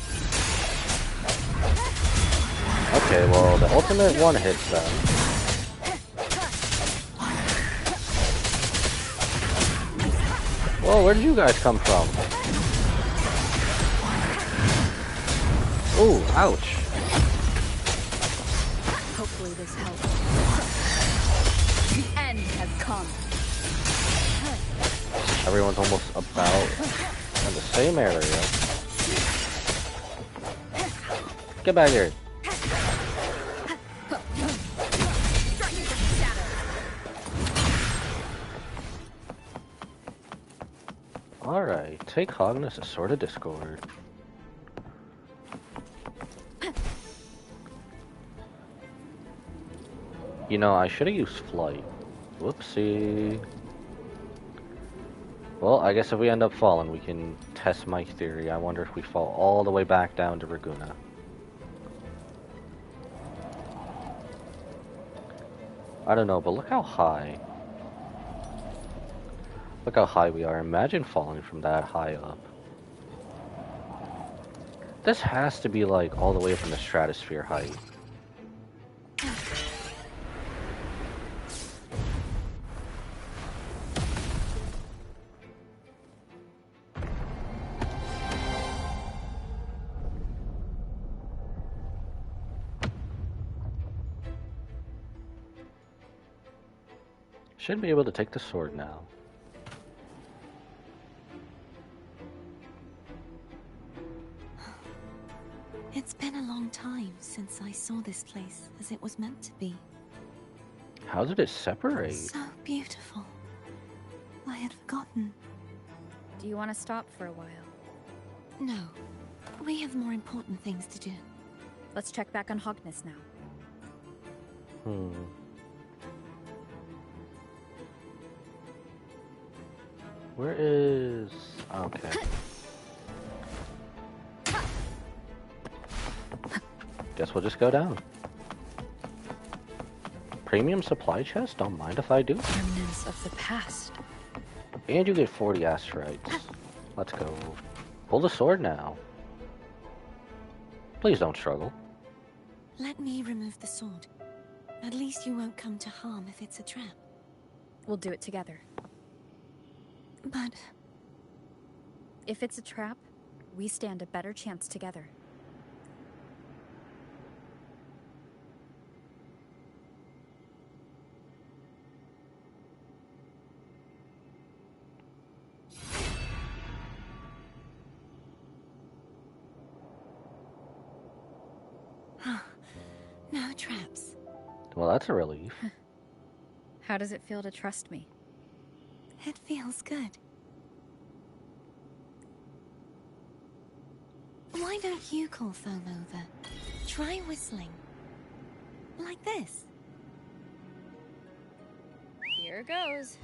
[SPEAKER 1] Okay, well, the ultimate one hits them. Whoa, where did you guys come from? Ooh, ouch.
[SPEAKER 4] Hopefully this helps. The end has come.
[SPEAKER 1] Everyone's almost about in the same area. Get back here. Alright, take Hognus, a Sword of Discord. You know, I should have used flight. Whoopsie. Well, I guess if we end up falling, we can test my theory. I wonder if we fall all the way back down to Raguga. I don't know, but look how high. Look how high we are. Imagine falling from that high up. This has to be like all the way up in the stratosphere height. Should be able to take the sword now.
[SPEAKER 2] It's been a long time since I saw this place as it was meant to be.
[SPEAKER 1] How did it separate?
[SPEAKER 2] So beautiful. I had forgotten.
[SPEAKER 4] Do you want to stop for a while?
[SPEAKER 2] No. We have more important things to do.
[SPEAKER 4] Let's check back on Hogness now.
[SPEAKER 1] Where is... Okay. Guess we'll just go down. Premium supply chest? Don't mind if I do.
[SPEAKER 4] Remnants of the past.
[SPEAKER 1] And you get 40 asteroids. Let's go. Pull the sword now. Please don't struggle.
[SPEAKER 2] Let me remove the sword. At least you won't come to harm if it's a trap.
[SPEAKER 4] We'll do it together.
[SPEAKER 2] But...
[SPEAKER 4] if it's a trap, we stand a better chance together.
[SPEAKER 2] No traps.
[SPEAKER 1] Well, that's a relief.
[SPEAKER 4] How does it feel to trust me?
[SPEAKER 2] It feels good. Why don't you call Foam over? Try whistling. Like this.
[SPEAKER 4] Here goes.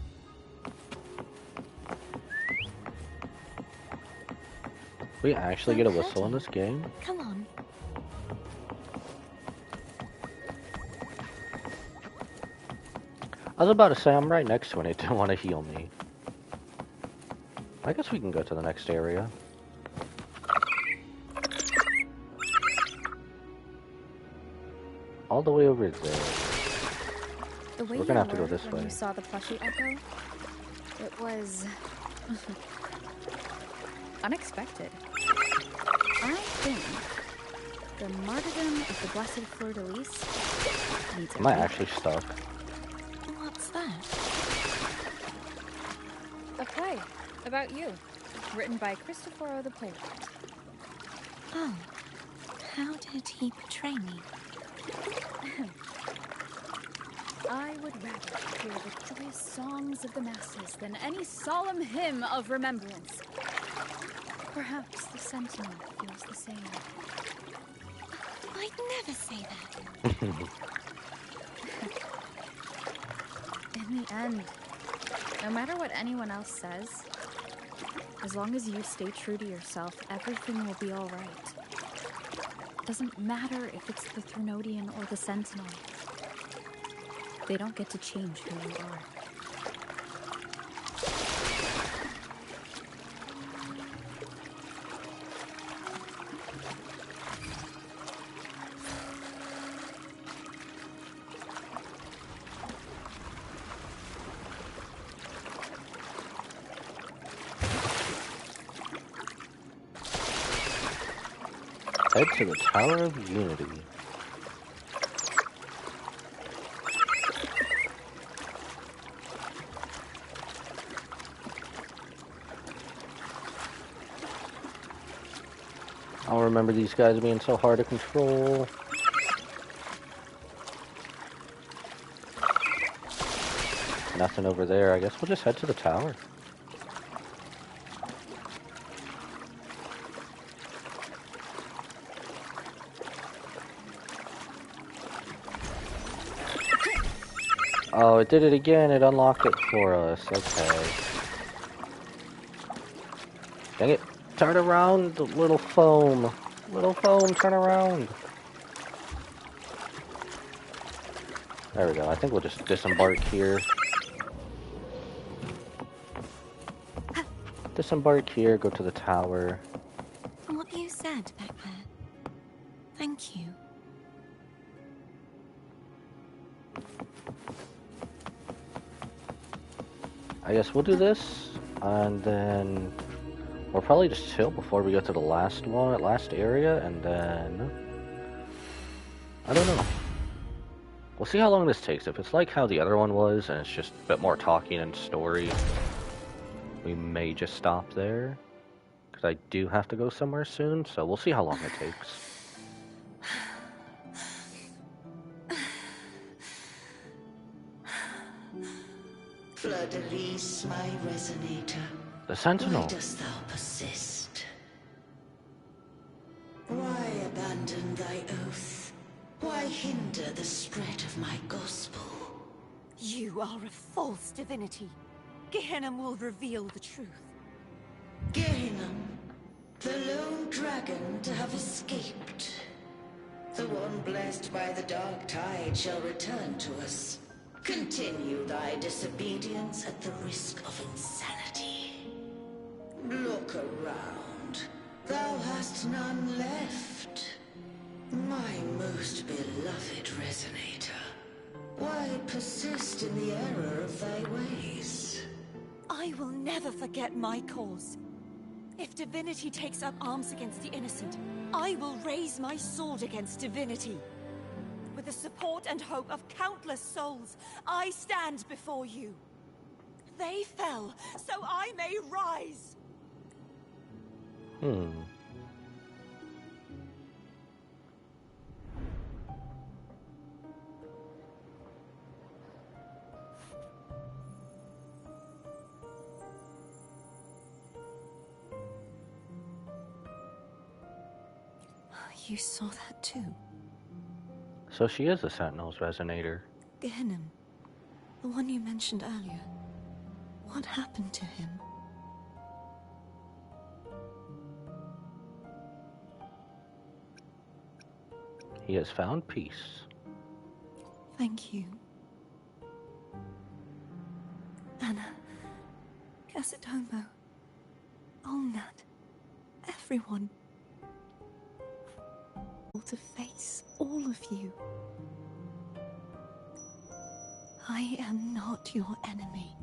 [SPEAKER 1] We actually get a whistle in this game?
[SPEAKER 2] Come on.
[SPEAKER 1] I was about to say, I'm right next to it. It didn't want to heal me. I guess we can go to the next area. All the way over there.
[SPEAKER 4] The way
[SPEAKER 1] We're gonna have to go
[SPEAKER 4] you
[SPEAKER 1] this
[SPEAKER 4] when
[SPEAKER 1] way.
[SPEAKER 4] you saw the plushie echo, it was unexpected. I think the martyrdom of the blessed fleur-de-lis needs
[SPEAKER 1] Am I actually stuck?
[SPEAKER 2] What's that?
[SPEAKER 4] a play about you, written by Cristoforo the playwright.
[SPEAKER 2] Oh. How did he portray me?
[SPEAKER 4] I would rather hear the joyous songs of the masses than any solemn hymn of remembrance. Perhaps the Sentinel feels the same.
[SPEAKER 2] I'd never say that.
[SPEAKER 4] In the end, no matter what anyone else says, as long as you stay true to yourself, everything will be all right. Doesn't matter if it's the Threnodian or the Sentinel. They don't get to change who you are.
[SPEAKER 1] Head to the Tower of Unity. I'll remember these guys being so hard to control. Nothing over there. I guess we'll just head to the tower. Oh, it did it again. It unlocked it for us. Okay. Dang it. Turn around, little foam. Little foam, turn around. There we go. I think we'll just disembark here. Disembark here, go to the tower.
[SPEAKER 2] What you said back there. Thank you.
[SPEAKER 1] I guess we'll do this, and then we'll probably just chill before we go to the last area, and then I don't know. We'll see how long this takes. If it's like how the other one was, and it's just a bit more talking and story, we may just stop there. Because I do have to go somewhere soon, so we'll see how long it takes.
[SPEAKER 10] Fleur-de-Lis, my resonator.
[SPEAKER 1] The Sentinel.
[SPEAKER 10] Why dost thou persist? Why abandon thy oath? Why hinder the spread of my gospel?
[SPEAKER 2] You are a false divinity. Gehenna will reveal the truth.
[SPEAKER 10] Gehenna, the lone dragon to have escaped. The one blessed by the dark tide shall return to us. Continue thy disobedience at the risk of insanity. Look around. Thou hast none left. My most beloved resonator. Why persist in the error of thy ways?
[SPEAKER 2] I will never forget my cause. If divinity takes up arms against the innocent, I will raise my sword against divinity. With the support and hope of countless souls, I stand before you. They fell, so I may rise. You saw that too?
[SPEAKER 1] So she is the Sentinel's resonator.
[SPEAKER 2] Gehenna, the one you mentioned earlier. What happened to him?
[SPEAKER 1] He has found peace.
[SPEAKER 2] Thank you. Anna, Casatomo, Olnat, everyone. To face all of you. I am not your enemy,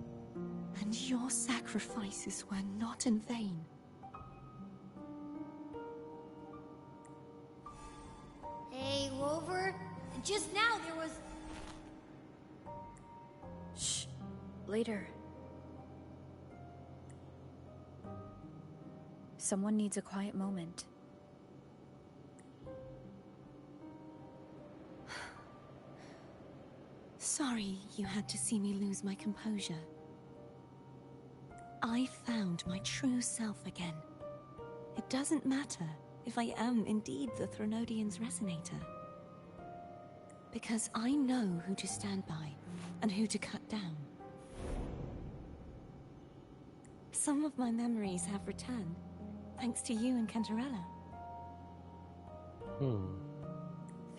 [SPEAKER 2] and your sacrifices were not in vain.
[SPEAKER 3] Hey, Rover, just now there was...
[SPEAKER 4] Shh. Later. Someone needs a quiet moment.
[SPEAKER 2] Sorry you had to see me lose my composure. I found my true self again. It doesn't matter if I am indeed the Threnodian's resonator. Because I know who to stand by and who to cut down. Some of my memories have returned, thanks to you and Canarella.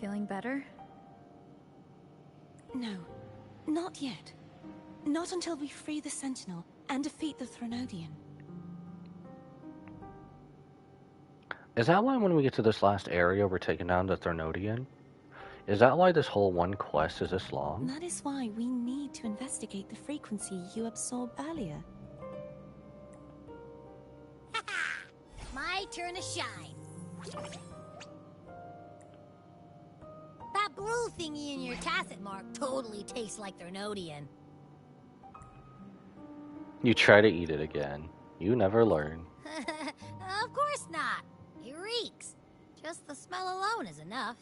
[SPEAKER 4] Feeling better?
[SPEAKER 2] No, not yet. Not until we free the Sentinel and defeat the Threnodian.
[SPEAKER 1] Is that why when we get to this last area we're taking down the Threnodian? Is that why this whole one quest is this long?
[SPEAKER 2] That is why we need to investigate the frequency you absorbed earlier.
[SPEAKER 3] My turn to shine. That blue thingy in your tacit mark totally tastes like Threnodian.
[SPEAKER 1] You try to eat it again. You never learn.
[SPEAKER 3] Of course not. It reeks. Just the smell alone is enough.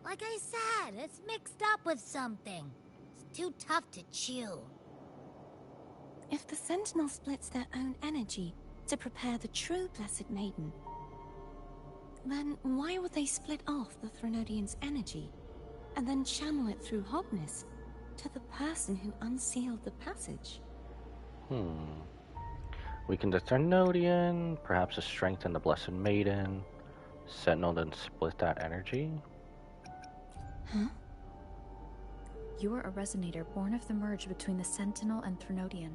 [SPEAKER 3] Like I said, it's mixed up with something. It's too tough to chew.
[SPEAKER 2] If the Sentinel splits their own energy to prepare the true Blessed Maiden, then why would they split off the Threnodian's energy and then channel it through Hognis to the person who unsealed the passage?
[SPEAKER 1] Weaken the Threnodian, perhaps a strengthen the Blessed Maiden. Sentinel then split that energy.
[SPEAKER 2] Huh?
[SPEAKER 4] You are a resonator born of the merge between the Sentinel and Threnodian.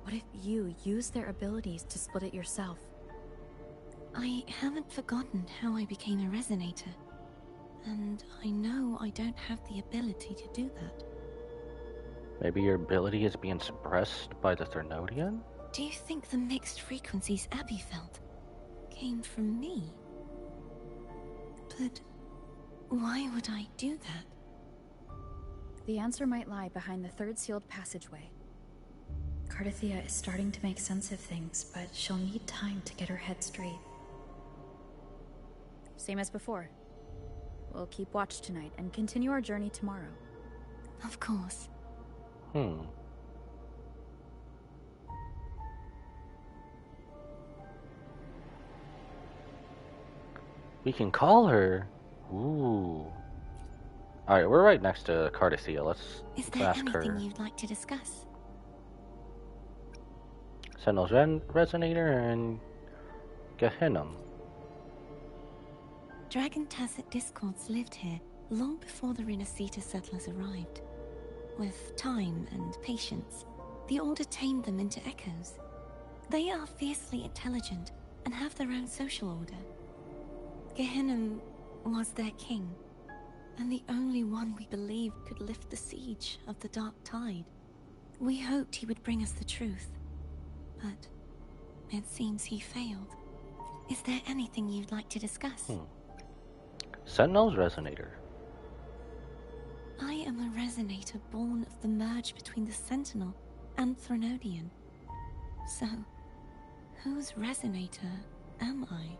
[SPEAKER 4] What if you use their abilities to split it yourself?
[SPEAKER 2] I haven't forgotten how I became a resonator, and I know I don't have the ability to do that.
[SPEAKER 1] Maybe your ability is being suppressed by the Threnodian?
[SPEAKER 2] Do you think the mixed frequencies Abby felt came from me? But Why would I do that?
[SPEAKER 4] The answer might lie behind the third sealed passageway. Cardathia is starting to make sense of things, but she'll need time to get her head straight. Same as before. We'll keep watch tonight and continue our journey tomorrow.
[SPEAKER 2] Of course.
[SPEAKER 1] We can call her. Ooh. Alright, we're right next to Cardathia. Let's
[SPEAKER 2] Is there
[SPEAKER 1] ask
[SPEAKER 2] anything
[SPEAKER 1] her.
[SPEAKER 2] you'd like to discuss?
[SPEAKER 1] Sentinel's Resonator and Gehinnom.
[SPEAKER 2] Dragon Tacet Discords lived here long before the Renacita settlers arrived. With time and patience, the Order tamed them into echoes. They are fiercely intelligent and have their own social order. Gehinnom was their king, and the only one we believed could lift the siege of the Dark Tide. We hoped he would bring us the truth, but it seems he failed. Is there anything you'd like to discuss?
[SPEAKER 1] Sentinel's Resonator.
[SPEAKER 2] I am a Resonator born of the merge between the Sentinel and Threnodian. So, whose Resonator am I?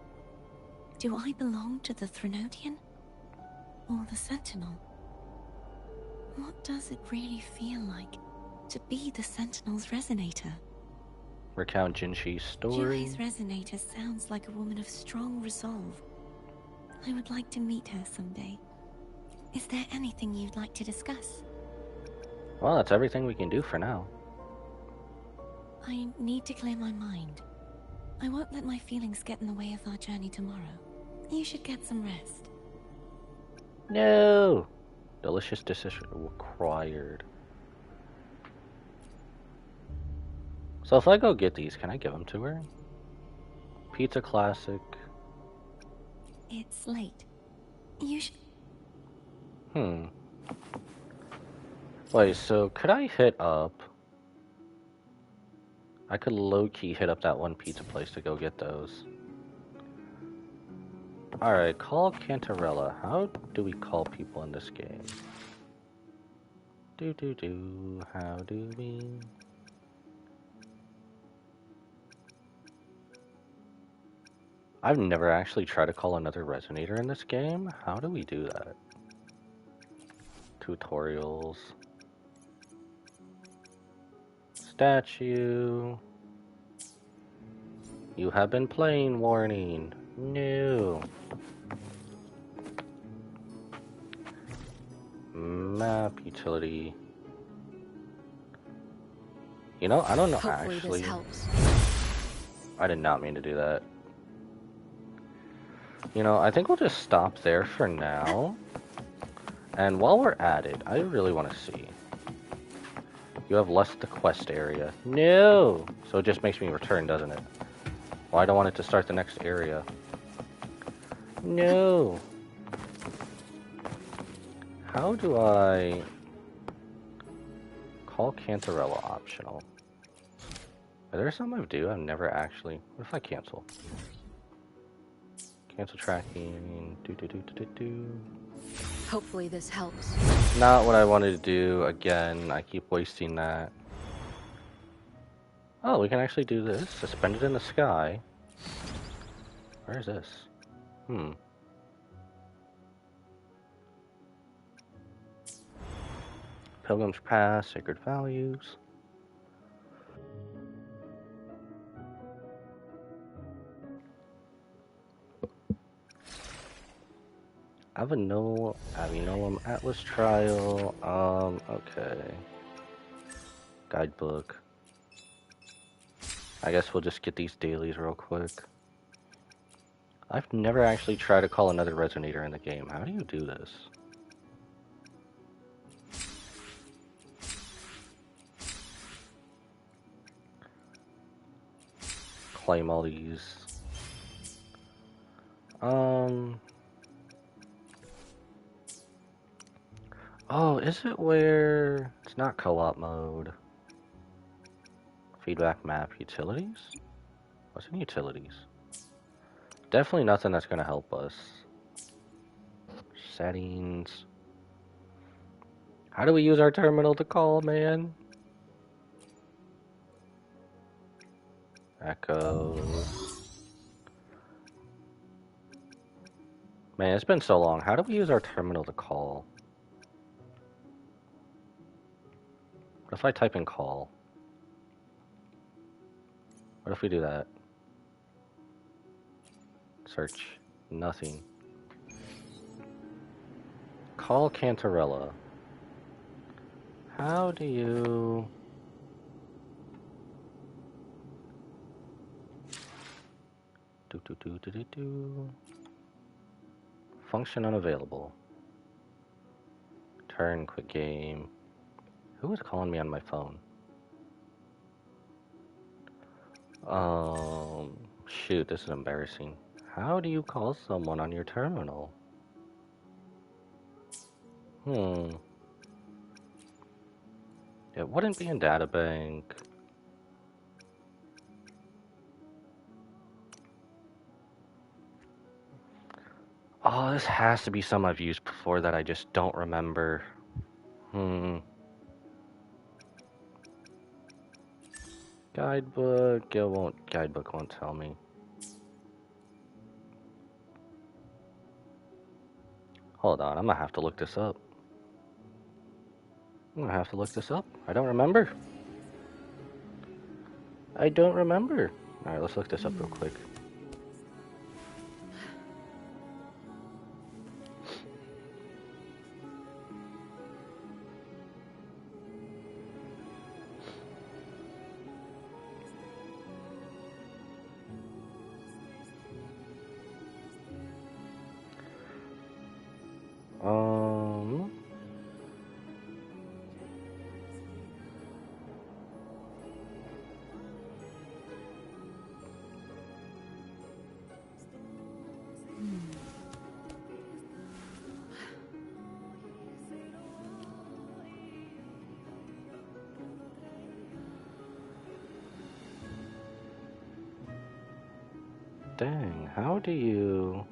[SPEAKER 2] Do I belong to the Threnodian? Or the Sentinel? What does it really feel like to be the Sentinel's Resonator?
[SPEAKER 1] Recount Jinshi's story.
[SPEAKER 2] Jue's Resonator sounds like a woman of strong resolve. I would like to meet her someday. Is there anything you'd like to discuss?
[SPEAKER 1] Well, that's everything we can do for now.
[SPEAKER 2] I need to clear my mind. I won't let my feelings get in the way of our journey tomorrow. You should get some rest.
[SPEAKER 1] No! Delicious decision required. So if I go get these, can I give them to her? Pizza Classic.
[SPEAKER 2] It's late. You should...
[SPEAKER 1] Wait, so could I hit up? I could low-key hit up that one pizza place to go get those. Alright, call Canarella. How do we call people in this game? How do we... I've never actually tried to call another Resonator in this game. How do we do that? Tutorials. Statue. You have been playing, warning. No. Map utility. You know, I don't know.
[SPEAKER 4] Hopefully
[SPEAKER 1] actually,
[SPEAKER 4] this helps.
[SPEAKER 1] I did not mean to do that. You know, I think we'll just stop there for now. And while we're at it, I really want to see. You have left the quest area. No! So it just makes me return, doesn't it? Well, I don't want it to start the next area. No! How do I... Call Canarella optional? Are there some I do? I've never actually... What if I cancel? Cancel tracking...
[SPEAKER 4] Hopefully this helps.
[SPEAKER 1] Not what I wanted to do. Again, I keep wasting that. Oh, we can actually do this. Suspended in the sky. Where is this? Pilgrim's Pass, Sacred Values. Avinoam Atlas Trial. Okay. Guidebook. I guess we'll just get these dailies real quick. I've never actually tried to call another Resonator in the game. How do you do this? Claim all these. Oh, is it where it's not co-op mode? Feedback map utilities? What's in utilities? Definitely nothing that's gonna help us. settings. How do we use our terminal to call, man? Echo. Man, it's been so long. How do we use our terminal to call? What if I type in call? What if we do that? Search. Nothing. Call Canarella. How do you... Function unavailable. Turn, quit game. Who is calling me on my phone? Shoot, this is embarrassing. How do you call someone on your terminal? It wouldn't be in databank. Oh, this has to be some I've used before that I just don't remember. Guidebook, guidebook won't tell me. Hold on, I'm gonna have to look this up. I don't remember. Alright, let's look this up real quick. Dang, how do you...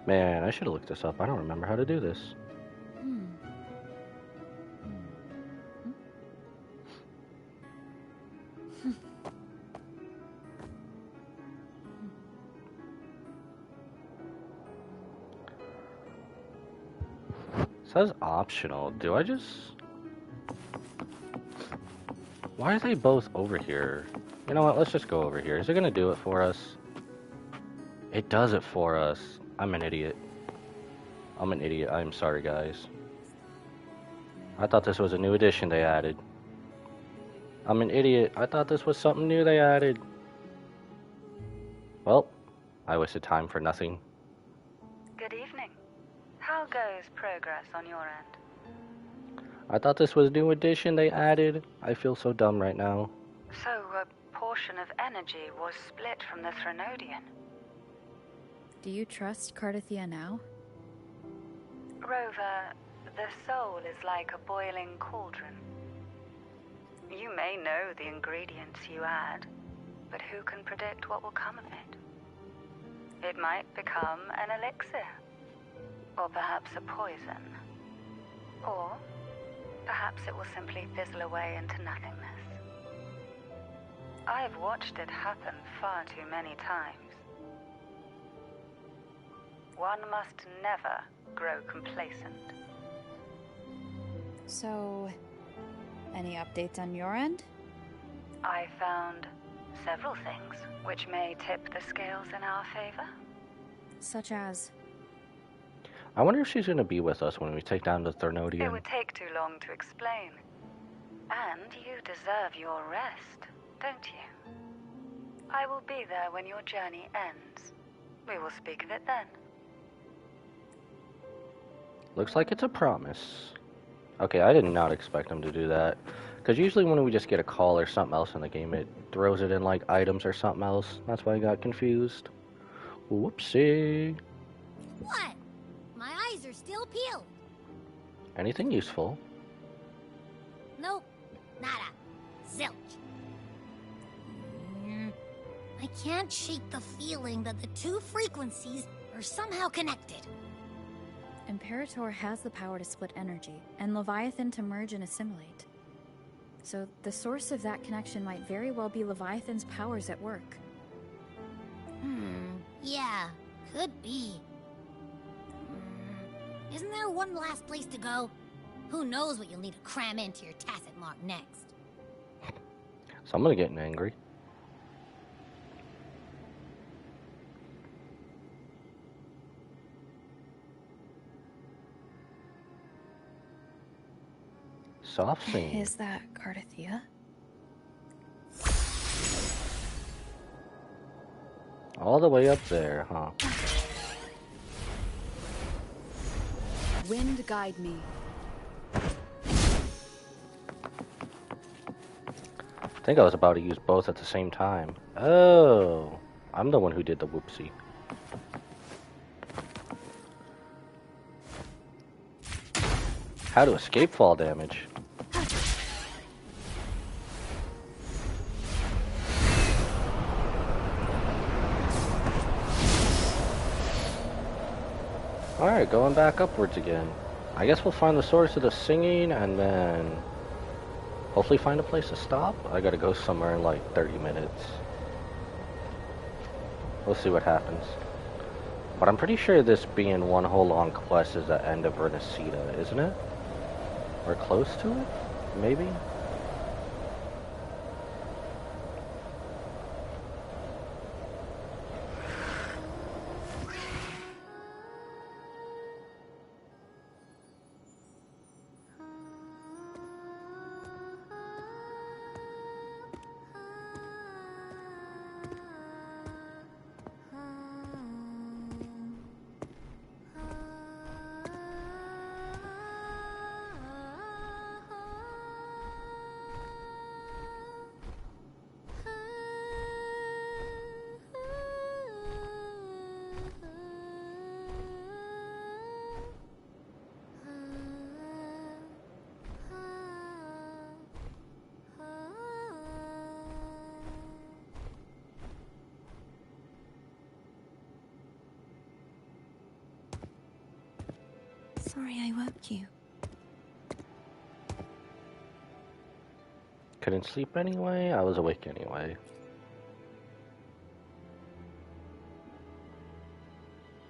[SPEAKER 1] Man, I should have looked this up. I don't remember how to do this. It says optional. Do I just... Why are they both over here? You know what? Let's just go over here. Is it gonna do it for us? It does it for us. I'm an idiot. I'm sorry, guys. I thought this was a new addition they added. I'm an idiot. I thought this was something new they added. Well, I wasted time for nothing.
[SPEAKER 11] Good evening. How goes progress on your end?
[SPEAKER 1] I thought this was a new addition they added. I feel so dumb right now.
[SPEAKER 11] So a portion of energy was split from the Threnodian.
[SPEAKER 4] Do you trust Cardathia now?
[SPEAKER 11] Rover, the soul is like a boiling cauldron. You may know the ingredients you add, but who can predict what will come of it? It might become an elixir, or perhaps a poison, or perhaps it will simply fizzle away into nothingness. I've watched it happen far too many times. One must never grow complacent.
[SPEAKER 4] So, any updates on your end?
[SPEAKER 11] I found several things which may tip the scales in our favor.
[SPEAKER 4] Such as?
[SPEAKER 1] I wonder if she's going to be with us when we take down the Threnodian.
[SPEAKER 11] It would take too long to explain. And you deserve your rest, don't you? I will be there when your journey ends. We will speak of it then.
[SPEAKER 1] Looks like it's a promise. Okay, I did not expect him to do that. Because usually when we just get a call or something else in the game, it throws it in like items or something else. That's why I got confused. Whoopsie.
[SPEAKER 3] What? My eyes are still peeled.
[SPEAKER 1] Anything useful?
[SPEAKER 3] Nope. Nada. zilch. I can't shake the feeling that the two frequencies are somehow connected.
[SPEAKER 4] Imperator has the power to split energy, and Leviathan to merge and assimilate. So the source of that connection might very well be Leviathan's powers at work.
[SPEAKER 3] Yeah, could be. Isn't there one last place to go? Who knows what you'll need to cram into your tacit mark next?
[SPEAKER 1] So I'm gonna get angry. Soft singing.
[SPEAKER 4] Is that Cardathea?
[SPEAKER 1] All the way up there, huh?
[SPEAKER 8] Wind guide me.
[SPEAKER 1] I think I was about to use both at the same time. Oh, I'm the one who did the whoopsie. How to escape fall damage. Alright, going back upwards again. I guess we'll find the source of the singing and then hopefully find a place to stop. I gotta go somewhere in like 30 minutes. We'll see what happens. But I'm pretty sure this being one whole long quest is the end of Renacita, isn't it? Or close to it? Maybe?
[SPEAKER 2] Sorry I woke you.
[SPEAKER 1] Couldn't sleep anyway, I was awake anyway.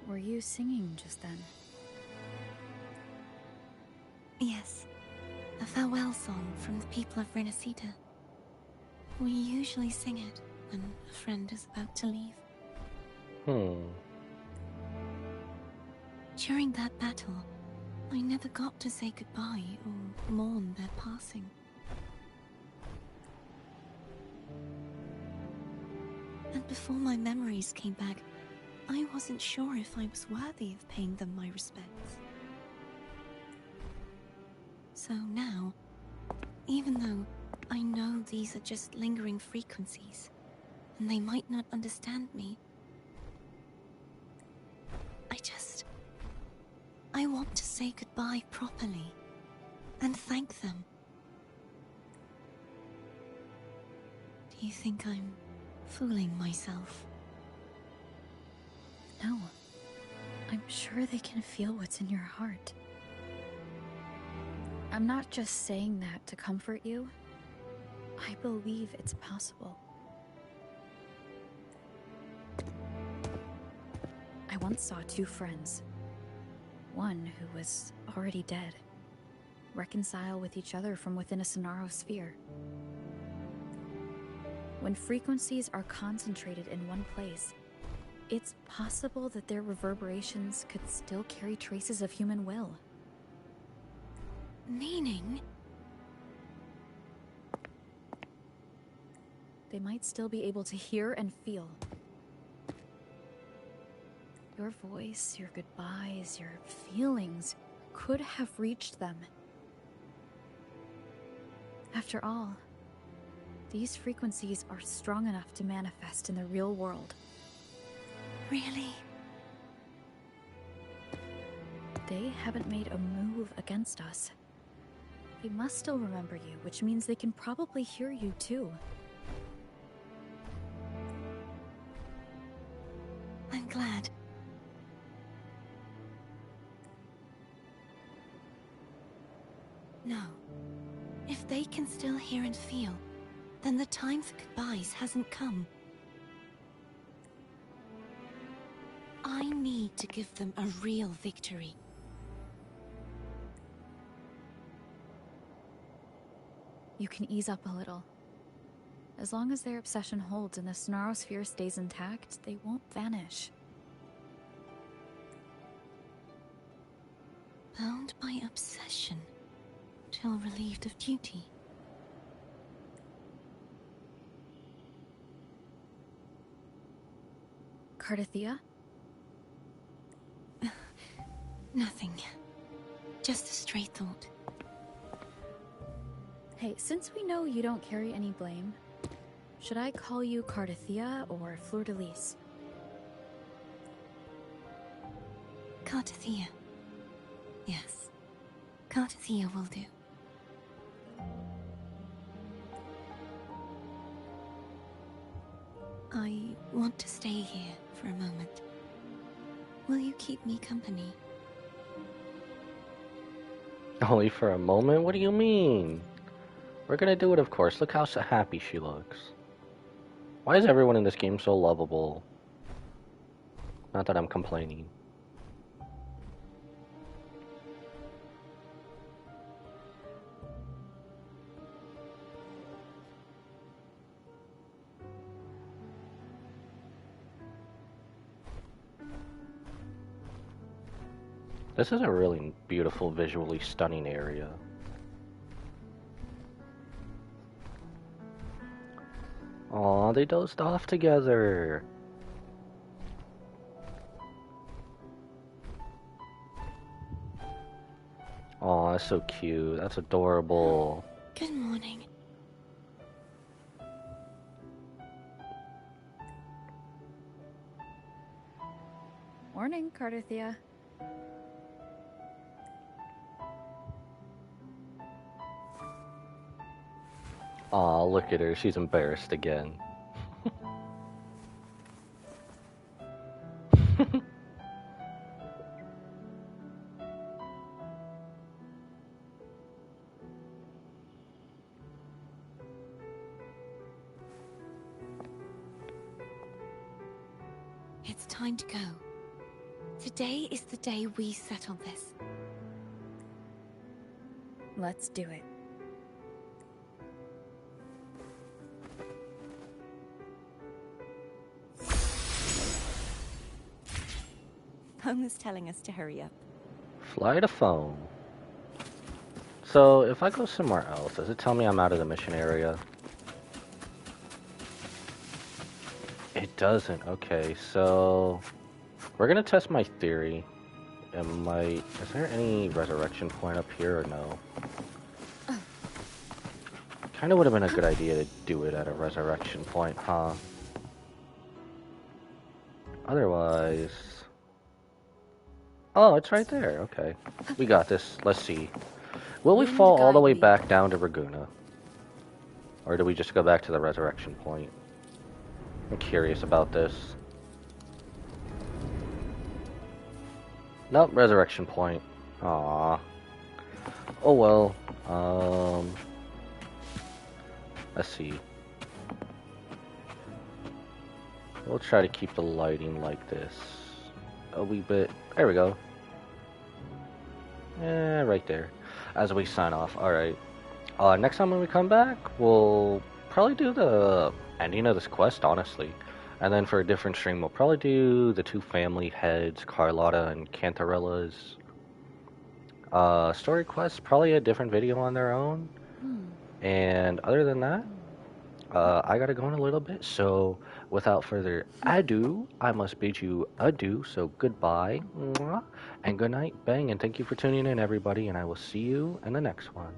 [SPEAKER 4] Were you singing just then?
[SPEAKER 2] Yes. A farewell song from the people of Renacita. We usually sing it when a friend is about to leave. During that battle, I never got to say goodbye or mourn their passing. And before my memories came back, I wasn't sure if I was worthy of paying them my respects. So now, even though I know these are just lingering frequencies, and they might not understand me, I want to say goodbye properly, and thank them. Do you think I'm fooling myself?
[SPEAKER 4] No. I'm sure they can feel what's in your heart. I'm not just saying that to comfort you. I believe it's possible. I once saw two friends. One who was already dead, reconcile with each other from within a Sonaro sphere. When frequencies are concentrated in one place, it's possible that their reverberations could still carry traces of human will.
[SPEAKER 2] Meaning?
[SPEAKER 4] They might still be able to hear and feel. Your voice, your goodbyes, your feelings could have reached them. After all, these frequencies are strong enough to manifest in the real world.
[SPEAKER 2] Really?
[SPEAKER 4] They haven't made a move against us. They must still remember you, which means they can probably hear you too.
[SPEAKER 2] I'm glad. No. If they can still hear and feel, then the time for goodbyes hasn't come. I need to give them a real victory.
[SPEAKER 4] You can ease up a little. As long as their obsession holds and the Sonarosphere stays intact, they won't vanish.
[SPEAKER 2] Bound by obsession, till relieved of duty.
[SPEAKER 4] Cardathia?
[SPEAKER 2] Nothing. Just a stray thought.
[SPEAKER 4] Hey, since we know you don't carry any blame, should I call you Cardathia or Fleur-de-Lis?
[SPEAKER 2] Cardathia. Yes. Cardathia will do. I want to stay here for a moment. Will you keep me company?
[SPEAKER 1] Only for a moment? What do you mean? We're gonna do it, of course. Look how so happy she looks. Why is everyone in this game so lovable? Not that I'm complaining. This is a really beautiful, visually stunning area. Aw, they dozed off together. Aw, that's so cute. That's adorable.
[SPEAKER 2] Good morning.
[SPEAKER 4] Morning, Cardathia.
[SPEAKER 1] Aw, look at her. She's embarrassed again.
[SPEAKER 2] It's time to go. Today is the day we settle this.
[SPEAKER 4] Let's do it.
[SPEAKER 2] Home is telling us to hurry up.
[SPEAKER 1] Fly to phone. So, if I go somewhere else, does it tell me I'm out of the mission area? It doesn't. Okay, so we're gonna test my theory. Is there any resurrection point up here or no? Kinda would have been a good idea to do it at a resurrection point, huh? Otherwise... Oh, it's right there. Okay. We got this. Let's see. Will we fall all the way back down to Raguna? Or do we just go back to the resurrection point? I'm curious about this. Nope, resurrection point. Aww. Oh well. Let's see. We'll try to keep the lighting like this. A wee bit. There we go. Right there. As we sign off. Alright. Next time when we come back, we'll probably do the ending of this quest, honestly. And then for a different stream, we'll probably do the two family heads, Carlotta and Canarella's story quest. Probably a different video on their own. And other than that, I gotta go in a little bit, so without further ado, I must bid you adieu. So goodbye, and good night, bang, and thank you for tuning in, everybody, and I will see you in the next one.